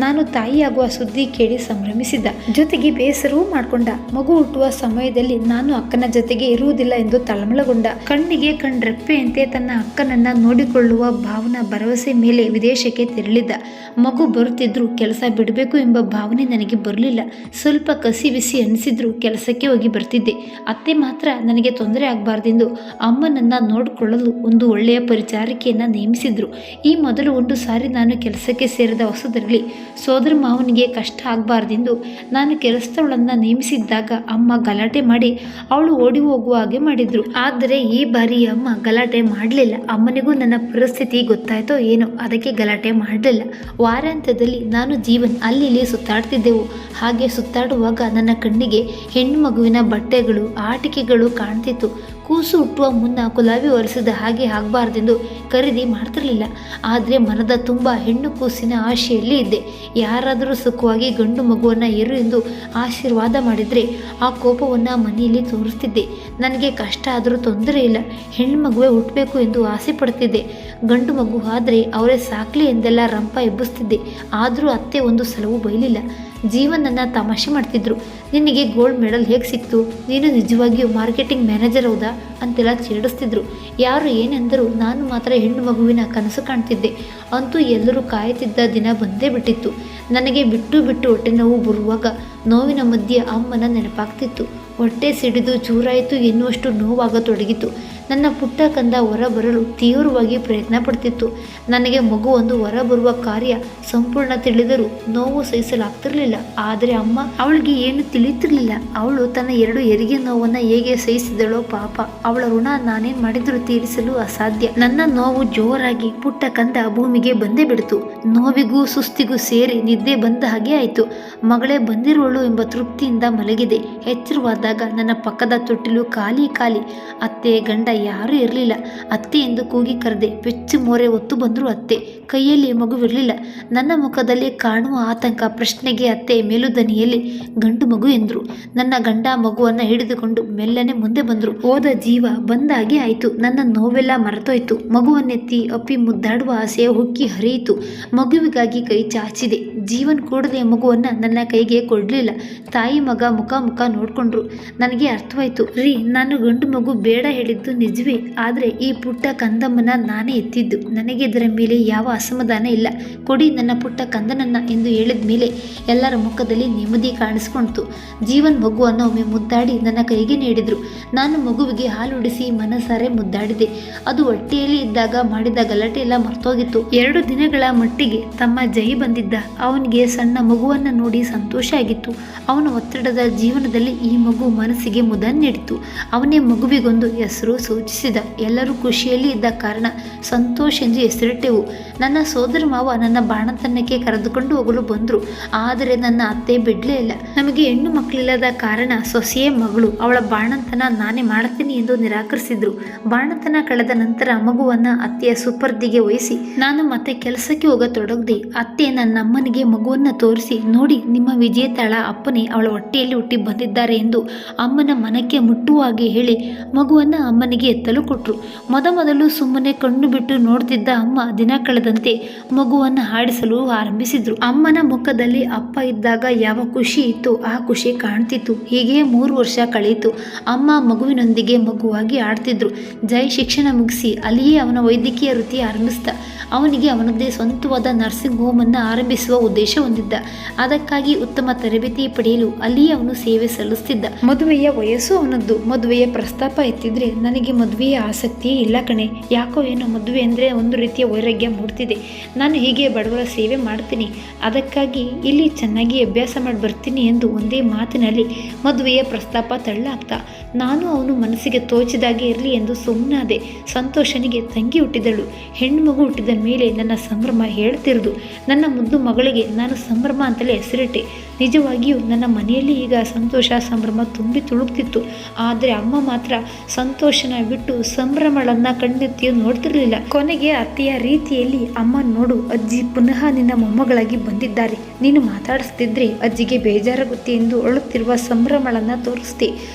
ನಾನು ತಾಯಿಯಾಗುವ ಸುದ್ದಿ ಕೇಳಿ ಸಂಭ್ರಮಿಸಿದ್ದ. ಜೊತೆಗೆ ಬೇಸರವೂ ಮಾಡಿಕೊಂಡ. ಮಗು ಹುಟ್ಟುವ ಸಮಯದಲ್ಲಿ ನಾನು ಅಕ್ಕನ ಜೊತೆಗೆ ಇರುವುದಿಲ್ಲ ಎಂದು ತಳಮಳಗೊಂಡ. ಕಣ್ಣಿಗೆ ಕಣ್ರೆಪ್ಪೆಯಂತೆ ತನ್ನ ಅಕ್ಕನನ್ನ ನೋಡಿಕೊಳ್ಳುವ ಭಾವನಾ ಭರವಸೆ ಮೇಲೆ ವಿದೇಶಕ್ಕೆ ತೆರಳಿದ್ದ. ಮಗು ಬರುತ್ತಿದ್ರು ಕೆಲಸ ಬಿಡಬೇಕು ಎಂಬ ಭಾವನೆ ನನಗೆ ಬರಲಿಲ್ಲ. ಸ್ವಲ್ಪ ಕಸಿ ಬಿಸಿ ಅನಿಸಿದ್ರು ಕೆಲಸಕ್ಕೆ ಹೋಗಿ ಬರ್ತಿದ್ದೆ. ಅತ್ತೆ ಮಾತ್ರ ನನಗೆ ತೊಂದರೆ ಆಗಬಾರ್ದೆಂದು ಅಮ್ಮನನ್ನ ನೋಡಿಕೊಳ್ಳಲು ಒಂದು ಒಳ್ಳೆಯ ಪರಿಚಾರಿಕೆಯನ್ನ ನೇಮಿಸಿದ್ರು. ಈ ಮೊದಲು ಒಂದು ಸಾರಿ ನಾನು ಕೆಲಸಕ್ಕೆ ಸೇರಿದ ಹೊಸದರಲ್ಲಿ ಸೋದರ ಮಾವನಿಗೆ ಕಷ್ಟ ಆಗಬಾರ್ದೆಂದು ನಾನು ಕೆಲಸದವಳನ್ನ ನೇಮಿಸಿದ್ದಾಗ ಅಮ್ಮ ಗಲಾಟೆ ಮಾಡಿ ಅವಳು ಓಡಿ ಹೋಗುವ ಹಾಗೆ ಮಾಡಿದ್ರು. ಆದರೆ ಈ ಬಾರಿ ಅಮ್ಮ ಗಲಾಟೆ ಮಾಡಲಿಲ್ಲ. ಅಮ್ಮನಿಗೂ ನನ್ನ ಪರಿಸ್ಥಿತಿ ಗೊತ್ತಾಯ್ತೋ ಏನೋ, ಅದಕ್ಕೆ ಗಲಾಟೆ ಮಾಡಲಿಲ್ಲ. ವಾರಾಂತ್ಯದಲ್ಲಿ ನಾನು ಜೀವನ್ ಅಲ್ಲಿ ಇಲ್ಲಿ ಸುತ್ತಾಡ್ತಿದ್ದೆವು. ಹಾಗೆ ಸುತ್ತಾಡುವಾಗ ನನ್ನ ಕಣ್ಣಿಗೆ ಹೆಣ್ಣು ಮಗುವಿನ ಬಟ್ಟೆಗಳು, ಆಟಿಕೆಗಳು ಕಾಣ್ತಿತ್ತು. ಕೂಸು ಹುಟ್ಟುವ ಮುನ್ನ ಕುಲಾವಿ ಒರೆಸಿದ ಹಾಗೆ ಆಗಬಾರ್ದೆಂದು ಖರೀದಿ ಮಾಡ್ತಿರ್ಲಿಲ್ಲ. ಆದರೆ ಮನದ ತುಂಬ ಹೆಣ್ಣು ಕೂಸಿನ ಆಶೆಯಲ್ಲಿ ಇದ್ದೆ. ಯಾರಾದರೂ ಸುಖವಾಗಿ ಗಂಡು ಮಗುವನ್ನು ಇರು ಎಂದು ಆಶೀರ್ವಾದ ಮಾಡಿದರೆ ಆ ಕೋಪವನ್ನು ಮನೆಯಲ್ಲಿ ತೋರಿಸ್ತಿದ್ದೆ. ನನಗೆ ಕಷ್ಟ ಆದರೂ ತೊಂದರೆ ಇಲ್ಲ, ಹೆಣ್ಣು ಮಗುವೆ ಹುಟ್ಟಬೇಕು ಎಂದು ಆಸೆ ಪಡ್ತಿದ್ದೆ. ಗಂಡು ಮಗು ಆದರೆ ಅವರೇ ಸಾಕ್ಲಿ ಎಂದೆಲ್ಲ ರಂಪ ಎಬ್ಬಿಸ್ತಿದ್ದೆ. ಆದರೂ ಅತ್ತೆ ಒಂದು ಸಲವೂ ಬೈಲಿಲ್ಲ. ಜೀವನನ್ನ ತಮಾಷೆ ಮಾಡ್ತಿದ್ರು. ನಿನಗೆ ಗೋಲ್ಡ್ ಮೆಡಲ್ ಹೇಗೆ ಸಿಕ್ತು, ನೀನು ನಿಜವಾಗಿಯೂ ಮಾರ್ಕೆಟಿಂಗ್ ಮ್ಯಾನೇಜರ್ ಹೌದಾ ಅಂತೆಲ್ಲ ಛೇಡಿಸ್ತಿದ್ರು. ಯಾರು ಏನೆಂದರೂ ನಾನು ಮಾತ್ರ ಹೆಣ್ಣು ಮಗುವಿನ ಕನಸು ಕಾಣ್ತಿದ್ದೆ. ಅಂತೂ ಎಲ್ಲರೂ ಕಾಯುತ್ತಿದ್ದ ದಿನ ಬಂದೇ ಬಿಟ್ಟಿತ್ತು. ನನಗೆ ಬಿಟ್ಟು ಬಿಟ್ಟು ಹೊಟ್ಟೆ ನೋವು ಬರುವಾಗ ನೋವಿನ ಮಧ್ಯೆ ಅಮ್ಮನ ನೆನಪಾಗ್ತಿತ್ತು. ಹೊಟ್ಟೆ ಸಿಡಿದು ಚೂರಾಯಿತು ಎನ್ನುವಷ್ಟು ನೋವಾಗತೊಡಗಿತು. ನನ್ನ ಪುಟ್ಟ ಕಂದ ಹೊರಬರಲು ತೀವ್ರವಾಗಿ ಪ್ರಯತ್ನ ಪಡ್ತಿತ್ತು. ನನಗೆ ಮಗು ಒಂದು ಹೊರಬರುವ ಕಾರ್ಯ ಸಂಪೂರ್ಣ ತಿಳಿದರೂ ನೋವು ಸಹಿಸಲಾಗ್ತಿರ್ಲಿಲ್ಲ. ಆದರೆ ಅಮ್ಮ, ಅವಳಿಗೆ ಏನು ತಿಳಿಯುತ್ತಿರಲಿಲ್ಲ. ಅವಳು ತನ್ನ 2 ಹೆರಿಗೆ ನೋವನ್ನು ಹೇಗೆ ಸಹಿಸಿದಳೋ ಪಾಪ. ಅವಳ ಋಣ ನಾನೇನು ಮಾಡಿದರೂ ತೀರಿಸಲು ಅಸಾಧ್ಯ. ನನ್ನ ನೋವು ಜೋರಾಗಿ ಪುಟ್ಟ ಕಂದ ಭೂಮಿಗೆ ಬಂದೇ ಬಿಡ್ತು. ನೋವಿಗೂ ಸುಸ್ತಿಗೂ ಸೇರಿ ನಿದ್ದೆ ಬಂದ ಹಾಗೆ ಆಯಿತು. ಮಗಳೇ ಬಂದಿರುವಳು ಎಂಬ ತೃಪ್ತಿಯಿಂದ ಮಲಗಿದೆ. ಎಚ್ಚರವಾದಾಗ ನನ್ನ ಪಕ್ಕದ ತೊಟ್ಟಿಲು ಖಾಲಿ ಖಾಲಿ. ಅತ್ತೆ ಗಂಡ ಯಾರೂ ಇರಲಿಲ್ಲ. ಅತ್ತೆ ಎಂದು ಕೂಗಿ ಕರೆದೆ. ಪೆಚ್ಚು ಮೋರೆ ಹೊತ್ತು ಬಂದರು ಅತ್ತೆ. ಕೈಯಲ್ಲಿ ಮಗುವಿರಲಿಲ್ಲ. ನನ್ನ ಮುಖದಲ್ಲಿ ಕಾಣುವ ಆತಂಕ ಪ್ರಶ್ನೆಗೆ ಅತ್ತೆ ಮೇಲುದನಿಯಲ್ಲಿ ಗಂಡು ಮಗು ಎಂದರು. ನನ್ನ ಗಂಡ ಮಗುವನ್ನು ಹಿಡಿದುಕೊಂಡು ಮೆಲ್ಲನೆ ಮುಂದೆ ಬಂದರು. ಹೋದ ಜೀವ ಬಂದಾಗೆ ಆಯಿತು. ನನ್ನ ನೋವೆಲ್ಲ ಮರೆತೋಯ್ತು. ಮಗುವನ್ನೆತ್ತಿ ಅಪ್ಪಿ ಮುದ್ದಾಡುವ ಆಸೆ ಹುಕ್ಕಿ ಹರಿಯಿತು. ಮಗುವಿಗಾಗಿ ಕೈ ಚಾಚಿದೆ. ಜೀವನ್ ಕೂಡಲೇ ಮಗುವನ್ನು ನನ್ನ ಕೈಗೆ ಕೊಡಲಿಲ್ಲ. ತಾಯಿ ಮಗ ಮುಖ ನೋಡ್ಕೊಂಡ್ರು. ನನಗೆ ಅರ್ಥವಾಯ್ತು. ನಾನು ಗಂಡು ಮಗು ಬೇಡ ಹೇಳಿದ್ದು ನಿಜವೇ, ಆದರೆ ಈ ಪುಟ್ಟ ಕಂದಮ್ಮನ ನಾನೇ ಎತ್ತಿದ್ದು. ನನಗೆ ಇದರ ಮೇಲೆ ಯಾವ ಅಸಮಾಧಾನ ಇಲ್ಲ. ಕೊಡಿ ನನ್ನ ಪುಟ್ಟ ಕಂದನನ್ನ ಎಂದು ಹೇಳಿದ ಮೇಲೆ ಎಲ್ಲರ ಮುಖದಲ್ಲಿ ನೆಮ್ಮದಿ ಕಾಣಿಸ್ಕೊಳ್ತು. ಜೀವನ್ ಮಗುವನ್ನು ಒಮ್ಮೆ ಮುದ್ದಾಡಿ ನನ್ನ ಕೈಗೆ ನೀಡಿದ್ರು. ನಾನು ಮಗುವಿಗೆ ಹಾಲುಡಿಸಿ ಮನಸಾರೆ ಮುದ್ದಾಡಿದೆ. ಅದು ಹೊಟ್ಟೆಯಲ್ಲಿ ಇದ್ದಾಗ ಮಾಡಿದ ಗಲಾಟೆ ಎಲ್ಲ ಮರ್ತೋಗಿತ್ತು. 2 ದಿನಗಳ ಮಟ್ಟಿಗೆ ತಮ್ಮ ಜೈ ಬಂದಿದ್ದ. ಅವನಿಗೆ ಸಣ್ಣ ಮಗುವನ್ನು ನೋಡಿ ಸಂತೋಷ ಆಗಿತ್ತು. ಅವನ ಒತ್ತಡದ ಜೀವನದಲ್ಲಿ ಈ ಮಗು ಮನಸ್ಸಿಗೆ ಮುದ ನೀಡಿತು. ಅವನೇ ಮಗುವಿಗೊಂದು ಹೆಸರು ಸೂಚಿಸಿದ. ಎಲ್ಲರೂ ಖುಷಿಯಲ್ಲಿ ಇದ್ದ ಕಾರಣ ಸಂತೋಷ್ ಎಂದು ಹೆಸರಿಟ್ಟೆವು. ನನ್ನ ಸೋದರ ಮಾವ ನನ್ನ ಬಾಣತನಕ್ಕೆ ಕರೆದುಕೊಂಡು ಹೋಗಲು ಬಂದರು. ಆದರೆ ನನ್ನ ಅತ್ತೆ ಬಿಡ್ಲೇ ಇಲ್ಲ. ನಮಗೆ ಹೆಣ್ಣು ಮಕ್ಕಳಿಲ್ಲದ ಕಾರಣ ಸೊಸೆಯೇ ಮಗಳು, ಅವಳ ಬಾಣಂತನ ನಾನೇ ಮಾಡ್ತೀನಿ ಎಂದು ನಿರಾಕರಿಸಿದ್ರು. ಬಾಣತನ ಕಳೆದ ನಂತರ ಮಗುವನ್ನ ಅತ್ತೆಯ ಸುಪರ್ದಿಗೆ ವಹಿಸಿ ನಾನು ಮತ್ತೆ ಕೆಲಸಕ್ಕೆ ಹೋಗತೊಡಗಿದೆ. ಅತ್ತೆ ನನ್ನ ಅಮ್ಮನಿಗೆ ಮಗುವನ್ನ ತೋರಿಸಿ, ನೋಡಿ ನಿಮ್ಮ ವಿಜೇತಾಳ ಅಪ್ಪನೇ ಅವಳ ಹೊಟ್ಟೆಯಲ್ಲಿ ಹುಟ್ಟಿ ಬಂದಿದ್ದಾರೆ ಎಂದು ಅಮ್ಮನ ಮನಕ್ಕೆ ಮುಟ್ಟುವ ಹಾಗೆ ಹೇಳಿ ಮಗುವನ್ನ ಅಮ್ಮನಿಗೆ ಎತ್ತಲು ಕೊಟ್ಟರು. ಮೊದಲು ಸುಮ್ಮನೆ ಕಣ್ಣು ಬಿಟ್ಟು ನೋಡ್ತಿದ್ದ ಅಮ್ಮ ದಿನ ಕಳೆದಂತೆ ಮಗುವನ್ನ ಹಾಡಿಸಲು ಆರಂಭಿಸಿದ್ರು. ಅಮ್ಮನ ಮುಖದಲ್ಲಿ ಅಪ್ಪ ಇದ್ದಾಗ ಯಾವ ಖುಷಿ ಇತ್ತು ಆ ಖುಷಿ ಕಾಣ್ತಿತ್ತು. ಹೀಗೆ 3 ವರ್ಷ ಕಳೆಯಿತು. ಅಮ್ಮ ಮಗುವಿನೊಂದಿಗೆ ಮಗುವಾಗಿ ಆಡ್ತಿದ್ರು. ಜೈ ಶಿಕ್ಷಣ ಮುಗಿಸಿ ಅಲ್ಲಿಯೇ ಅವನ ವೈದ್ಯಕೀಯ ವೃತ್ತಿ ಆರಂಭಿಸಿದ. ಅವನಿಗೆ ಅವನದ್ದೇ ಸ್ವಂತವಾದ ನರ್ಸಿಂಗ್ ಹೋಮ್ ಅನ್ನು ಆರಂಭಿಸುವ ಉದ್ದೇಶ ಹೊಂದಿದ್ದ. ಅದಕ್ಕಾಗಿ ಉತ್ತಮ ತರಬೇತಿ ಪಡೆಯಲು ಅಲ್ಲಿಯೇ ಅವನು ಸೇವೆ ಸಲ್ಲಿಸುತ್ತಿದ್ದ. ಮದುವೆಯ ವಯಸ್ಸು ಅವನದ್ದು. ಮದುವೆಯ ಪ್ರಸ್ತಾಪ ಎತ್ತಿದ್ರೆ ನನಗೆ ಮದುವೆಯ ಆಸಕ್ತಿಯೇ ಇಲ್ಲ ಕಣೆ. ಯಾಕೋ ಏನೋ ಮದುವೆ ಅಂದರೆ ಒಂದು ರೀತಿಯ ವೈರಾಗ್ಯ ಮೂಡ್ತಿದೆ. ನಾನು ಹೀಗೆ ಬಡವರ ಸೇವೆ ಮಾಡ್ತೀನಿ, ಅದಕ್ಕಾಗಿ ಇಲ್ಲಿ ಚೆನ್ನಾಗಿ ಅಭ್ಯಾಸ ಮಾಡಿ ಬರ್ತೀನಿ ಎಂದು ಒಂದೇ ಮಾತಿನಲ್ಲಿ ಮದುವೆಯ ಪ್ರಸ್ತಾಪ ತಳ್ಳಾಗ್ತಾ ನಾನು ಅವನು ಮನಸ್ಸಿಗೆ ತೋಚಿದಾಗೆ ಇರಲಿ ಎಂದು ಸುಮ್ಮನಾದೆ. ಸಂತೋಷನಿಗೆ ತಂಗಿ ಹುಟ್ಟಿದಳು. ಹೆಣ್ಣು ಮಗು ಹುಟ್ಟಿದ ಮೇಲೆ ನನ್ನ ಸಂಭ್ರಮ ಹೇಳ್ತಿರೋದು. ನನ್ನ ಮುದ್ದು ಮಗಳಿಗೆ ನಾನು ಸಂಭ್ರಮ ಅಂತಲೇ ಹೆಸರಿಟ್ಟೆ. ನಿಜವಾಗಿಯೂ ನನ್ನ ಮನೆಯಲ್ಲಿ ಈಗ ಸಂತೋಷ ಸಂಭ್ರಮ ತುಂಬಿ ತುಳುಕ್ತಿತ್ತು. ಆದರೆ ಅಮ್ಮ ಮಾತ್ರ ಸಂತೋಷನ ಬಿಟ್ಟು ಸಂಭ್ರಮಗಳನ್ನ ಕಣ್ಣೆತ್ತಿಯೂ ನೋಡ್ತಿರ್ಲಿಲ್ಲ. ಕೊನೆಗೆ ಅತ್ತೆಯ ರೀತಿಯಲ್ಲಿ ಅಮ್ಮ, ನೋಡು ಅಜ್ಜಿ ಪುನಃ ನಿನ್ನ ಮೊಮ್ಮಗಳಾಗಿ ಬಂದಿದ್ದಾರೆ. ನೀನು ಮಾತಾಡಿಸ್ತಿದ್ರೆ ಅಜ್ಜಿಗೆ ಬೇಜಾರಾಗುತ್ತೆ ಎಂದು ಅಳುತ್ತಿರುವ ಸಂಭ್ರಮಗಳನ್ನ ತೋರಿಸ್ತೆ.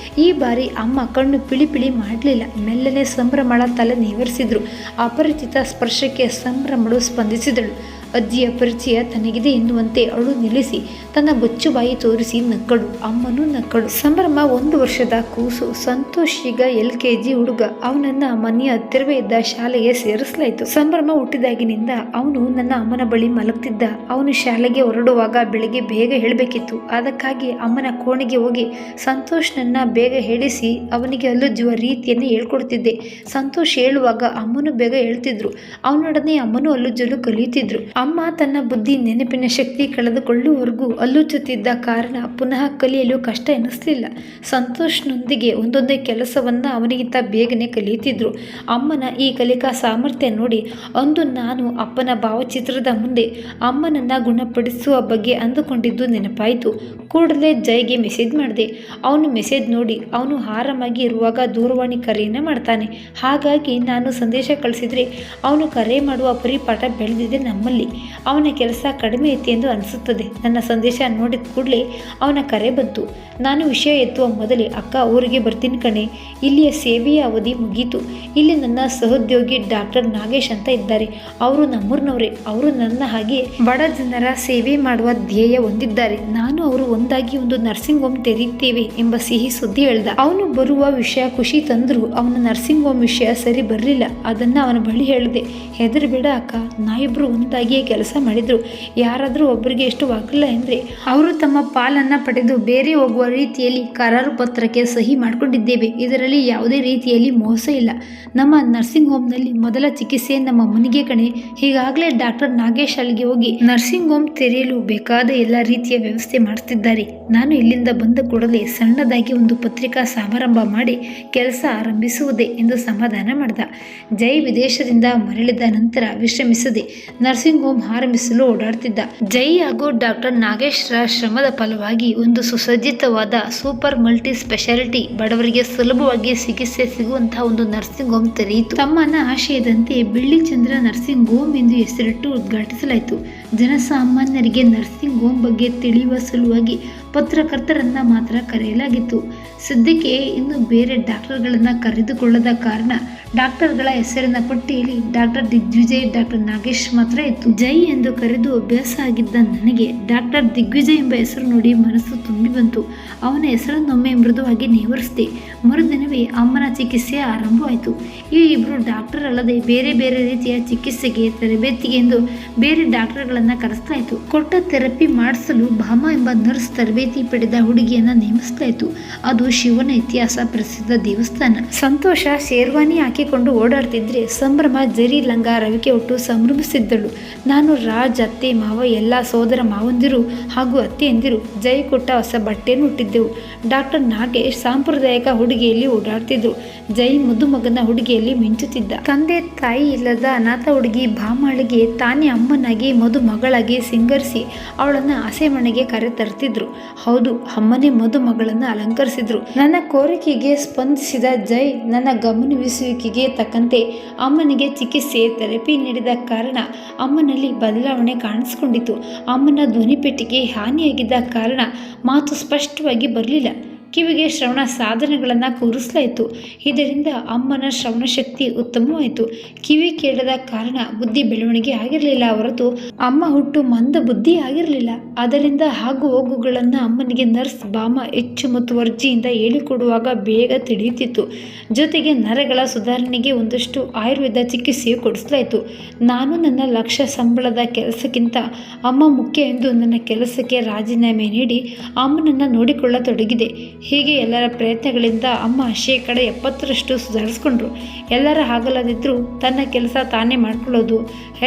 ಈ ಬಾರಿ ಅಮ್ಮ ಕಣ್ಣು ಪಿಳಿ ಮಾಡಲಿಲ್ಲ. ಮೆಲ್ಲನೆ ಸಂಭ್ರಮಳ ತಲೆ ನೇವರಿಸಿದ್ರು. ಅಪರಿಚಿತ ಸ್ಪರ್ಶಕ್ಕೆ ಸಂಭ್ರಮಳು ಸ್ಪಂದಿಸಿದಳು. ಅಜ್ಜಿಯ ಪರಿಚಯ ತನಗಿದೆ ಎನ್ನುವಂತೆ ಅವಳು ನಿಲ್ಲಿಸಿ ತನ್ನ ಬೊಚ್ಚು ಬಾಯಿ ತೋರಿಸಿ ನಕ್ಕಳು. ಅಮ್ಮನೂ ನಕ್ಕಳು. ಸಂಭ್ರಮ 1 ವರ್ಷದ ಕೂಸು. ಸಂತೋಷ್ ಈಗ LKG ಹುಡುಗ. ಅವನನ್ನ ಮನೆಯ ಹತ್ತಿರವೇ ಇದ್ದ ಶಾಲೆಗೆ ಸೇರಿಸಲಾಯಿತು. ಸಂಭ್ರಮ ಹುಟ್ಟಿದಾಗಿನಿಂದ ಅವನು ನನ್ನ ಅಮ್ಮನ ಬಳಿ ಮಲಗ್ತಿದ್ದ. ಅವನು ಶಾಲೆಗೆ ಹೊರಡುವಾಗ ಬೆಳಿಗ್ಗೆ ಬೇಗ ಹೇಳಬೇಕಿತ್ತು. ಅದಕ್ಕಾಗಿ ಅಮ್ಮನ ಕೋಣೆಗೆ ಹೋಗಿ ಸಂತೋಷ್ನನ್ನ ಬೇಗ ಹೇಳಿಸಿ ಅವನಿಗೆ ಅಲ್ಲುಜ್ಜುವ ರೀತಿಯನ್ನು ಹೇಳ್ಕೊಡ್ತಿದ್ದೆ. ಸಂತೋಷ್ ಹೇಳುವಾಗ ಅಮ್ಮನು ಬೇಗ ಹೇಳ್ತಿದ್ರು. ಅವನೊಡನೆ ಅಮ್ಮನೂ ಅಲ್ಲುಜ್ಜಲು ಕಲಿಯುತ್ತಿದ್ರು. ಅಮ್ಮ ತನ್ನ ಬುದ್ಧಿ ನೆನಪಿನ ಶಕ್ತಿ ಕಳೆದುಕೊಳ್ಳುವವರೆಗೂ ಅಲ್ಲುಚ್ಚುತ್ತಿದ್ದ ಕಾರಣ ಪುನಃ ಕಲಿಯಲು ಕಷ್ಟ ಎನಿಸಲಿಲ್ಲ. ಸಂತೋಷ್ನೊಂದಿಗೆ ಒಂದೊಂದೇ ಕೆಲಸವನ್ನ ಅವನಿಗಿಂತ ಬೇಗನೆ ಕಲಿಯುತ್ತಿದ್ರು. ಅಮ್ಮನ ಈ ಕಲಿಕಾ ಸಾಮರ್ಥ್ಯ ನೋಡಿ ಅಂದು ನಾನು ಅಪ್ಪನ ಭಾವಚಿತ್ರದ ಮುಂದೆ ಅಮ್ಮನನ್ನ ಗುಣಪಡಿಸುವ ಬಗ್ಗೆ ಅಂದುಕೊಂಡಿದ್ದು ನೆನಪಾಯಿತು. ಕೂಡಲೇ ಜೈಗೆ ಮೆಸೇಜ್ ಮಾಡಿದೆ. ಅವನು ಮೆಸೇಜ್ ನೋಡಿ ಅವನು ಆರಾಮಾಗಿ ಇರುವಾಗ ದೂರವಾಣಿ ಕರೆಯನ್ನು ಮಾಡ್ತಾನೆ. ಹಾಗಾಗಿ ನಾನು ಸಂದೇಶ ಕಳಿಸಿದ್ರೆ ಅವನು ಕರೆ ಮಾಡುವ ಪರಿಪಾಠ ಬೆಳೆದಿದೆ ನಮ್ಮಲ್ಲಿ. ಅವನ ಕೆಲಸ ಕಡಿಮೆ ಐತಿ ಎಂದು ಅನಿಸುತ್ತದೆ. ನನ್ನ ಸಂದೇಶ ನೋಡಿದ ಕೂಡಲೇ ಅವನ ಕರೆ ಬಂತು. ನಾನು ವಿಷಯ ಎತ್ತುವ ಮೊದಲೇ, ಅಕ್ಕ ಊರಿಗೆ ಬರ್ತೀನಿ ಕಣೆ, ಇಲ್ಲಿಯ ಸೇವೆಯ ಅವಧಿ ಮುಗೀತು. ಇಲ್ಲಿ ನನ್ನ ಸಹೋದ್ಯೋಗಿ ಡಾಕ್ಟರ್ ನಾಗೇಶ್ ಅಂತ ಇದ್ದಾರೆ. ಅವರು ನಮ್ಮೂರಿನವರೇ. ಅವರು ನನ್ನ ಹಾಗೆ ಬಡ ಜನರ ಸೇವೆ ಮಾಡುವ ಧ್ಯೇಯ ಹೊಂದಿದ್ದಾರೆ. ನಾನು ಅವರು ಒಂದಾಗಿ ಒಂದು ನರ್ಸಿಂಗ್ ಹೋಮ್ ತೆರೀತೇವೆ ಎಂಬ ಸಿಹಿ ಸುದ್ದಿ ಹೇಳ್ದ. ಅವನು ಬರುವ ವಿಷಯ ಖುಷಿ ತಂದ್ರು. ಅವನ ನರ್ಸಿಂಗ್ ಹೋಮ್ ವಿಷಯ ಸರಿ ಬರಲಿಲ್ಲ. ಅದನ್ನ ಅವನ ಬಳಿ ಹೇಳಿದೆ. ಹೆದರಬೇಡ ಅಕ್ಕ, ನಾವಿಬ್ರು ಒಂದಾಗಿಯೇ ಕೆಲಸ ಮಾಡಿದ್ರು. ಯಾರಾದರೂ ಒಬ್ಬರಿಗೆ ಇಷ್ಟವಾಗಲಿಲ್ಲ ಎಂದರೆ ಅವರು ತಮ್ಮ ಪಾಲನ್ನ ಪಡೆದು ಬೇರೆ ಹೋಗುವ ರೀತಿಯಲ್ಲಿ ಕರಾರು ಪತ್ರಕ್ಕೆ ಸಹಿ ಮಾಡಿಕೊಂಡಿದ್ದೇವೆ. ಇದರಲ್ಲಿ ಯಾವುದೇ ರೀತಿಯಲ್ಲಿ ಮೋಸ ಇಲ್ಲ. ನಮ್ಮ ನರ್ಸಿಂಗ್ ಹೋಮ್ನಲ್ಲಿ ಮೊದಲ ಚಿಕಿತ್ಸೆ ನಮ್ಮ ಅಮ್ಮನಿಗೆ ಕಣೆ. ಹೀಗಾಗಲೇ ಡಾಕ್ಟರ್ ನಾಗೇಶ್ ಅಲ್ಲಿಗೆ ಹೋಗಿ ನರ್ಸಿಂಗ್ ಹೋಮ್ ತೆರೆಯಲು ಬೇಕಾದ ಎಲ್ಲ ರೀತಿಯ ವ್ಯವಸ್ಥೆ ಮಾಡಿಸ್ತಿದ್ದಾರೆ. ನಾನು ಇಲ್ಲಿಂದ ಬಂದ ಕೂಡಲೇ ಸಣ್ಣದಾಗಿ ಒಂದು ಪತ್ರಿಕಾ ಸಮಾರಂಭ ಮಾಡಿ ಕೆಲಸ ಆರಂಭಿಸುವುದೇ ಎಂದು ಸಮಾಧಾನ ಮಾಡಿದ. ಜೈ ವಿದೇಶದಿಂದ ಮರಳಿದ ನಂತರ ವಿಶ್ರಮಿಸದೆ ನರ್ಸಿಂಗ್ ಹೋಮ್ ಹೋಮ್ ಆರಂಭಿಸಲು ಓಡಾಡ್ತಿದ್ದ. ಜೈ ಹಾಗೂ ಡಾಕ್ಟರ್ ನಾಗೇಶ್ ರ ಶ್ರಮದ ಫಲವಾಗಿ ಒಂದು ಸುಸಜ್ಜಿತವಾದ ಸೂಪರ್ ಮಲ್ಟಿ ಸ್ಪೆಷಾಲಿಟಿ ಬಡವರಿಗೆ ಸುಲಭವಾಗಿ ಚಿಕಿತ್ಸೆ ಸಿಗುವಂತಹ ಒಂದು ನರ್ಸಿಂಗ್ ಹೋಮ್ ತೆರೆಯಿತು. ತಮ್ಮನ ಆಶಯದಂತೆ ಬೆಳ್ಳಿಚಂದ್ರ ನರ್ಸಿಂಗ್ ಹೋಮ್ ಎಂದು ಹೆಸರಿಟ್ಟು ಉದ್ಘಾಟಿಸಲಾಯಿತು. ಜನಸಾಮಾನ್ಯರಿಗೆ ನರ್ಸಿಂಗ್ ಹೋಮ್ ಬಗ್ಗೆ ತಿಳಿಯುವ ಸಲುವಾಗಿ ಪತ್ರಕರ್ತರನ್ನ ಮಾತ್ರ ಕರೆಯಲಾಗಿತ್ತು. ಸದ್ಯಕ್ಕೆ ಇನ್ನು ಬೇರೆ ಡಾಕ್ಟರ್ಗಳನ್ನ ಕರೆದುಕೊಳ್ಳದ ಕಾರಣ ಡಾಕ್ಟರ್ಗಳ ಹೆಸರಿನ ಪಟ್ಟಿಯಲ್ಲಿ ಡಾಕ್ಟರ್ ದಿಗ್ವಿಜಯ್, ಡಾಕ್ಟರ್ ನಾಗೇಶ್ ಮಾತ್ರ ಇತ್ತು. ಜೈ ಎಂದು ಕರೆದು ಅಭ್ಯಾಸ ಆಗಿದ್ದ ನನಗೆ ಡಾಕ್ಟರ್ ದಿಗ್ವಿಜಯ್ ಎಂಬ ಹೆಸರು ನೋಡಿ ಮನಸ್ಸು ತುಂಬಿ ಬಂತು. ಅವನ ಹೆಸರನ್ನೊಮ್ಮೆ ಮೃದುವಾಗಿ ನೇವರಿಸಿದೆ. ಮರುದಿನವೇ ಅಮ್ಮನ ಚಿಕಿತ್ಸೆ ಆರಂಭವಾಯಿತು. ಈ ಇಬ್ಬರು ಡಾಕ್ಟರ್ ಅಲ್ಲದೆ ಬೇರೆ ಬೇರೆ ರೀತಿಯ ಚಿಕಿತ್ಸೆಗೆ ತರಬೇತಿಗೆ ಎಂದು ಬೇರೆ ಡಾಕ್ಟರ್ಗಳನ್ನ ಕರೆಸಲಾಯಿತು. ಕೊಟ್ಟ ಥೆರಪಿ ಮಾಡಿಸಲು ಭಾಮ ಎಂಬ ನರ್ಸ್ ತರಬೇತಿ ಪಡೆದ ಹುಡುಗಿಯನ್ನ ನೇಮಿಸಲಾಯಿತು. ಅದು ಶಿವನ ಇತಿಹಾಸ ಪ್ರಸಿದ್ಧ ದೇವಸ್ಥಾನ. ಸಂತೋಷ ಶೇರ್ವಾನಿ ಹಾಕಿಕೊಂಡು ಓಡಾಡ್ತಿದ್ರೆ ಸಂಭ್ರಮ ಜರಿ ಲಂಗ ರವಿಕೆ ಒಟ್ಟು ಸಂಭ್ರಮಿಸಿದ್ದಳು. ನಾನು ರಾಜ್, ಅತ್ತೆ, ಮಾವ ಎಲ್ಲ ಸೋದರ ಮಾವಂದಿರು ಹಾಗೂ ಅತ್ತೆಯಂದಿರು ಜೈ ಕೊಟ್ಟ ಹೊಸ ಬಟ್ಟೆಯನ್ನು ಹುಟ್ಟಿದ್ದೆವು. ಡಾಕ್ಟರ್ ನಾಗೇಶ್ ಸಾಂಪ್ರದಾಯಿಕ ಹುಡುಗಿಯಲ್ಲಿ ಓಡಾಡ್ತಿದ್ರು. ಜೈ ಮದುಮಗನ ಹುಡುಗಿಯಲ್ಲಿ ಮಿಂಚುತ್ತಿದ್ದ. ತಂದೆ ತಾಯಿ ಇಲ್ಲದ ಅನಾಥ ಹುಡುಗಿ ಭಾಮಾಳಿಗೆ ತಾನೇ ಅಮ್ಮನಾಗಿ ಮದುಮಗಳಾಗಿ ಸಿಂಗರಿಸಿ ಅವಳನ್ನ ಹಸೆಮಣೆಗೆ ಕರೆ ತರ್ತಿದ್ರು. ಹೌದು, ಅಮ್ಮನೇ ಮದುಮಗಳನ್ನ ಅಲಂಕರಿಸಿದ್ರು. ನನ್ನ ಕೋರಿಕೆಗೆ ಸ್ಪಂದಿಸಿದ ಜೈ ನನ್ನ ಗಮನಿಸುವಿಕೆಗೆ ತಕ್ಕಂತೆ ಅಮ್ಮನಿಗೆ ಚಿಕಿತ್ಸೆ ಥೆರಪಿ ನೀಡಿದ ಕಾರಣ ಅಮ್ಮನಲ್ಲಿ ಬದಲಾವಣೆ ಕಾಣಿಸಿಕೊಂಡಿತು. ಅಮ್ಮನ ಧ್ವನಿಪೆಟ್ಟಿಗೆ ಹಾನಿಯಾಗಿದ್ದ ಕಾರಣ ಮಾತು ಸ್ಪಷ್ಟವಾಗಿ ಬರಲಿಲ್ಲ. ಕಿವಿಗೆ ಶ್ರವಣ ಸಾಧನಗಳನ್ನು ಕೂರಿಸಲಾಯಿತು. ಇದರಿಂದ ಅಮ್ಮನ ಶ್ರವಣ ಶಕ್ತಿ ಉತ್ತಮವಾಯಿತು. ಕಿವಿ ಕೇಳದ ಕಾರಣ ಬುದ್ಧಿ ಬೆಳವಣಿಗೆ ಆಗಿರಲಿಲ್ಲ ಹೊರತು ಅಮ್ಮ ಹುಟ್ಟು ಮಂದ ಬುದ್ಧಿ ಆಗಿರಲಿಲ್ಲ. ಅದರಿಂದ ಆಗು ಹೋಗುಗಳನ್ನು ಅಮ್ಮನಿಗೆ ನರ್ಸ್ ಭಾಮ ಹೆಚ್ಚು ಮುತುವರ್ಜಿಯಿಂದ ಹೇಳಿಕೊಡುವಾಗ ಬೇಗ ತಿಳಿಯುತ್ತಿತ್ತು. ಜೊತೆಗೆ ನರಗಳ ಸುಧಾರಣೆಗೆ ಒಂದಷ್ಟು ಆಯುರ್ವೇದ ಚಿಕಿತ್ಸೆಯು ಕೊಡಿಸಲಾಯಿತು. ನಾನು ನನ್ನ ಲಕ್ಷ ಸಂಬಳದ ಕೆಲಸಕ್ಕಿಂತ ಅಮ್ಮ ಮುಖ್ಯ ಎಂದು ನನ್ನ ಕೆಲಸಕ್ಕೆ ರಾಜೀನಾಮೆ ನೀಡಿ ಅಮ್ಮನನ್ನು ನೋಡಿಕೊಳ್ಳತೊಡಗಿದೆ. ಹೀಗೆ ಎಲ್ಲರ ಪ್ರಯತ್ನಗಳಿಂದ ಅಮ್ಮ 70% ಸುಧಾರಿಸ್ಕೊಂಡ್ರು. ಎಲ್ಲರ ಆಗಲ್ಲದಿದ್ದರೂ ತನ್ನ ಕೆಲಸ ತಾನೇ ಮಾಡ್ಕೊಳ್ಳೋದು,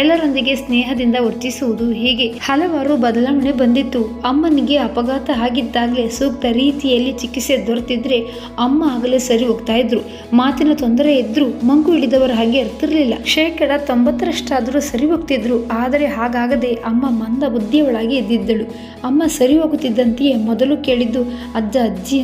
ಎಲ್ಲರೊಂದಿಗೆ ಸ್ನೇಹದಿಂದ ವರ್ತಿಸುವುದು, ಹೀಗೆ ಹಲವಾರು ಬದಲಾವಣೆ ಬಂದಿತ್ತು. ಅಮ್ಮನಿಗೆ ಅಪಘಾತ ಆಗಿದ್ದಾಗಲೇ ಸೂಕ್ತ ರೀತಿಯಲ್ಲಿ ಚಿಕಿತ್ಸೆ ದೊರೆತಿದ್ರೆ ಅಮ್ಮ ಆಗಲೇ ಸರಿ ಹೋಗ್ತಾ ಇದ್ರು. ಮಾತಿನ ತೊಂದರೆ ಇದ್ರೂ ಮಂಕು ಹಿಡಿದವರ ಹಾಗೆ ಇರ್ತಿರ್ಲಿಲ್ಲ. 90% ಸರಿ ಹೋಗ್ತಿದ್ರು. ಆದರೆ ಹಾಗಾಗದೆ ಅಮ್ಮ ಮಂದ ಬುದ್ಧಿಯೊಳಗೆ ಇದ್ದಿದ್ದಳು. ಅಮ್ಮ ಸರಿ ಹೋಗುತ್ತಿದ್ದಂತೆಯೇ ಮೊದಲು ಕೇಳಿದ್ದು ಅಜ್ಜ ಅಜ್ಜಿಯನ್ನ.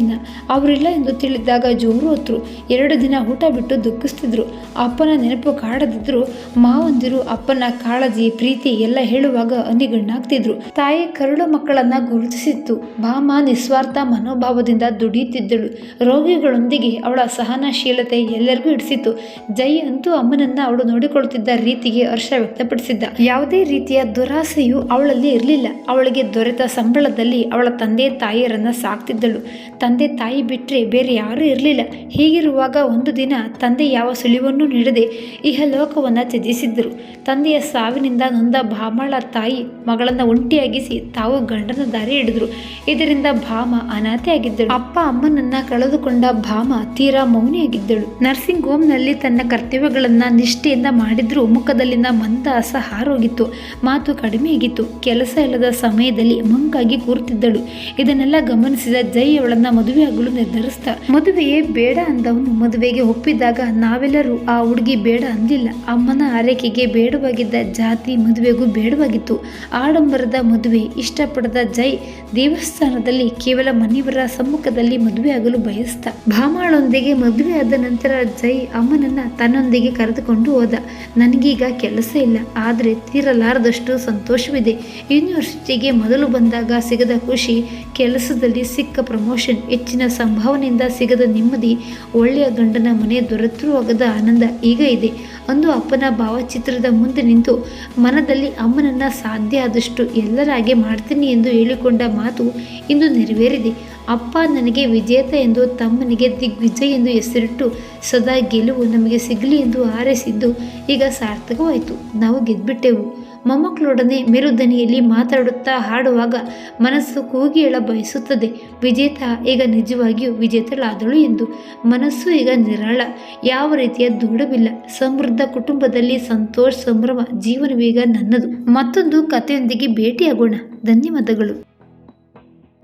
ಅವರಿಲ್ಲ ಎಂದು ತಿಳಿದಾಗ ಜೋರು ಹೊತ್ತರು. 2 ದಿನ ಊಟ ಬಿಟ್ಟು ದುಃಖಿಸ್ತಿದ್ರು. ಅಪ್ಪನ ನೆನಪು ಕಾಡದಿದ್ರು ಮಾವಂದಿರು ಅಪ್ಪನ ಕಾಳಜಿ ಪ್ರೀತಿ ಎಲ್ಲ ಹೇಳುವಾಗ ಅನಿಗಣ್ಣಾಗ್ತಿದ್ರು. ತಾಯಿ ಕರುಳು ಮಕ್ಕಳನ್ನ ಗುರುತಿಸಿತ್ತು. ಭಾಮ ನಿಸ್ವಾರ್ಥ ಮನೋಭಾವದಿಂದ ದುಡಿಯುತ್ತಿದ್ದಳು. ರೋಗಿಗಳೊಂದಿಗೆ ಅವಳ ಸಹನಶೀಲತೆ ಎಲ್ಲರಿಗೂ ಹಿಡಿಸಿತು. ಜೈ ಅಂತೂ ಅಮ್ಮನನ್ನ ಅವಳು ನೋಡಿಕೊಳ್ಳುತ್ತಿದ್ದ ರೀತಿಗೆ ಹರ್ಷ ವ್ಯಕ್ತಪಡಿಸಿದ್ದ. ಯಾವುದೇ ರೀತಿಯ ದುರಾಸೆಯು ಅವಳಲ್ಲಿ ಇರಲಿಲ್ಲ. ಅವಳಿಗೆ ದೊರೆತ ಸಂಬಳದಲ್ಲಿ ಅವಳ ತಂದೆ ತಾಯಿಯರನ್ನ ಸಾಕ್ತಿದ್ದಳು. ತಂದೆ ತಾಯಿ ಬಿಟ್ಟರೆ ಬೇರೆ ಯಾರೂ ಇರಲಿಲ್ಲ. ಹೀಗಿರುವಾಗ ಒಂದು ದಿನ ತಂದೆ ಯಾವ ಸುಳಿವನ್ನೂ ನೀಡದೆ ಇಹಲೋಕವನ್ನು ತ್ಯಜಿಸಿದ್ದರು. ತಂದೆಯ ಸಾವಿನಿಂದ ನೊಂದ ಭಾಮಳ ತಾಯಿ ಮಗಳನ್ನು ಒಂಟಿಯಾಗಿಸಿ ತಾವು ಗಂಡನ ದಾರಿ ಹಿಡಿದ್ರು. ಇದರಿಂದ ಭಾಮ ಅನಾಥೆಯಾಗಿದ್ದಳು. ಅಪ್ಪ ಅಮ್ಮನನ್ನ ಕಳೆದುಕೊಂಡ ಭಾಮ ತೀರಾ ಮೌನಿಯಾಗಿದ್ದಳು. ನರ್ಸಿಂಗ್ ಹೋಮ್ನಲ್ಲಿ ತನ್ನ ಕರ್ತವ್ಯಗಳನ್ನ ನಿಷ್ಠೆಯಿಂದ ಮಾಡಿದ್ರೂ ಮುಖದಲ್ಲಿನ ಮಂದಹಾಸ ಹಾರೋಗಿತ್ತು. ಮಾತು ಕಡಿಮೆಯಾಗಿತ್ತು. ಕೆಲಸ ಇಲ್ಲದ ಸಮಯದಲ್ಲಿ ಮಂಕಾಗಿ ಕೂರುತ್ತಿದ್ದಳು. ಇದನ್ನೆಲ್ಲ ಗಮನಿಸಿದ ಜೈ ಅವಳನ್ನ ಮದುವೆಯಾಗಲು ನಿರ್ಧರಿಸಿದ. ಮದುವೆಯೇ ಬೇಡ ಅಂದವನು ಮದುವೆಗೆ ಒಪ್ಪಿದಾಗ ನಾವೆಲ್ಲರೂ ಆ ಹುಡುಗಿ ಬೇಡ ಅಂದಿಲ್ಲ. ಅಮ್ಮನ ಆರೈಕೆಗೆ ಬೇಡವಾಗಿದ್ದ ಜಾತಿ ಮದುವೆಗೂ ಬೇಡವಾಗಿತ್ತು. ಆಡಂಬರದ ಮದುವೆ ಇಷ್ಟಪಡದ ಜೈ ದೇವಸ್ಥಾನದಲ್ಲಿ ಕೇವಲ ಮನೆಯವರ ಸಮ್ಮುಖದಲ್ಲಿ ಮದುವೆಯಾಗಲು ಬಯಸ್ತ. ಭಾಮಾಳೊಂದಿಗೆ ಮದುವೆ ಆದ ನಂತರ ಜೈ ಅಮ್ಮನನ್ನ ತನ್ನೊಂದಿಗೆ ಕರೆದುಕೊಂಡು ಹೋದ. ನನಗೀಗ ಕೆಲಸ ಇಲ್ಲ, ಆದರೆ ತೀರಲಾರದಷ್ಟು ಸಂತೋಷವಿದೆ. ಯೂನಿವರ್ಸಿಟಿಗೆ ಮೊದಲು ಬಂದಾಗ ಸಿಗದ ಖುಷಿ, ಕೆಲಸದಲ್ಲಿ ಸಿಕ್ಕ ಪ್ರಮೋಷನ್, ಹೆಚ್ಚಿನ ಸಂಭಾವನೆಯಿಂದ ಸಿಗದ ನೆಮ್ಮದಿ, ಒಳ್ಳೆಯ ಗಂಡನ ಮನೆ ದೊರೆತಿರುವಾಗದ ಆನಂದ ಈಗ ಇದೆ. ಅಂದು ಅಪ್ಪನ ಭಾವಚಿತ್ರದ ಮುಂದೆ ನಿಂತು ಮನದಲ್ಲಿ ಅಮ್ಮನನ್ನ ಸಾಧ್ಯ ಆದಷ್ಟು ಎಲ್ಲರಾಗೆ ಮಾಡ್ತೀನಿ ಎಂದು ಹೇಳಿಕೊಂಡ ಮಾತು ಇಂದು ನೆರವೇರಿದೆ. ಅಪ್ಪ ನನಗೆ ವಿಜೇತ ಎಂದು, ತಮ್ಮನಿಗೆ ದಿಗ್ವಿಜಯ್ ಎಂದು ಹೆಸರಿಟ್ಟು ಸದಾ ಗೆಲುವು ನಮಗೆ ಸಿಗಲಿ ಎಂದು ಹಾರೈಸಿದ್ದು ಈಗ ಸಾರ್ಥಕವಾಯಿತು. ನಾವು ಗೆದ್ಬಿಟ್ಟೆವು. ಮೊಮ್ಮಕ್ಕಳೊಡನೆ ಮೆರುದನಿಯಲ್ಲಿ ಮಾತಾಡುತ್ತಾ ಹಾಡುವಾಗ ಮನಸ್ಸು ಕೂಗಿ ಹೇಳ ಬಯಸುತ್ತದೆ, ವಿಜೇತ ಈಗ ನಿಜವಾಗಿಯೂ ವಿಜೇತಳಾದಳು ಎಂದು. ಮನಸ್ಸು ಈಗ ನಿರಾಳ, ಯಾವ ರೀತಿಯ ದುಗುಡವಿಲ್ಲ. ಸಮೃದ್ಧ ಕುಟುಂಬದಲ್ಲಿ ಸಂತೋಷ ಸಂಭ್ರಮ, ಜೀವನವೀಗ ನನ್ನದು. ಮತ್ತೊಂದು ಕಥೆಯೊಂದಿಗೆ ಭೇಟಿಯಾಗೋಣ. ಧನ್ಯವಾದಗಳು.